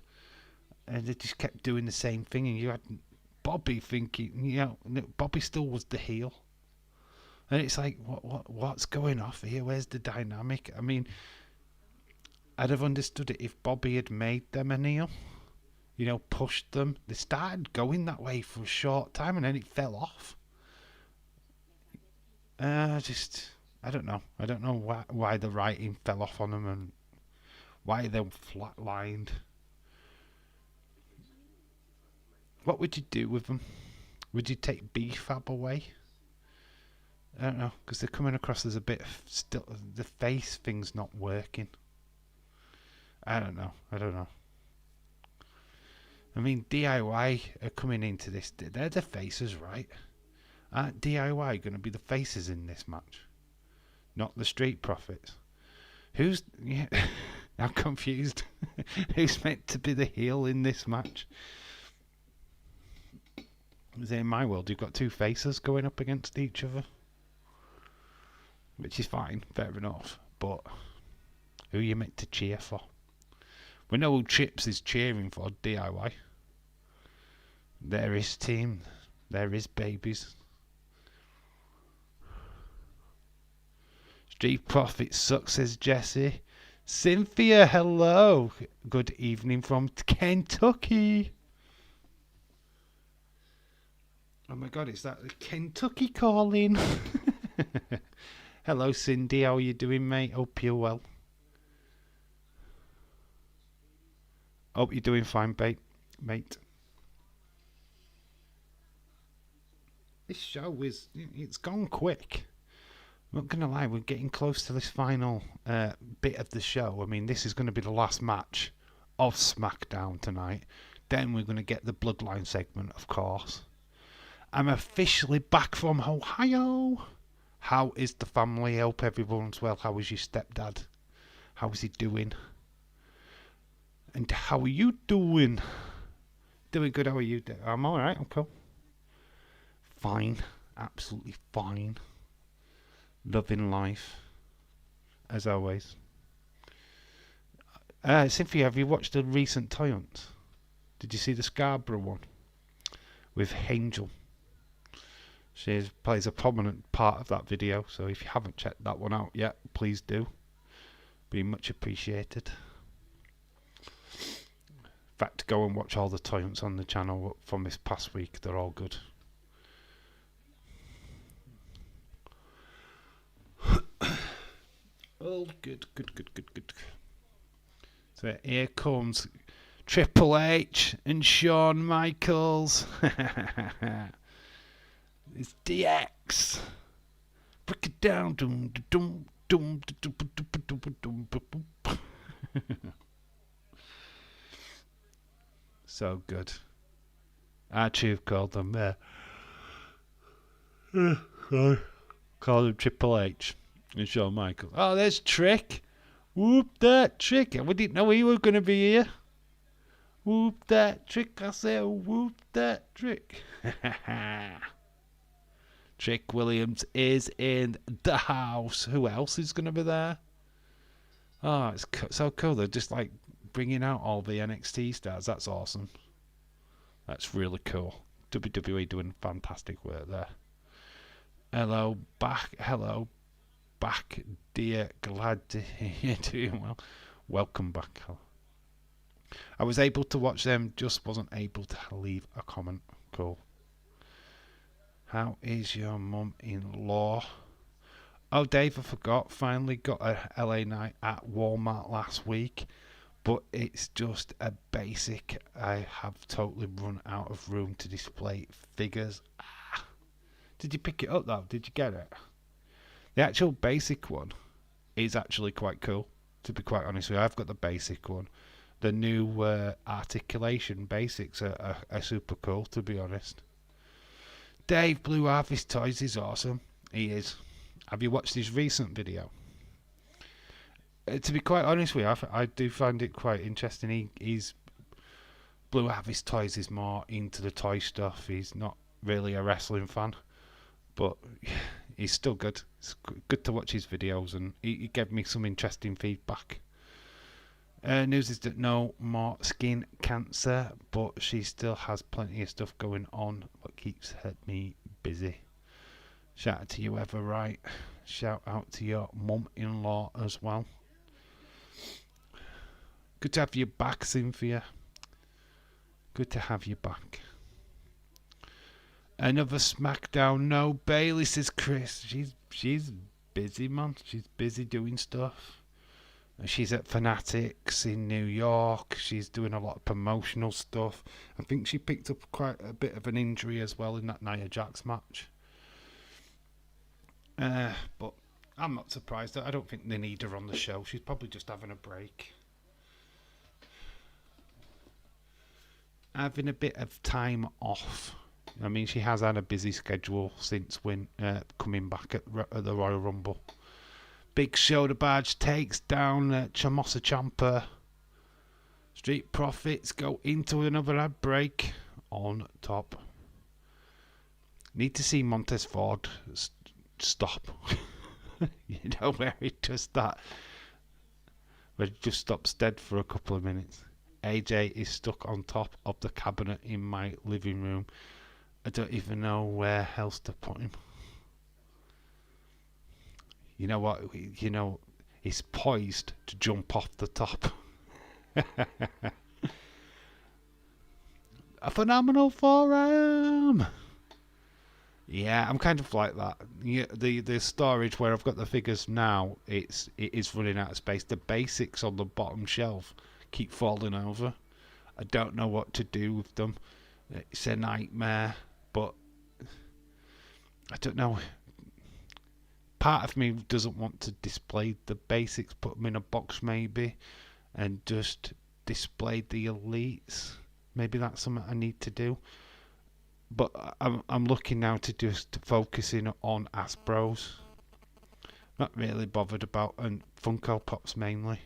And they just kept doing the same thing. And you had Bobby thinking, Bobby still was the heel. And it's like, what's going off here? Where's the dynamic? I mean, I'd have understood it if Bobby had made them a heel. Pushed them. They started going that way for a short time and then it fell off. I don't know. I don't know why the writing fell off on them and why they were flatlined. What would you do with them? Would you take B-Fab away? I don't know, because they're coming across as a bit still. The face thing's not working. I don't know. I mean, DIY are coming into this. They're the faces, right? Aren't DIY going to be the faces in this match? Not the Street Profits. Yeah, I'm confused. Who's meant to be the heel in this match? In my world, you've got two faces going up against each other. Which is fine, fair enough. But who are you meant to cheer for? We know who Chips is cheering for, DIY. They're his team. They're his babies. Street Profits suck, says Jesse. Cynthia, hello. Good evening from Kentucky. Oh my god, is that the Kentucky calling? Hello Cindy, how are you doing, mate? Hope you're well. Hope you're doing fine, mate. This show it's gone quick. I'm not going to lie, we're getting close to this final bit of the show. I mean, this is going to be the last match of Smackdown tonight. Then we're going to get the Bloodline segment, of course. I'm officially back from Ohio. How is the family? I hope everyone's well. How is your stepdad? How is he doing? And how are you doing? Doing good. How are you doing? I'm alright. I'm cool. Fine. Absolutely fine. Loving life. As always. Cynthia, have you watched the recent Toyants? Did you see the Scarborough one? With Angel. She plays a prominent part of that video, so if you haven't checked that one out yet, please do. Be much appreciated. In fact, go and watch all the Toyants on the channel from this past week. They're all good. Oh, good. So here comes Triple H and Shawn Michaels. It's DX. Break it down. So good. Archive called them there. Called him Triple H and Shawn Michaels. Oh, there's Trick. Whoop that Trick. We didn't know he was going to be here. Whoop that Trick. I said, whoop that Trick. Trick Williams is in the house. Who else is going to be there? Oh, it's so cool. They're just like bringing out all the NXT stars. That's awesome. That's really cool. WWE doing fantastic work there. Hello back, dear. Glad to hear you doing well. Welcome back. I was able to watch them, just wasn't able to leave a comment. Cool. How is your mum-in-law? Oh, Dave, I forgot. Finally got a LA night at Walmart last week, but it's just a basic. I have totally run out of room to display figures. Did you pick it up though? Did you get it? The actual basic one is actually quite cool, to be quite honest with you. I've got the basic one. The new articulation basics are super cool, to be honest. Dave, Blue Harvest Toys is awesome. He is. Have you watched his recent video? To be quite honest with you, I do find it quite interesting. He's Blue Harvest Toys is more into the toy stuff. He's not really a wrestling fan, but he's still good. It's good to watch his videos, and he gave me some interesting feedback. News is that no more skin cancer, but she still has plenty of stuff going on that keeps me busy. Shout out to you, Ever Right. Shout out to your mum-in-law as well. Good to have you back, Cynthia. Good to have you back. Another Smackdown. No, Bailey, says Chris. She's busy, man. She's busy doing stuff. She's at Fanatics in New York. She's doing a lot of promotional stuff. I think she picked up quite a bit of an injury as well in that Nia Jax match. But I'm not surprised. I don't think they need her on the show. She's probably just having a break. Having a bit of time off. I mean, she has had a busy schedule since coming back at the Royal Rumble. Big Show the Badge takes down Chamosa Ciampa. Street Profits go into another ad break on top. Need to see Montez Ford stop. You know, where he does that. Where he just stops dead for a couple of minutes. AJ is stuck on top of the cabinet in my living room. I don't even know where else to put him. You know what? You know, he's poised to jump off the top. A phenomenal forearm. Yeah, I'm kind of like that. Yeah, the storage where I've got the figures now, it is running out of space. The basics on the bottom shelf keep falling over. I don't know what to do with them. It's a nightmare, but I don't know. Part of me doesn't want to display the basics, put them in a box maybe, and just display the elites. Maybe that's something I need to do. But I'm looking now to just focusing on Hasbros. Not really bothered about, and Funko Pops mainly.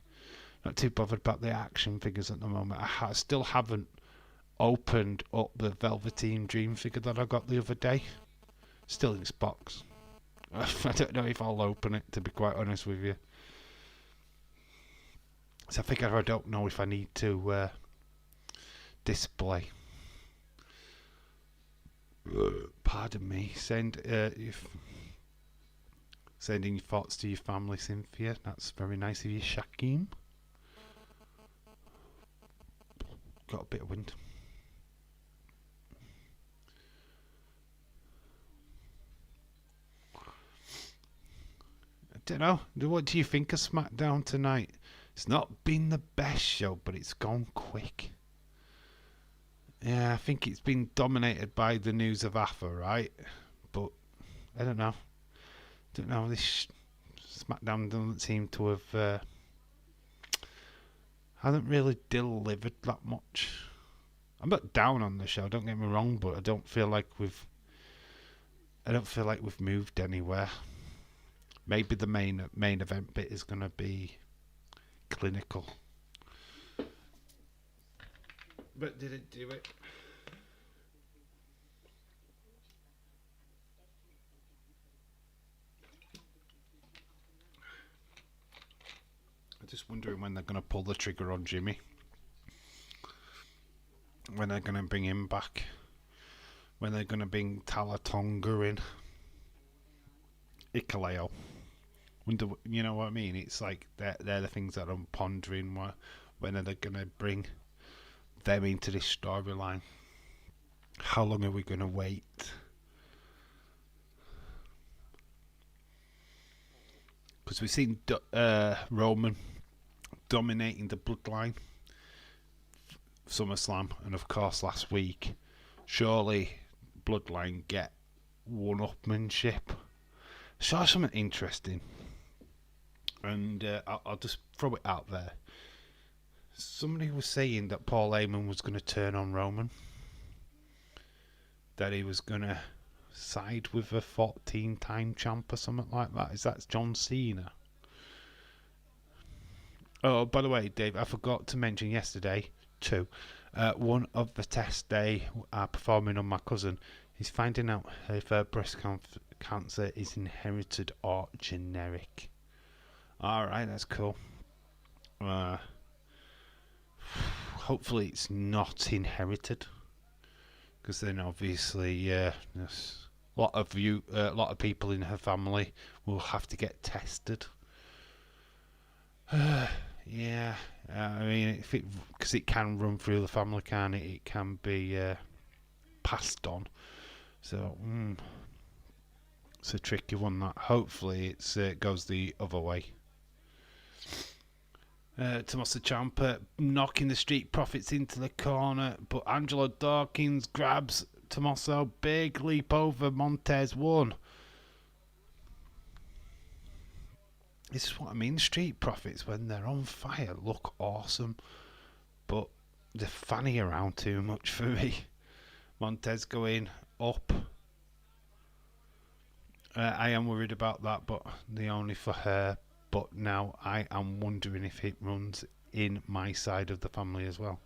Not too bothered about the action figures at the moment. I still haven't opened up the Velveteen Dream figure that I got the other day. Still in its box. I don't know if I'll open it, to be quite honest with you. So I figure I don't know if I need to display. Pardon me. Sending your thoughts to your family, Cynthia. That's very nice of you, Shaquem. Got a bit of wind. I don't know. What do you think of SmackDown tonight? It's not been the best show, but it's gone quick. Yeah, I think it's been dominated by the news of Alpha, right? But I don't know. This SmackDown doesn't seem to have hasn't really delivered that much. I'm not down on the show, don't get me wrong, but I don't feel like we've moved anywhere. Maybe the main event bit is going to be clinical. But did it do it? I'm just wondering when they're going to pull the trigger on Jimmy. When they're going to bring him back. When they're going to bring Talatonga in. Ikaleo. Wonder, you know what I mean? It's like they're the things that I'm pondering. When are they going to bring them into this storyline. How long are we going to wait? Because we've seen Roman dominating the Bloodline, SummerSlam, and of course last week. Surely Bloodline get one-upmanship. Saw something interesting, and I'll just throw it out there. Somebody was saying that Paul Heyman was going to turn on Roman, that he was going to side with a 14-time champ or something like that. Is that John Cena? Oh, by the way, Dave, I forgot to mention yesterday too. One of the tests they are performing on my cousin is finding out if her breast cancer is inherited or generic. Alright, that's cool. Hopefully it's not inherited, because then obviously there's a lot of people in her family will have to get tested. Yeah, I mean, because it can run through the family, can it? It can be passed on. So it's a tricky one. That hopefully it goes the other way. Tommaso Ciampa knocking the Street Profits into the corner, but Angelo Dawkins grabs Tommaso. Big leap over Montez. 1. This is what I mean. Street Profits, when they're on fire, look awesome, but they're fanning around too much for me. Montez going up. I am worried about that, but the only for her. But now I am wondering if it runs in my side of the family as well.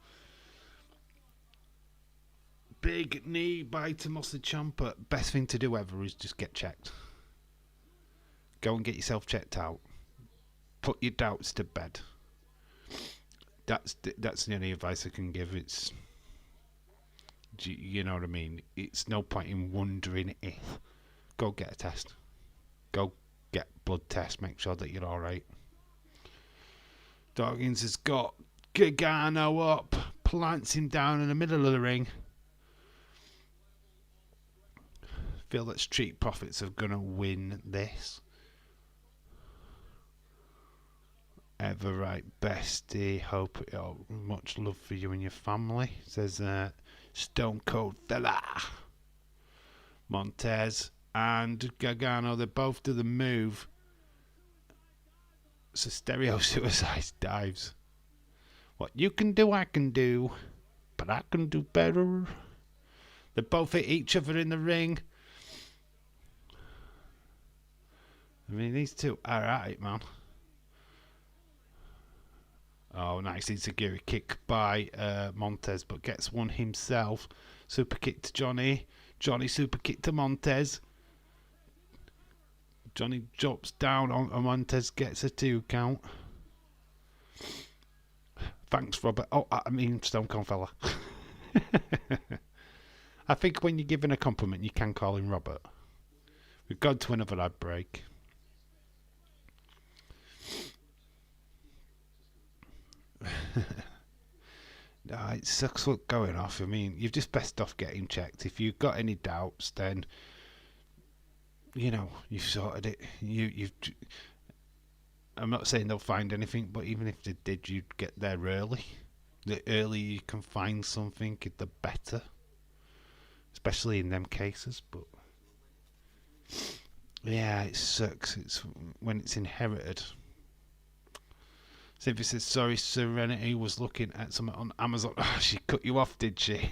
Big knee by Tommaso Ciampa. Best thing to do ever is just get checked. Go and get yourself checked out. Put your doubts to bed. That's the only advice I can give. It's, you know what I mean. It's no point in wondering if. Go get a test. Go get blood test. Make sure that you're all right. Dawkins has got Gargano up, plants him down in the middle of the ring. Feel that Street Profits are gonna win this. Ever right, bestie. Hope much love for you and your family. Says Stone Cold Fella. Montez and Gargano, they both do the move. So stereo suicide dives. What you can do, I can do, but I can do better. They both hit each other in the ring. I mean, these two are at it, man. Oh, nice Enziguri kick by Montez, but gets one himself. Super kick to Johnny. Johnny super kick to Montez. Johnny drops down on Montez, gets a 2 count. Thanks, Robert. Oh, I mean Stone Cold Fella. I think when you're giving a compliment, you can call him Robert. We've gone to another ad break. No, it sucks what's going off. I mean, you've just best off getting checked. If you've got any doubts, then you know you've sorted it. You've. I'm not saying they'll find anything, but even if they did, you'd get there early. The earlier you can find something, the better. Especially in them cases, but yeah, it sucks. It's when it's inherited. Cynthia says, sorry, Serenity was looking at something on Amazon. Oh, she cut you off, did she?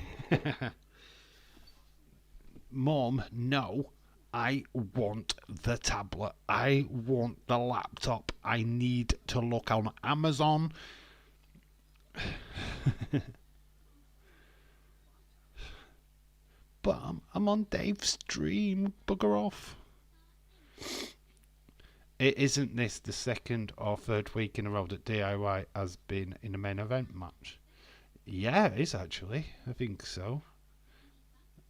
Mom, no. I want the tablet. I want the laptop. I need to look on Amazon. But I'm on Dave's stream. Bugger off. Isn't this the second or third week in a row that DIY has been in a main event match? Yeah, it is actually. I think so.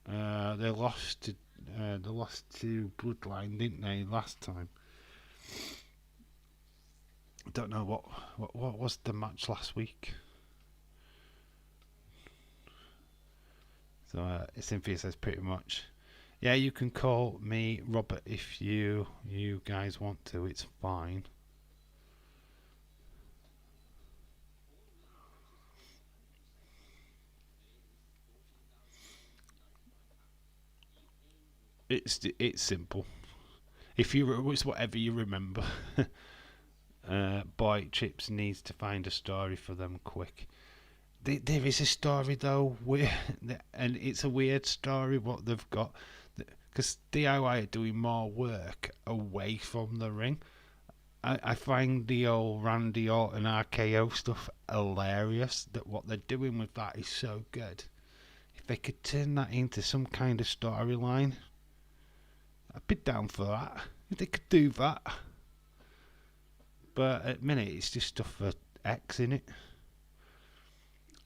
They lost to Bloodline, didn't they, last time? I don't know what was the match last week. So Cynthia says pretty much, yeah, you can call me Robert if you guys want to. It's fine. It's simple. If you it's whatever you remember. Boy, Chips needs to find a story for them quick. There is a story though, and it's a weird story what they've got, because DIY are doing more work away from the ring. I find the old Randy Orton RKO stuff hilarious. That what they're doing with that is so good. If they could turn that into some kind of storyline, I'd be down for that. If they could do that. But at the minute, it's just stuff for X in it.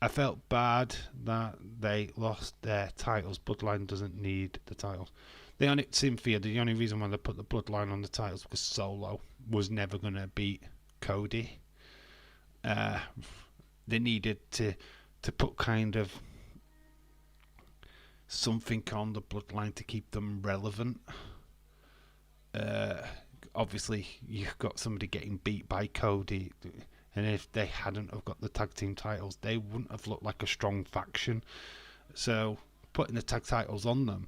I felt bad that they lost their titles. Bloodline doesn't need the titles. The only reason why they put the Bloodline on the titles because Solo was never going to beat Cody. They needed to put kind of something on the Bloodline to keep them relevant. Obviously, you've got somebody getting beat by Cody, and if they hadn't have got the tag team titles, they wouldn't have looked like a strong faction. So putting the tag titles on them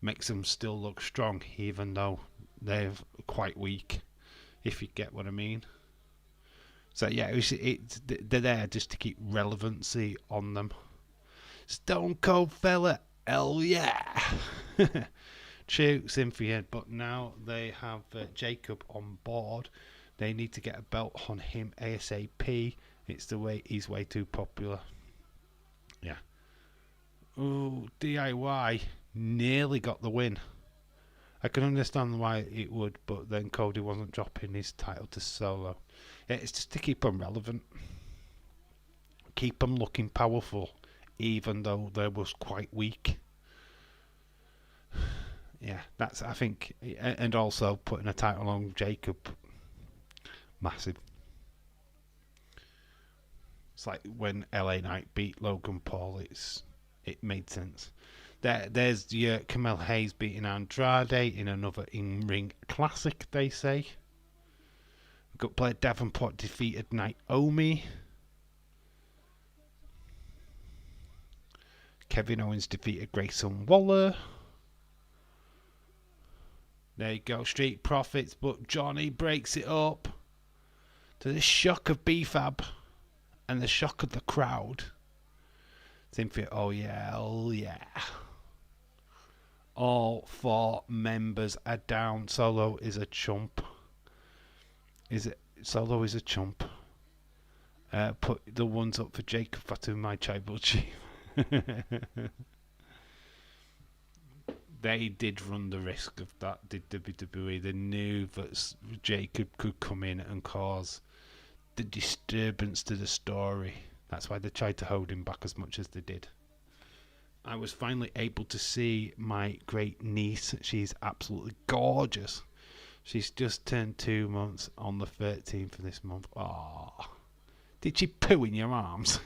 makes them still look strong, even though they're quite weak, if you get what I mean. So yeah, they're there just to keep relevancy on them. Stone Cold fella, hell yeah. True, Cynthia, but now they have Jacob on board. They need to get a belt on him ASAP. He's way too popular. Yeah. Ooh, DIY nearly got the win. I can understand why it would, but then Cody wasn't dropping his title to Solo. Yeah, it's just to keep them relevant. Keep them looking powerful, even though they was quite weak. Yeah, that's, I think, and also putting a title on Jacob, massive. It's like when LA Knight beat Logan Paul, it made sense. There's your Carmelo Hayes beating Andrade in another in-ring classic, they say. We've got Blair Davenport defeated Naomi. Kevin Owens defeated Grayson Waller. There you go, Street Profits, but Johnny breaks it up to the shock of B-Fab and the shock of the crowd. Cynthia, oh yeah. All 4 members are down. Solo is a chump. Solo is a chump. Put the ones up for Jacob Fatu, my tribal chief. They did run the risk of that, did WWE. They knew that Jacob could come in and cause the disturbance to the story. That's why they tried to hold him back as much as they did. I was finally able to see my great niece. She's absolutely gorgeous. She's just turned 2 months on the 13th of this month. Oh, did she poo in your arms?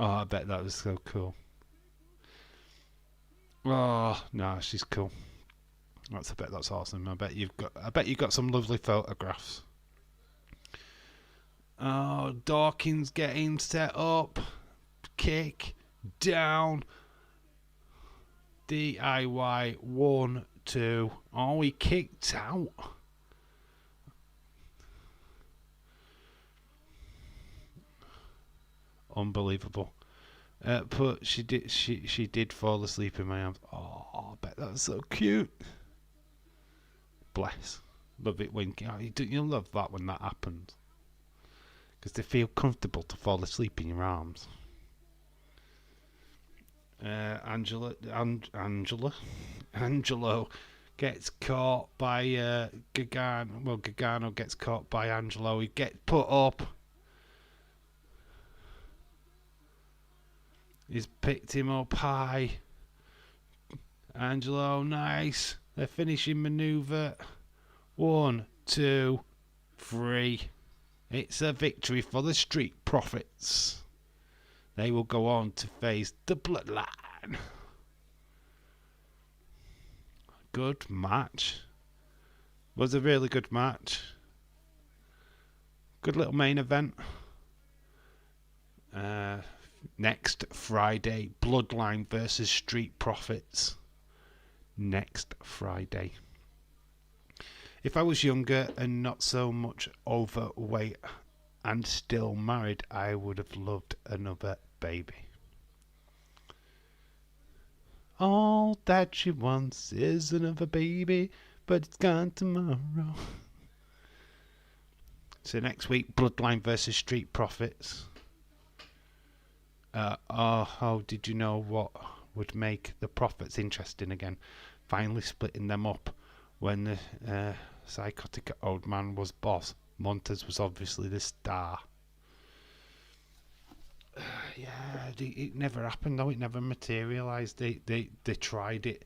Oh, I bet that was so cool. Oh no, she's cool. I bet that's awesome. I bet you've got some lovely photographs. Oh, Dawkins getting set up. Kick down. DIY 1, 2. Oh, he kicked out. Unbelievable. But she did fall asleep in my arms. Oh, I bet that's so cute. Bless. Love it when you love that when that happens, because they feel comfortable to fall asleep in your arms. Angelo gets caught by Gargano. Well, Gargano gets caught by Angelo. He gets put up. He's picked him up high. Angelo, nice. The finishing maneuver. 1, 2, 3. It's a victory for the Street Profits. They will go on to face the Bloodline. Good match. Was a really good match. Good little main event. Next Friday, Bloodline versus Street Profits. Next Friday. If I was younger and not so much overweight and still married, I would have loved another baby. All that she wants is another baby, but it's gone tomorrow. So next week, Bloodline versus Street Profits. Did you know what would make the Profits interesting again? Finally splitting them up when the psychotic old man was boss. Montez was obviously the star. It never happened though. It never materialised. They tried it.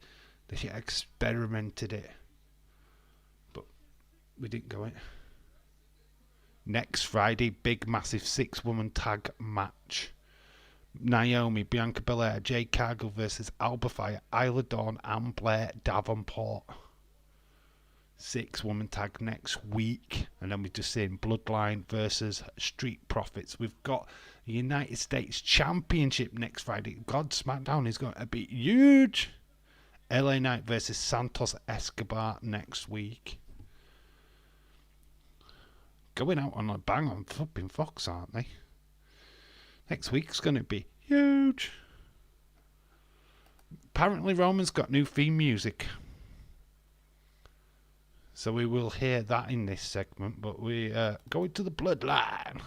They experimented it. But we didn't go it. Next Friday, big massive 6-woman tag match. Naomi, Bianca Belair, Jade Cargill versus Alba Fire, Isla Dawn and Blair Davenport. 6-woman tag next week. And then we're just seeing Bloodline versus Street Profits. We've got the United States Championship next Friday. God, SmackDown is going to be huge. LA Knight versus Santos Escobar next week. Going out on a bang on flipping Fox, aren't they? Next week's going to be huge. Apparently Roman's got new theme music. So we will hear that in this segment. But we going to the Bloodline.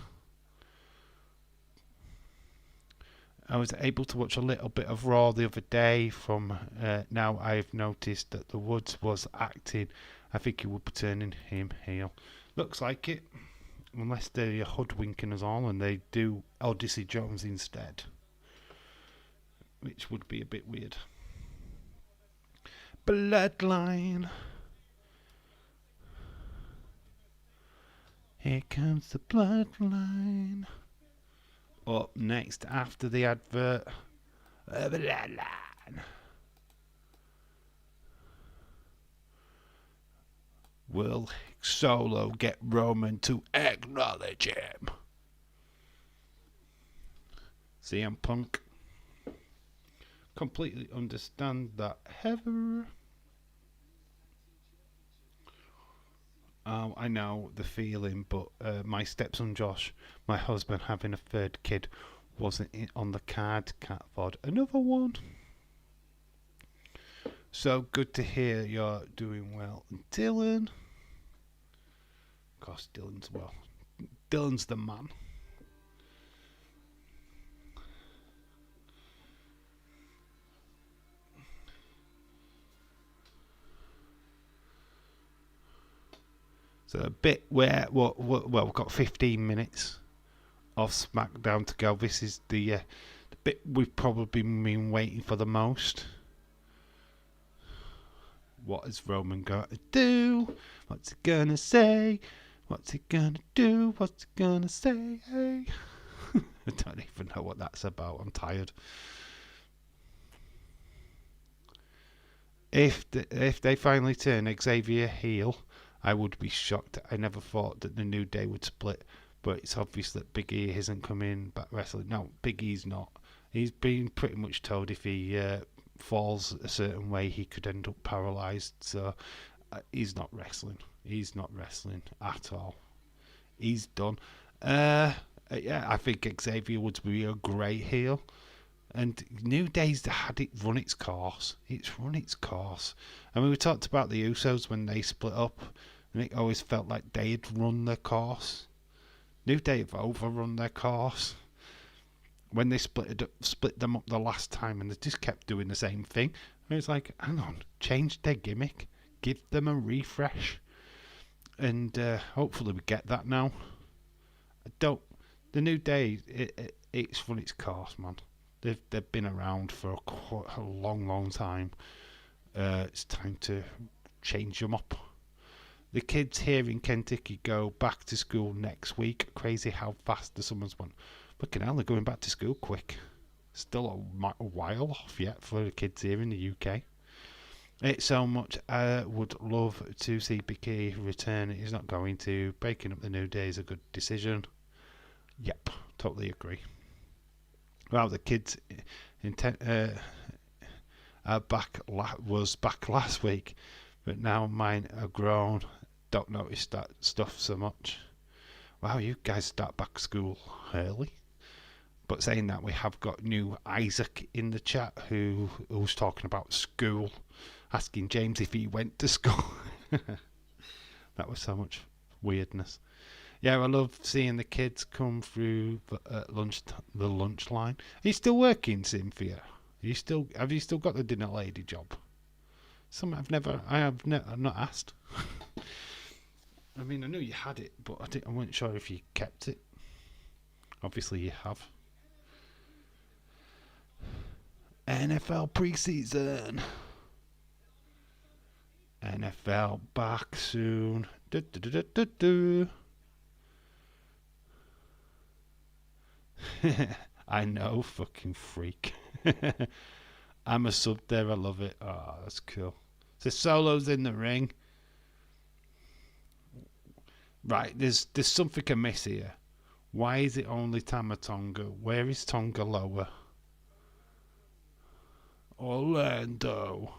I was able to watch a little bit of Raw the other day. From now I've noticed that the Woods was acting. I think he would be turning him heel. Looks like it. Unless they're hoodwinking us all and they do Odyssey Jones instead. Which would be a bit weird. Bloodline. Here comes the Bloodline. Up next after the advert. Bloodline. Will Solo get Roman to acknowledge him? CM Punk. Completely understand that. Heather. I know the feeling, but my stepson Josh, my husband having a third kid, wasn't on the card. Can't afford another one. So good to hear you're doing well, Dylan. Of course, Dylan's well. Dylan's the man. So a bit where we've got 15 minutes of SmackDown to go. This is the bit we've probably been waiting for the most. What is Roman going to do? What's he gonna say? What's he gonna do? What's he gonna say? Hey. I don't even know what that's about. I'm tired. If they finally turn Xavier heel, I would be shocked. I never thought that the New Day would split, but it's obvious that Big E isn't coming back wrestling. No, Big E's not. He's been pretty much told if he falls a certain way, he could end up paralysed. So he's not wrestling. He's not wrestling at all. He's done. I think Xavier would be a great heel. And New Day's had it run its course. It's run its course. I mean, we talked about the Usos when they split up, and it always felt like they had run their course. New Day have overrun their course. When they split them up the last time, and they just kept doing the same thing. And it's like, hang on, change their gimmick, give them a refresh, and hopefully we get that now. The New Day, it's run its course, man. They've been around for a long time. It's time to change them up. The kids here in Kentucky go back to school next week. Crazy how fast the summer's went. Fucking hell, they're going back to school quick. Still a while off yet for the kids here in the UK. It's so much I would love to see Big return. He's not going to. Breaking up the New Day is a good decision. Yep, totally agree. Well, the kids was back last week, but now mine are grown. Don't notice that stuff so much. Wow, you guys start back school early. But saying that, we have got new Isaac in the chat who's talking about school, asking James if he went to school. That was so much weirdness. Yeah, I love seeing the kids come through the lunch line. Are you still working, Cynthia? Have you still got the dinner lady job? I have not asked. I mean, I knew you had it, but I wasn't sure if you kept it. Obviously, you have. NFL preseason. NFL back soon. I know, fucking freak. I'm a sub there, I love it. Oh, that's cool. So Solo's in the ring. Right, there's something amiss here. Why is it only Tama Tonga? Where is Tonga Lower? Orlando.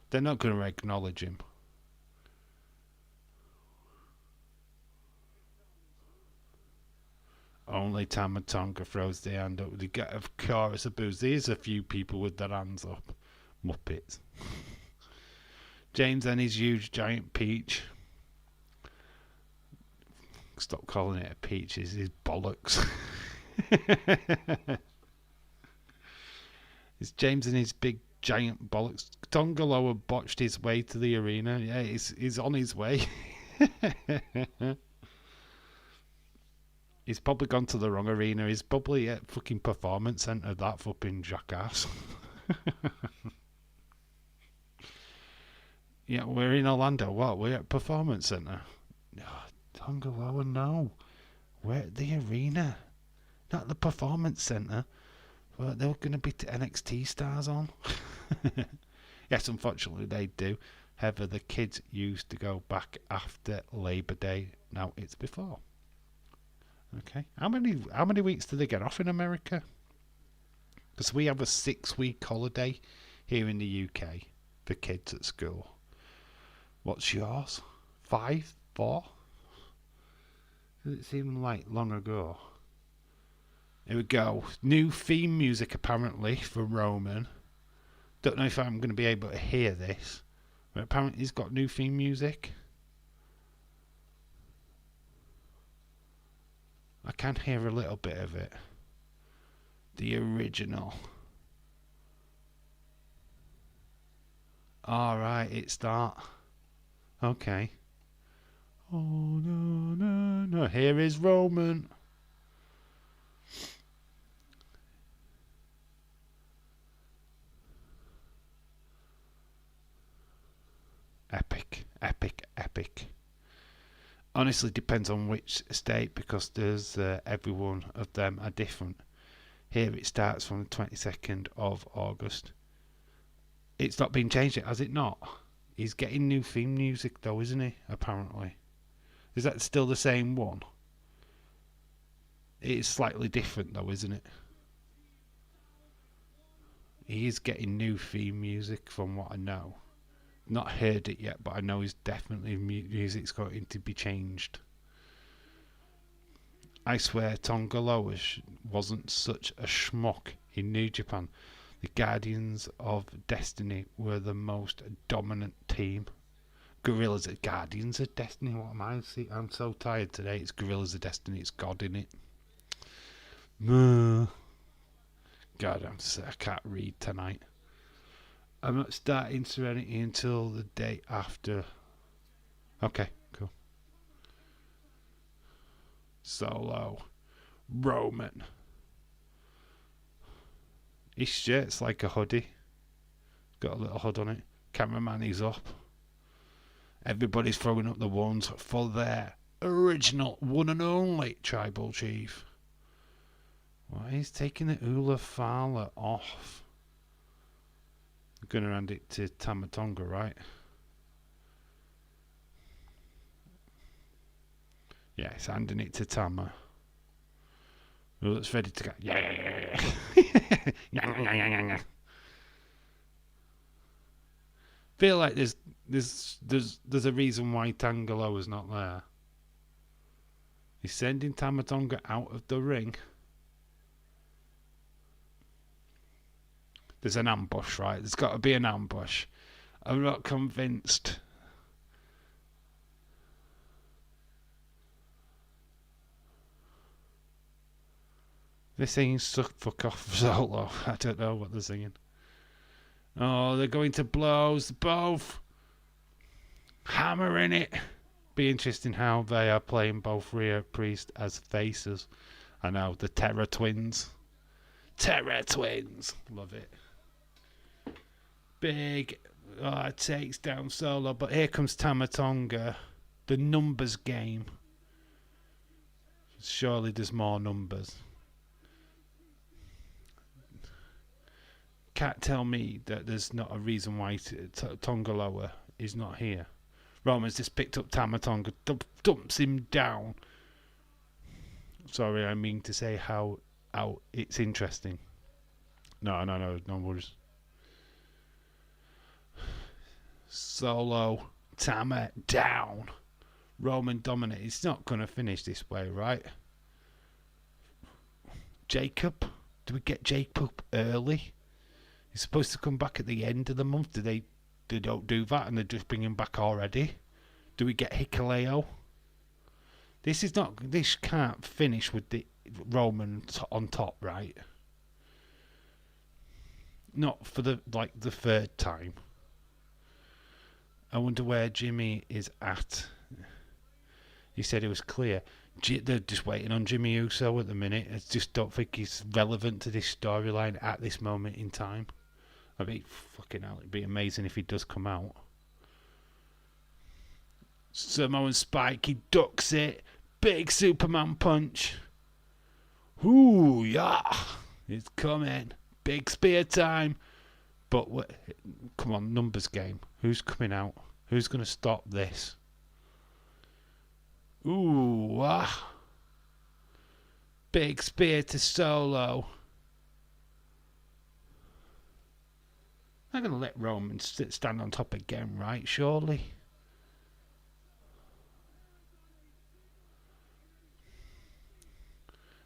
They're not going to acknowledge him. Only Tama Tonga throws the hand up. They get a chorus of boos. There's a few people with their hands up. Muppets. James and his huge giant peach. Stop calling it a peach. It's his bollocks. It's James and his big giant bollocks. Tonga Lower botched his way to the arena. Yeah, he's on his way. He's probably gone to the wrong arena. He's probably at fucking Performance Centre, that fucking jackass. Yeah, we're in Orlando. What? We're at Performance Centre. Oh, Tonga Lower, no. We're at the arena. Not the Performance Centre. Well, they're going to be NXT stars on. Yes, unfortunately they do. However, the kids used to go back after Labor Day. Now it's before. Okay. How many weeks do they get off in America? Because we have a 6-week holiday here in the UK for kids at school. What's yours? 5? 4? Does it seem like long ago? Here we go. New theme music apparently for Roman. Don't know if I'm going to be able to hear this, but apparently he's got new theme music. I can hear a little bit of it. The original. Alright, it's that. Okay. Oh no, no, no. Here is Roman. Epic, epic, epic. Honestly, depends on which state, because there's every one of them are different. Here it starts from the 22nd of August. It's not been changed yet, has it not? He's getting new theme music though, isn't he? Apparently. Is that still the same one? It is slightly different though, isn't it? He is getting new theme music from what I know. Not heard it yet, but I know he's definitely music's going to be changed. I swear Tonga Lower wasn't such a schmuck in New Japan. The Guardians of Destiny were the most dominant team. Gorillas of Guardians of Destiny, what am I? See, I'm so tired today. It's Gorillas of Destiny, it's God in it. God, I can't read tonight. I'm not starting Serenity until the day after. Okay, cool. Solo. Roman. His shirt's like a hoodie. Got a little hood on it. Cameraman is up. Everybody's throwing up the ones for their original one and only tribal chief. Why is taking the Ula Fowler off? I'm going to hand it to Tama Tonga, right? Yeah, it's handing it to Tama. Oh, it's ready to go. Yeah. Feel like there's a reason why Tangaloa's not there. He's sending Tama Tonga out of the ring. There's an ambush, right? There's got to be an ambush. I'm not convinced. They're singing "Suck Fuck Off" solo. I don't know what they're singing. Oh, they're going to blows. Both hammering it. Be interesting how they are playing both Rhea Priest as faces. I know, the Terror Twins. Terror Twins. Love it. Big. Takes down Solo. But here comes Tama Tonga. The numbers game. Surely there's more numbers. Can't tell me that there's not a reason why Tongaloa is not here. Roman's just picked up Tama Tonga, dumps him down. Sorry, I mean to say how it's interesting. No worries. Solo, Tama down. Roman dominate. It's not going to finish this way, right? Jacob? Do we get Jacob early? He's supposed to come back at the end of the month. They don't do that and they just bring him back already? Do we get Hikuleo? This can't finish with the Roman on top, right? Not for the third time. I wonder where Jimmy is at. He said it was clear. They're just waiting on Jimmy Uso at the minute. I just don't think he's relevant to this storyline at this moment in time. I mean, fucking hell, it'd be amazing if he does come out. Samoan Spike, he ducks it. Big Superman punch. Ooh, yeah. It's coming. Big spear time. But, come on, numbers game. Who's coming out? Who's going to stop this? Ooh, Big spear to Solo. I'm going to let Roman stand on top again, right? Surely.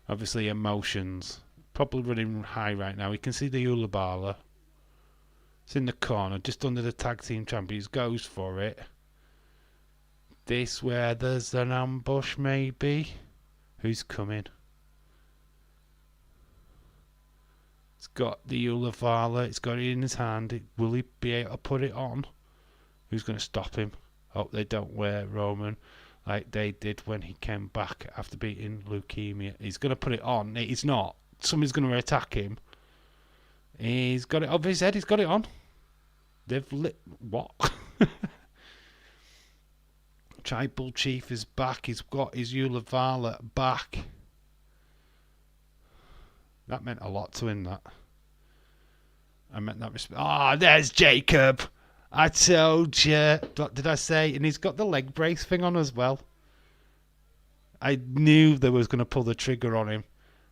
Obviously, emotions. Probably running high right now. You can see the Ulabala. It's in the corner, just under the tag team champions. Goes for it. This where there's an ambush, maybe? Who's coming? It's got the Ulavala. It's got it in his hand. Will he be able to put it on? Who's going to stop him? Hope they don't wear Roman like they did when he came back after beating leukemia. He's going to put it on. He's not. Somebody's going to attack him. He's got it off his head. He's got it on. They've lit... What? Tribal Chief is back. He's got his Ulavala back. That meant a lot to him, that. I meant that respect. Ah, there's Jacob. I told you. What did I say? And he's got the leg brace thing on as well. I knew they was going to pull the trigger on him.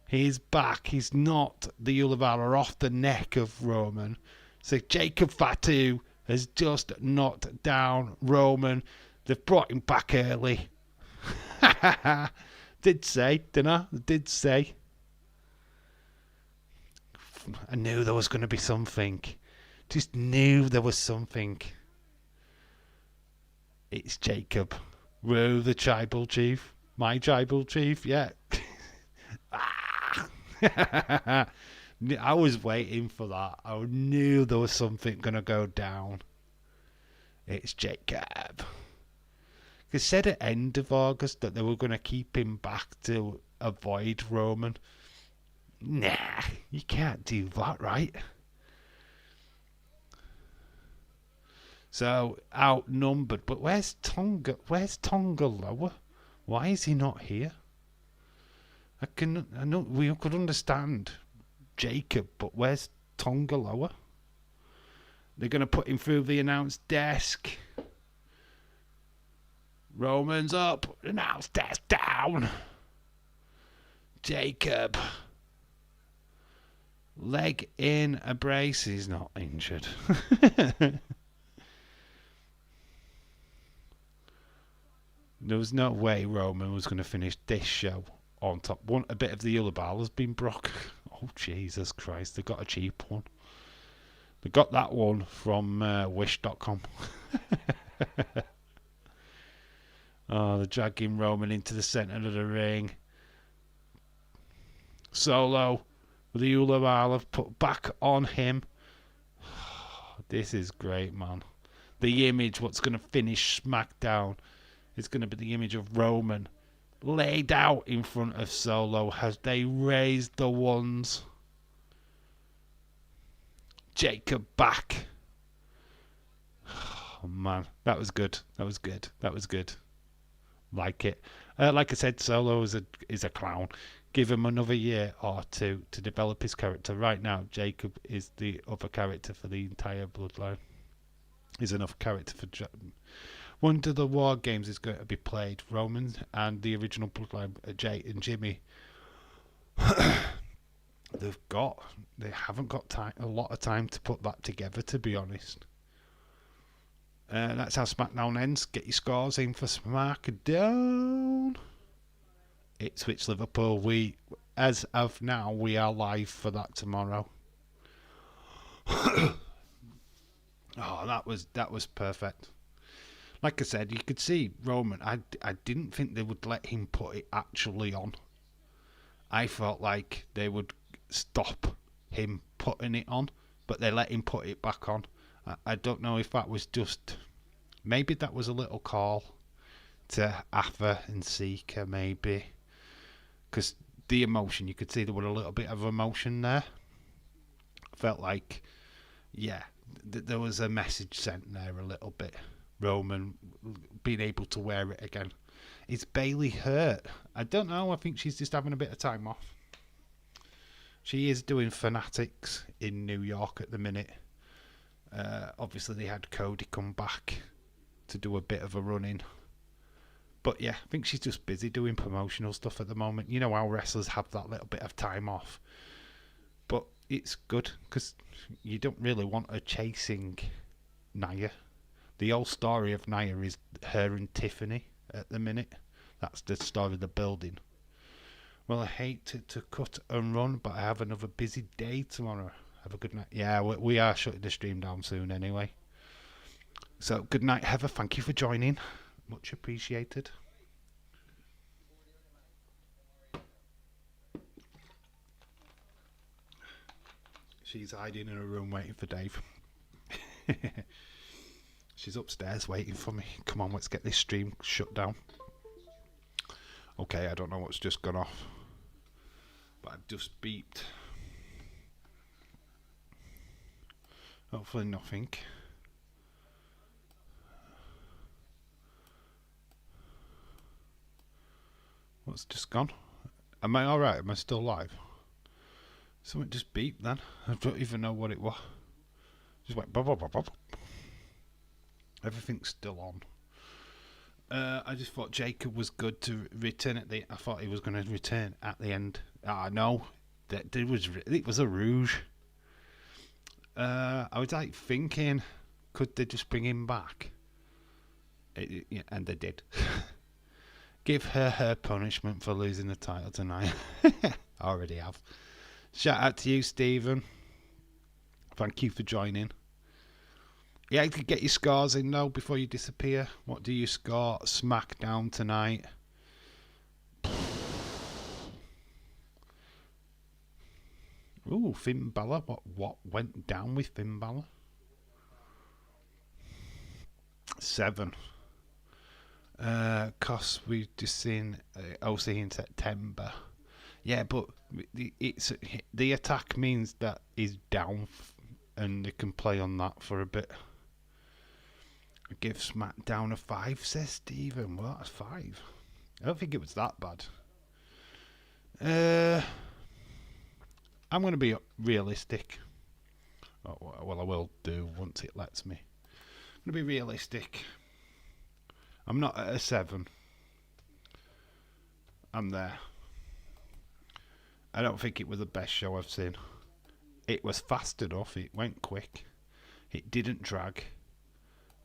He's back. He's knocked the Ulavala off the neck of Roman. So Jacob Fatu has just knocked down Roman. They've brought him back early. Did say, didn't I? Did say. I knew there was going to be something. Just knew there was something. It's Jacob. Whoa, the tribal chief. My tribal chief, yeah. I was waiting for that. I knew there was something going to go down. It's Jacob. They said at end of August that they were going to keep him back to avoid Roman. Nah, you can't do that, right? So, outnumbered. But where's Tonga? Where's Tonga Lower? Why is he not here? I know we could understand Jacob, but where's Tonga Loa? They're going to put him through the announce desk. Roman's up, announce desk down. Jacob. Leg in a brace. He's not injured. There was no way Roman was going to finish this show on top. A bit of the yellow ball has been broke. Oh, Jesus Christ. They got a cheap one. They got that one from Wish.com. Oh, they're dragging Roman into the centre of the ring. Solo with the Ula Bala put back on him. This is great, man. The image, what's going to finish SmackDown, is going to be the image of Roman laid out in front of Solo as they raise the ones. Jacob back. Oh, man. That was good. That was good. That was good. Like it. Like I said, Solo is a clown. Give him another year or two to develop his character. Right now, Jacob is the other character for the entire Bloodline. He's enough character for... One of the War Games is going to be played. Roman and the original Bloodline, Jay and Jimmy. They haven't got a lot of time to put that together, to be honest. That's how SmackDown ends. Get your scores in for SmackDown. Ipswich Liverpool. As of now, we are live for that tomorrow. Oh, that was perfect. Like I said, you could see Roman. I didn't think they would let him put it actually on. I felt like they would stop him putting it on, but they let him put it back on. I don't know if that was just... Maybe that was a little call to Atha and Seeker, maybe. Because the emotion, you could see there was a little bit of emotion there. I felt like, yeah, there was a message sent there a little bit. Roman being able to wear it again. Is Bayley hurt? I don't know. I think she's just having a bit of time off. She is doing Fanatics in New York at the minute. Obviously, they had Cody come back to do a bit of a run-in. But yeah, I think she's just busy doing promotional stuff at the moment. You know how wrestlers have that little bit of time off. But it's good, because you don't really want her chasing Nia. The whole story of Nia is her and Tiffany at the minute. That's the story they're building. Well, I hate to cut and run, but I have another busy day tomorrow. Have a good night. Yeah, we are shutting the stream down soon anyway. So, good night, Heather. Thank you for joining. Much appreciated. She's hiding in a room waiting for Dave. She's upstairs waiting for me. Come on, let's get this stream shut down. Okay, I don't know what's just gone off, but I've just beeped. Hopefully nothing. What's just gone? Am I alright? Am I still live? Something just beeped then. I don't even know what it was. Just went bop, bop, bop, bop. Everything's still on. I just thought Jacob was good to return at the... I thought he was going to return at the end. No. It was a rouge. I was like thinking, could they just bring him back? And they did. Give her punishment for losing the title tonight. I already have. Shout out to you, Stephen. Thank you for joining. Yeah, you could get your scores in though before you disappear. What do you score? SmackDown tonight. Ooh, Finn Balor. What went down with Finn Balor? 7. Cause we've just seen OC in September. Yeah, but the attack means that he's down, and they can play on that for a bit. I give SmackDown a 5, says Stephen. Well, that's 5. I don't think it was that bad. Uh, I'm going to be realistic. Oh, well, I will do once it lets me. I'm going to be realistic. I'm not at a 7. I'm there. I don't think it was the best show I've seen. It was fast enough. It went quick. It didn't drag.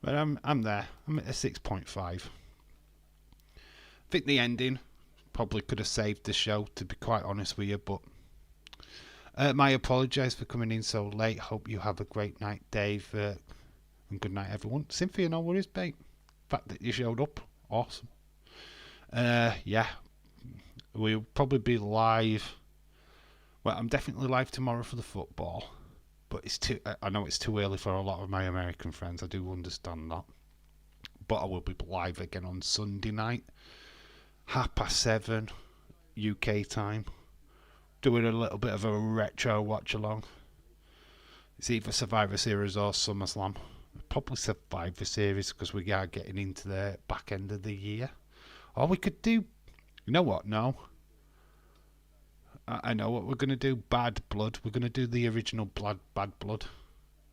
But I'm there. I'm at a 6.5. I think the ending probably could have saved the show, to be quite honest with you. But my apologise for coming in so late. Hope you have a great night, Dave. And good night, everyone. Cynthia, no worries, mate. Fact that you showed up, awesome. Yeah, we'll probably be live. Well, I'm definitely live tomorrow for the football, but I know it's too early for a lot of my American friends. I do understand that, but I will be live again on Sunday night, 7:30 UK time, doing a little bit of a retro watch along. It's either Survivor Series or SummerSlam. Probably Survivor Series because we are getting into the back end of the year. Or we could do, you know what? No. I know what we're going to do. Bad Blood. We're going to do the original Bad Blood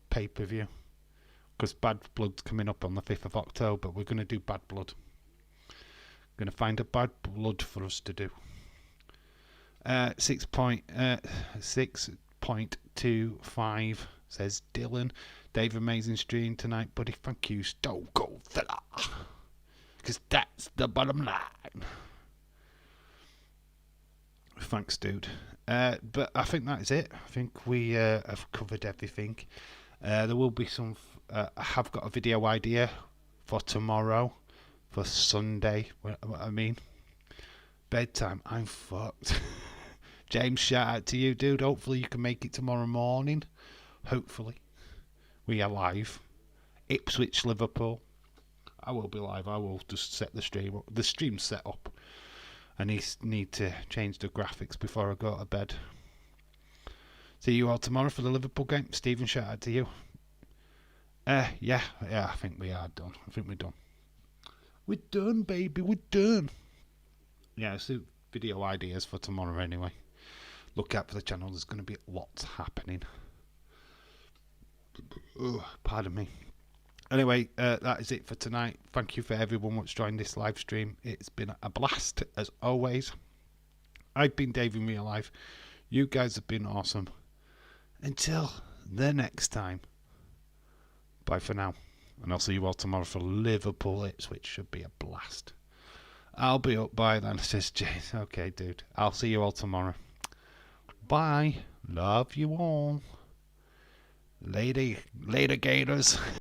pay-per-view. Because Bad Blood's coming up on the 5th of October. We're going to do Bad Blood. Going to find a Bad Blood for us to do. 6.25 says Dylan. Dave, amazing stream tonight, buddy. Thank you. Stone Cold Fella. Because that's the bottom line. Thanks, dude. But I think that's it. I think we have covered everything. There will be some. I have got a video idea for tomorrow, for Sunday. What I mean, bedtime. I'm fucked. James, shout out to you, dude. Hopefully you can make it tomorrow morning. Hopefully, we are live. Ipswich, Liverpool. I will be live. I will just set the stream up. The stream's set up. I need to change the graphics before I go to bed. See you all tomorrow for the Liverpool game. Stephen, shout out to you. Yeah, I think we are done. I think we're done. We're done, baby. We're done. Yeah, so video ideas for tomorrow anyway. Look out for the channel. There's going to be lots happening. Pardon me. Anyway, that is it for tonight. Thank you for everyone that's joined this live stream. It's been a blast, as always. I've been Dave in real life. You guys have been awesome. Until the next time, bye for now. And I'll see you all tomorrow for Liverpool Ipswich. Should be a blast. I'll be up by then, says James. Okay, dude. I'll see you all tomorrow. Bye. Love you all. Later, Gators.